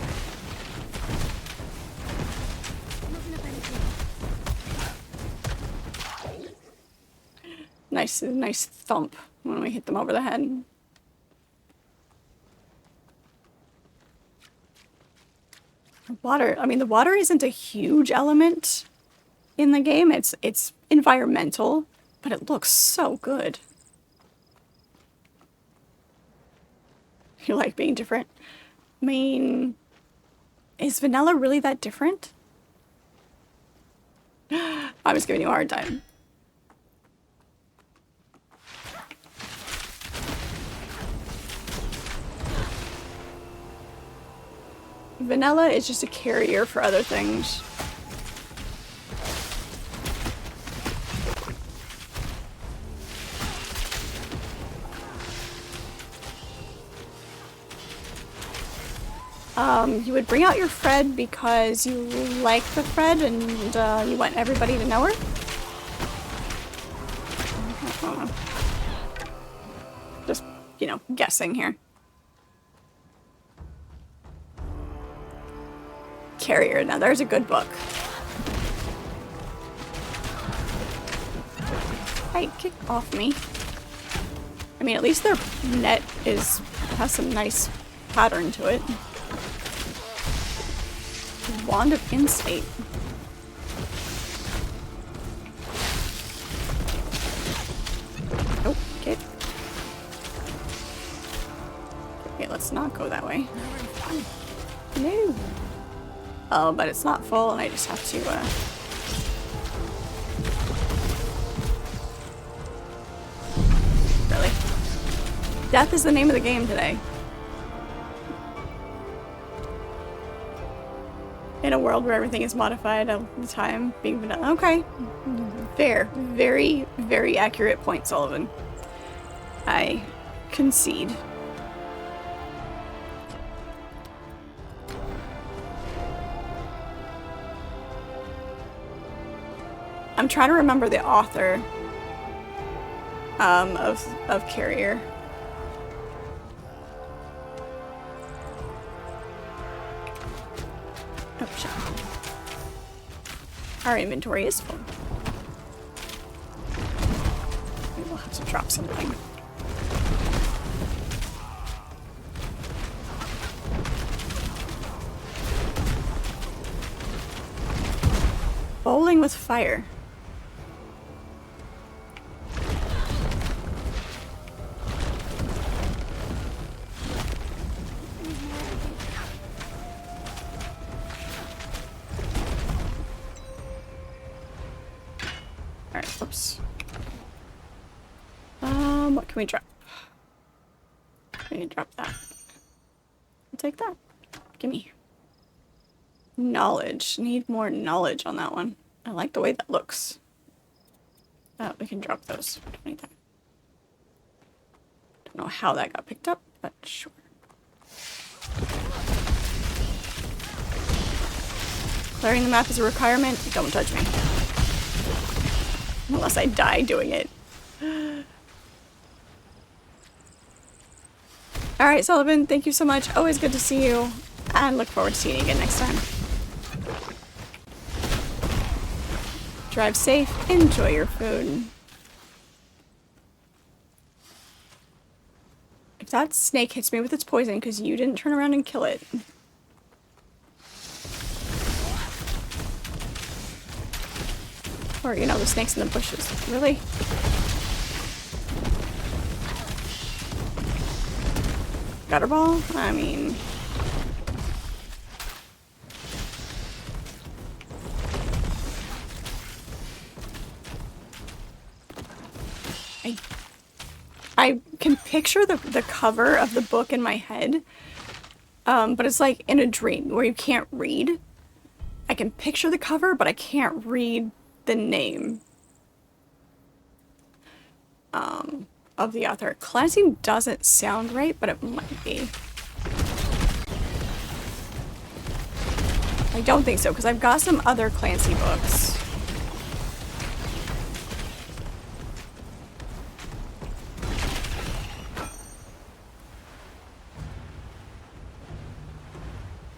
Nice thump when we hit them over the head. Water, I mean, the water isn't a huge element in the game. It's environmental, but it looks so good. You like being different? I mean, is vanilla really that different? I was giving you a hard time. Vanilla is just a carrier for other things. You would bring out your Fred because you like the Fred and you want everybody to know her? Just, you know, guessing here. Carrier, now there's a good book. Hey, kick off me. I mean, at least their net has some nice pattern to it. Wand of Insight. Oh, okay. Okay, let's not go that way. No. Oh, but it's not full, and I just have to, Really? Death is the name of the game today. In a world where everything is modified all the time, being vanilla. Okay. Fair. Very, very accurate point, Sullivan. I concede. I'm trying to remember the author of Carrier. Oh, shit. Our inventory is full. Maybe we'll have to drop something. Bowling with fire. What can we drop? We can drop that. I'll take that. Gimme. Knowledge. Need more knowledge on that one. I like the way that looks. We can drop those. Don't know how that got picked up, but sure. Clearing the map is a requirement. Don't judge me. Unless I die doing it. Alright, Sullivan, thank you so much. Always good to see you. And look forward to seeing you again next time. Drive safe. Enjoy your food. If that snake hits me with its poison because you didn't turn around and kill it. Or, you know, the snakes in the bushes. Really? Gutterball? I mean... I can picture the cover of the book in my head. but it's like in a dream where you can't read. I can picture the cover, but I can't read the name of the author. Clancy doesn't sound right, but it might be. I don't think so, because I've got some other Clancy books.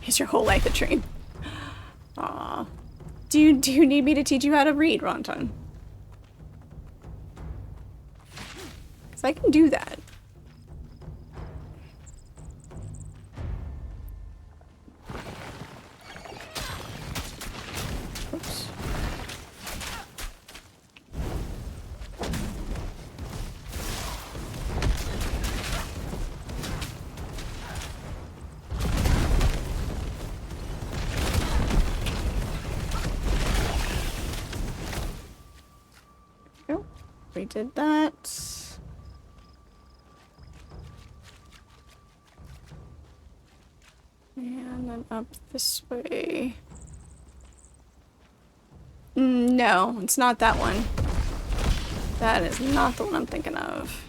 Is your whole life a dream? Aw. Do you need me to teach you how to read, Ronton? Because I can do that. Oops. Oh, we did that. And then up this way. No, it's not that one. That is not the one I'm thinking of.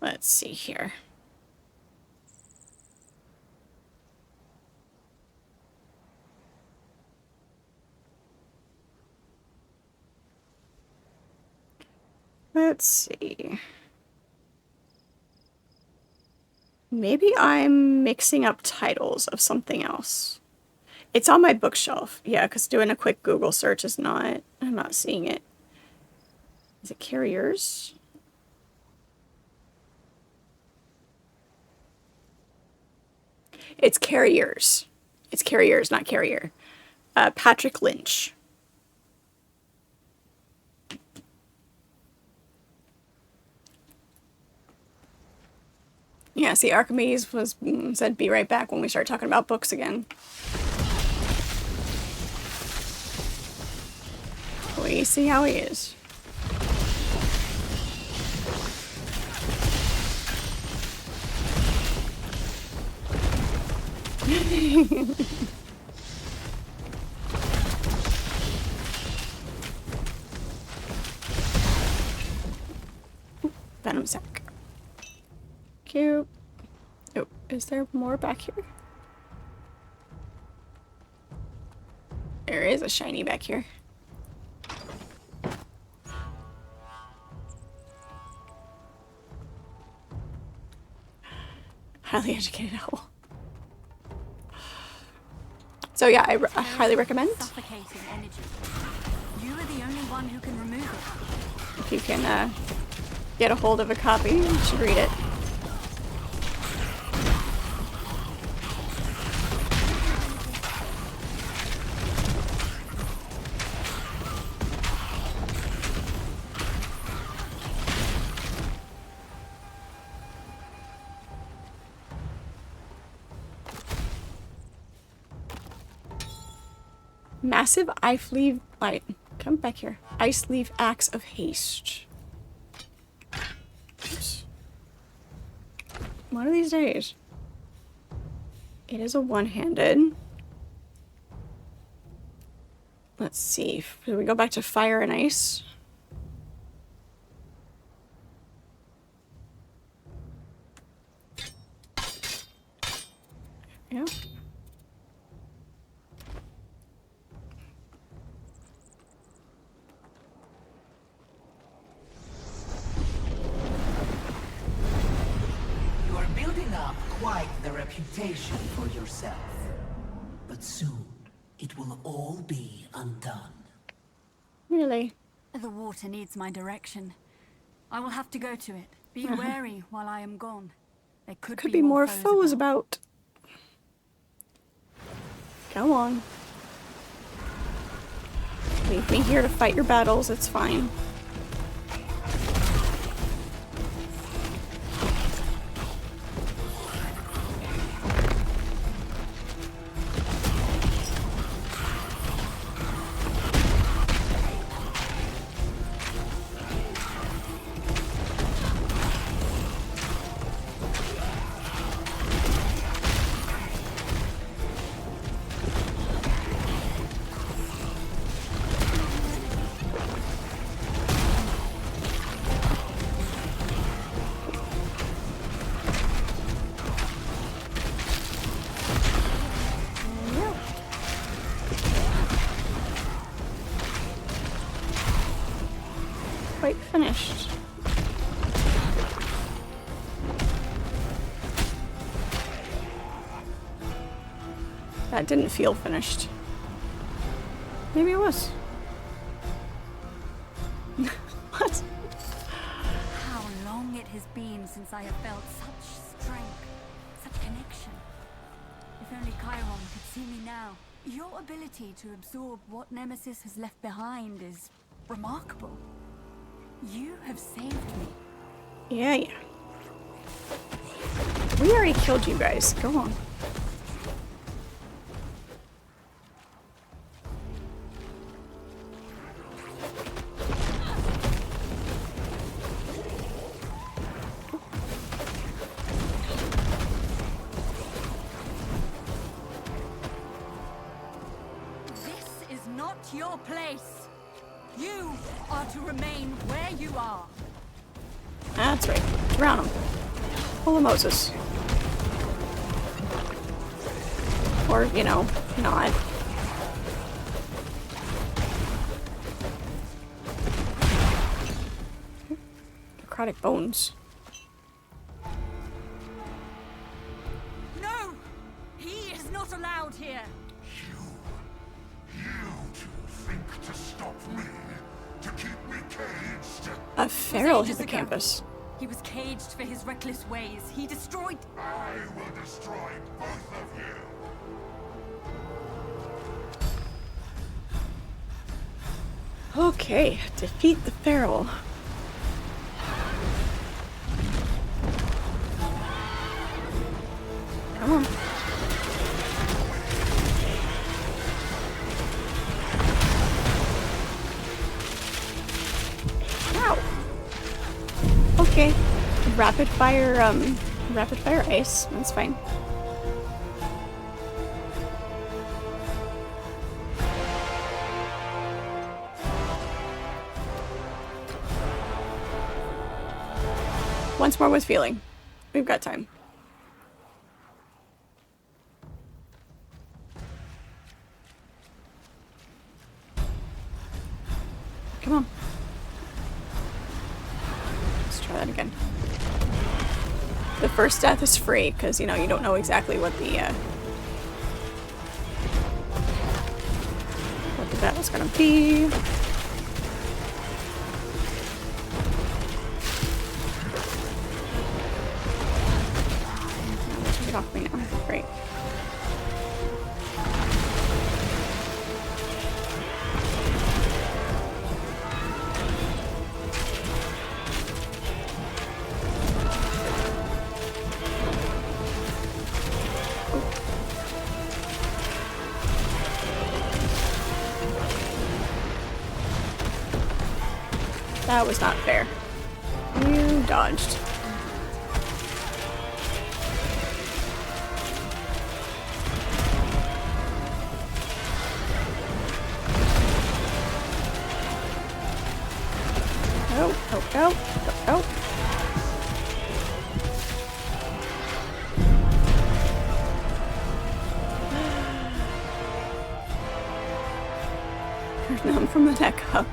Let's see here. Let's see. Maybe I'm mixing up titles of something else. It's on my bookshelf. Yeah, because doing a quick Google search is not... I'm not seeing it. Is it Carriers? It's Carriers. It's Carriers, not Carrier. Patrick Lynch. Yeah, see, Archimedes was said be right back when we start talking about books again. We see how he is. Venom sack. Cute. Oh, is there more back here? There is a shiny back here. Highly educated owl. So yeah, I highly recommend. Suffocating energy. You are the only one who can remove it. If you can get a hold of a copy, you should read it. Massive ice leaf, come back here. Ice leaf axe of haste. Oops. One of these days. It is a one-handed. Let's see. Do we go back to fire and ice? Yeah. Quite the reputation for yourself. But soon, it will all be undone. Really? The water needs my direction. I will have to go to it. Be wary while I am gone. There could be more foes about. Go on. Leave me here to fight your battles, it's fine. quite finished. That didn't feel finished. Maybe it was. What? How long it has been since I have felt such strength, such connection. If only Chiron could see me now. Your ability to absorb what Nemesis has left behind is remarkable. You have saved me. Yeah. We already killed you guys. Go on. Your place. You are to remain where you are. That's right. Drown him. Full of Moses. Or, you know, not. Necrotic bones. No! He is not allowed here. To stop me, to keep me caged. A feral hippocampus. He was caged for his reckless ways. He destroyed. I will destroy both of you. Okay, defeat the feral. Come on. Okay. Rapid fire ice. That's fine. Once more with feeling. We've got time. Come on. Try that again. The first death is free because, you know, you don't know exactly what the battle's gonna be. Take it off me now. Great. That was not fair. You dodged. Oh. You're numb from the neck up.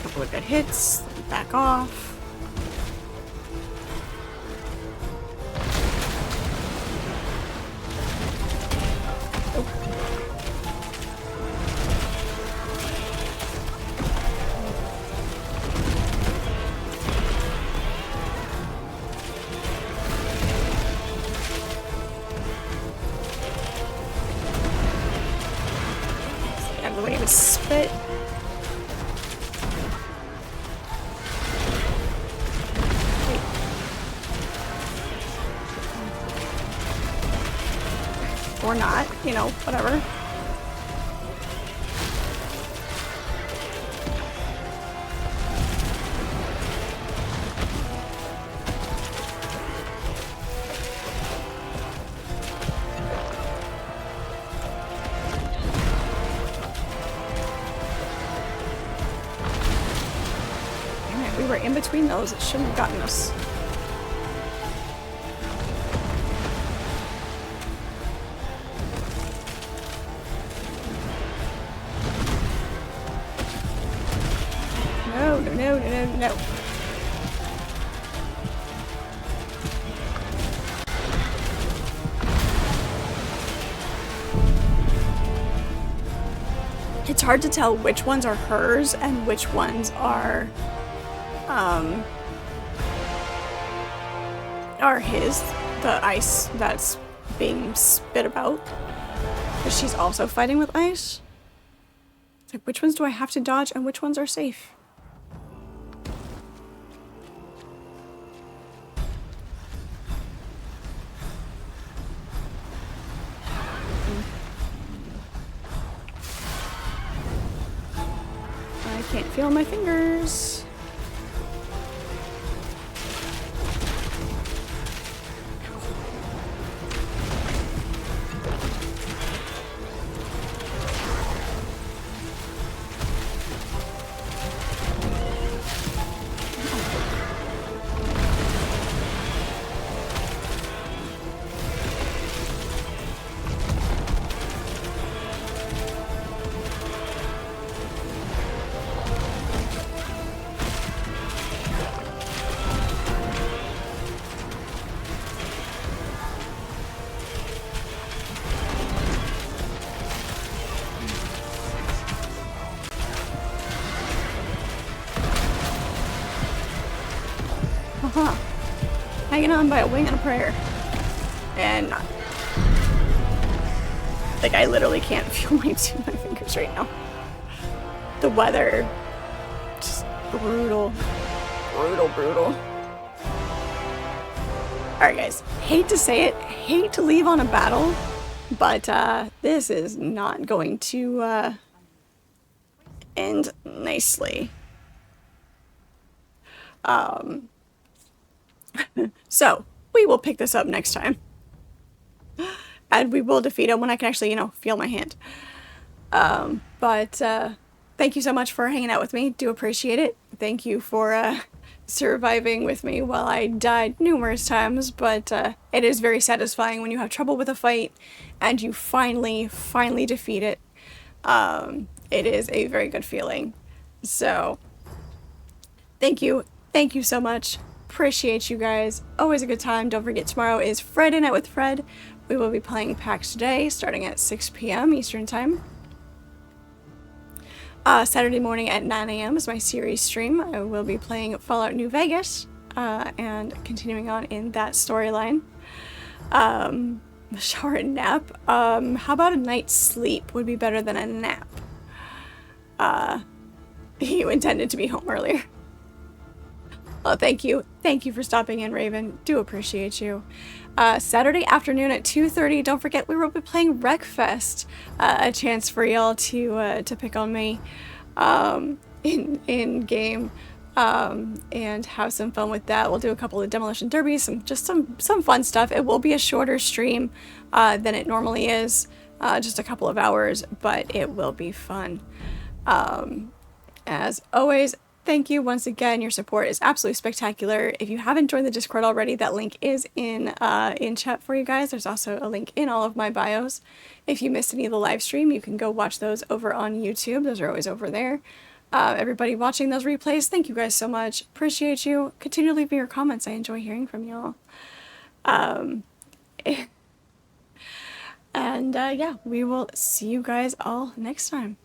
Couple of good hits, back off. The way it was spit. Or not, you know, whatever. in between those, it shouldn't have gotten us. No, no, no, no, no, no. It's hard to tell which ones are hers and which ones are his, the ice that's being spit about. But she's also fighting with ice. It's like, which ones do I have to dodge and which ones are safe? I can't feel my fingers. Hanging on by a wing and a prayer. And like, I literally can't feel my fingers right now. The weather, just brutal, brutal, brutal. Alright guys, hate to say it, hate to leave on a battle, but this is not going to end nicely. So, we will pick this up next time. And we will defeat him when I can actually, you know, feel my hand. But thank you so much for hanging out with me. Do appreciate it. Thank you for surviving with me while I died numerous times. But it is very satisfying when you have trouble with a fight and you finally defeat it. It is a very good feeling. So, thank you. Thank you so much. Appreciate you guys. Always a good time. Don't forget, tomorrow is Friday Night with Fred. We will be playing PAX today, starting at 6 p.m. Eastern Time. Saturday morning at 9 a.m. is my series stream. I will be playing Fallout New Vegas and continuing on in that storyline. Shower and nap. How about a night's sleep would be better than a nap? You intended to be home earlier. Well, thank you. Thank you for stopping in, Raven. Do appreciate you. Saturday afternoon at 2:30. Don't forget, we will be playing Wreckfest. A chance for y'all to pick on me in game and have some fun with that. We'll do a couple of demolition derbies, some fun stuff. It will be a shorter stream than it normally is, just a couple of hours, but it will be fun. As always, thank you once again. Your support is absolutely spectacular. If you haven't joined the Discord already, that link is in chat for you guys. There's also a link in all of my bios. If you missed any of the live stream, you can go watch those over on YouTube. Those are always over there. Everybody watching those replays, thank you guys so much. Appreciate you. Continue to leave me your comments. I enjoy hearing from y'all. And yeah, we will see you guys all next time.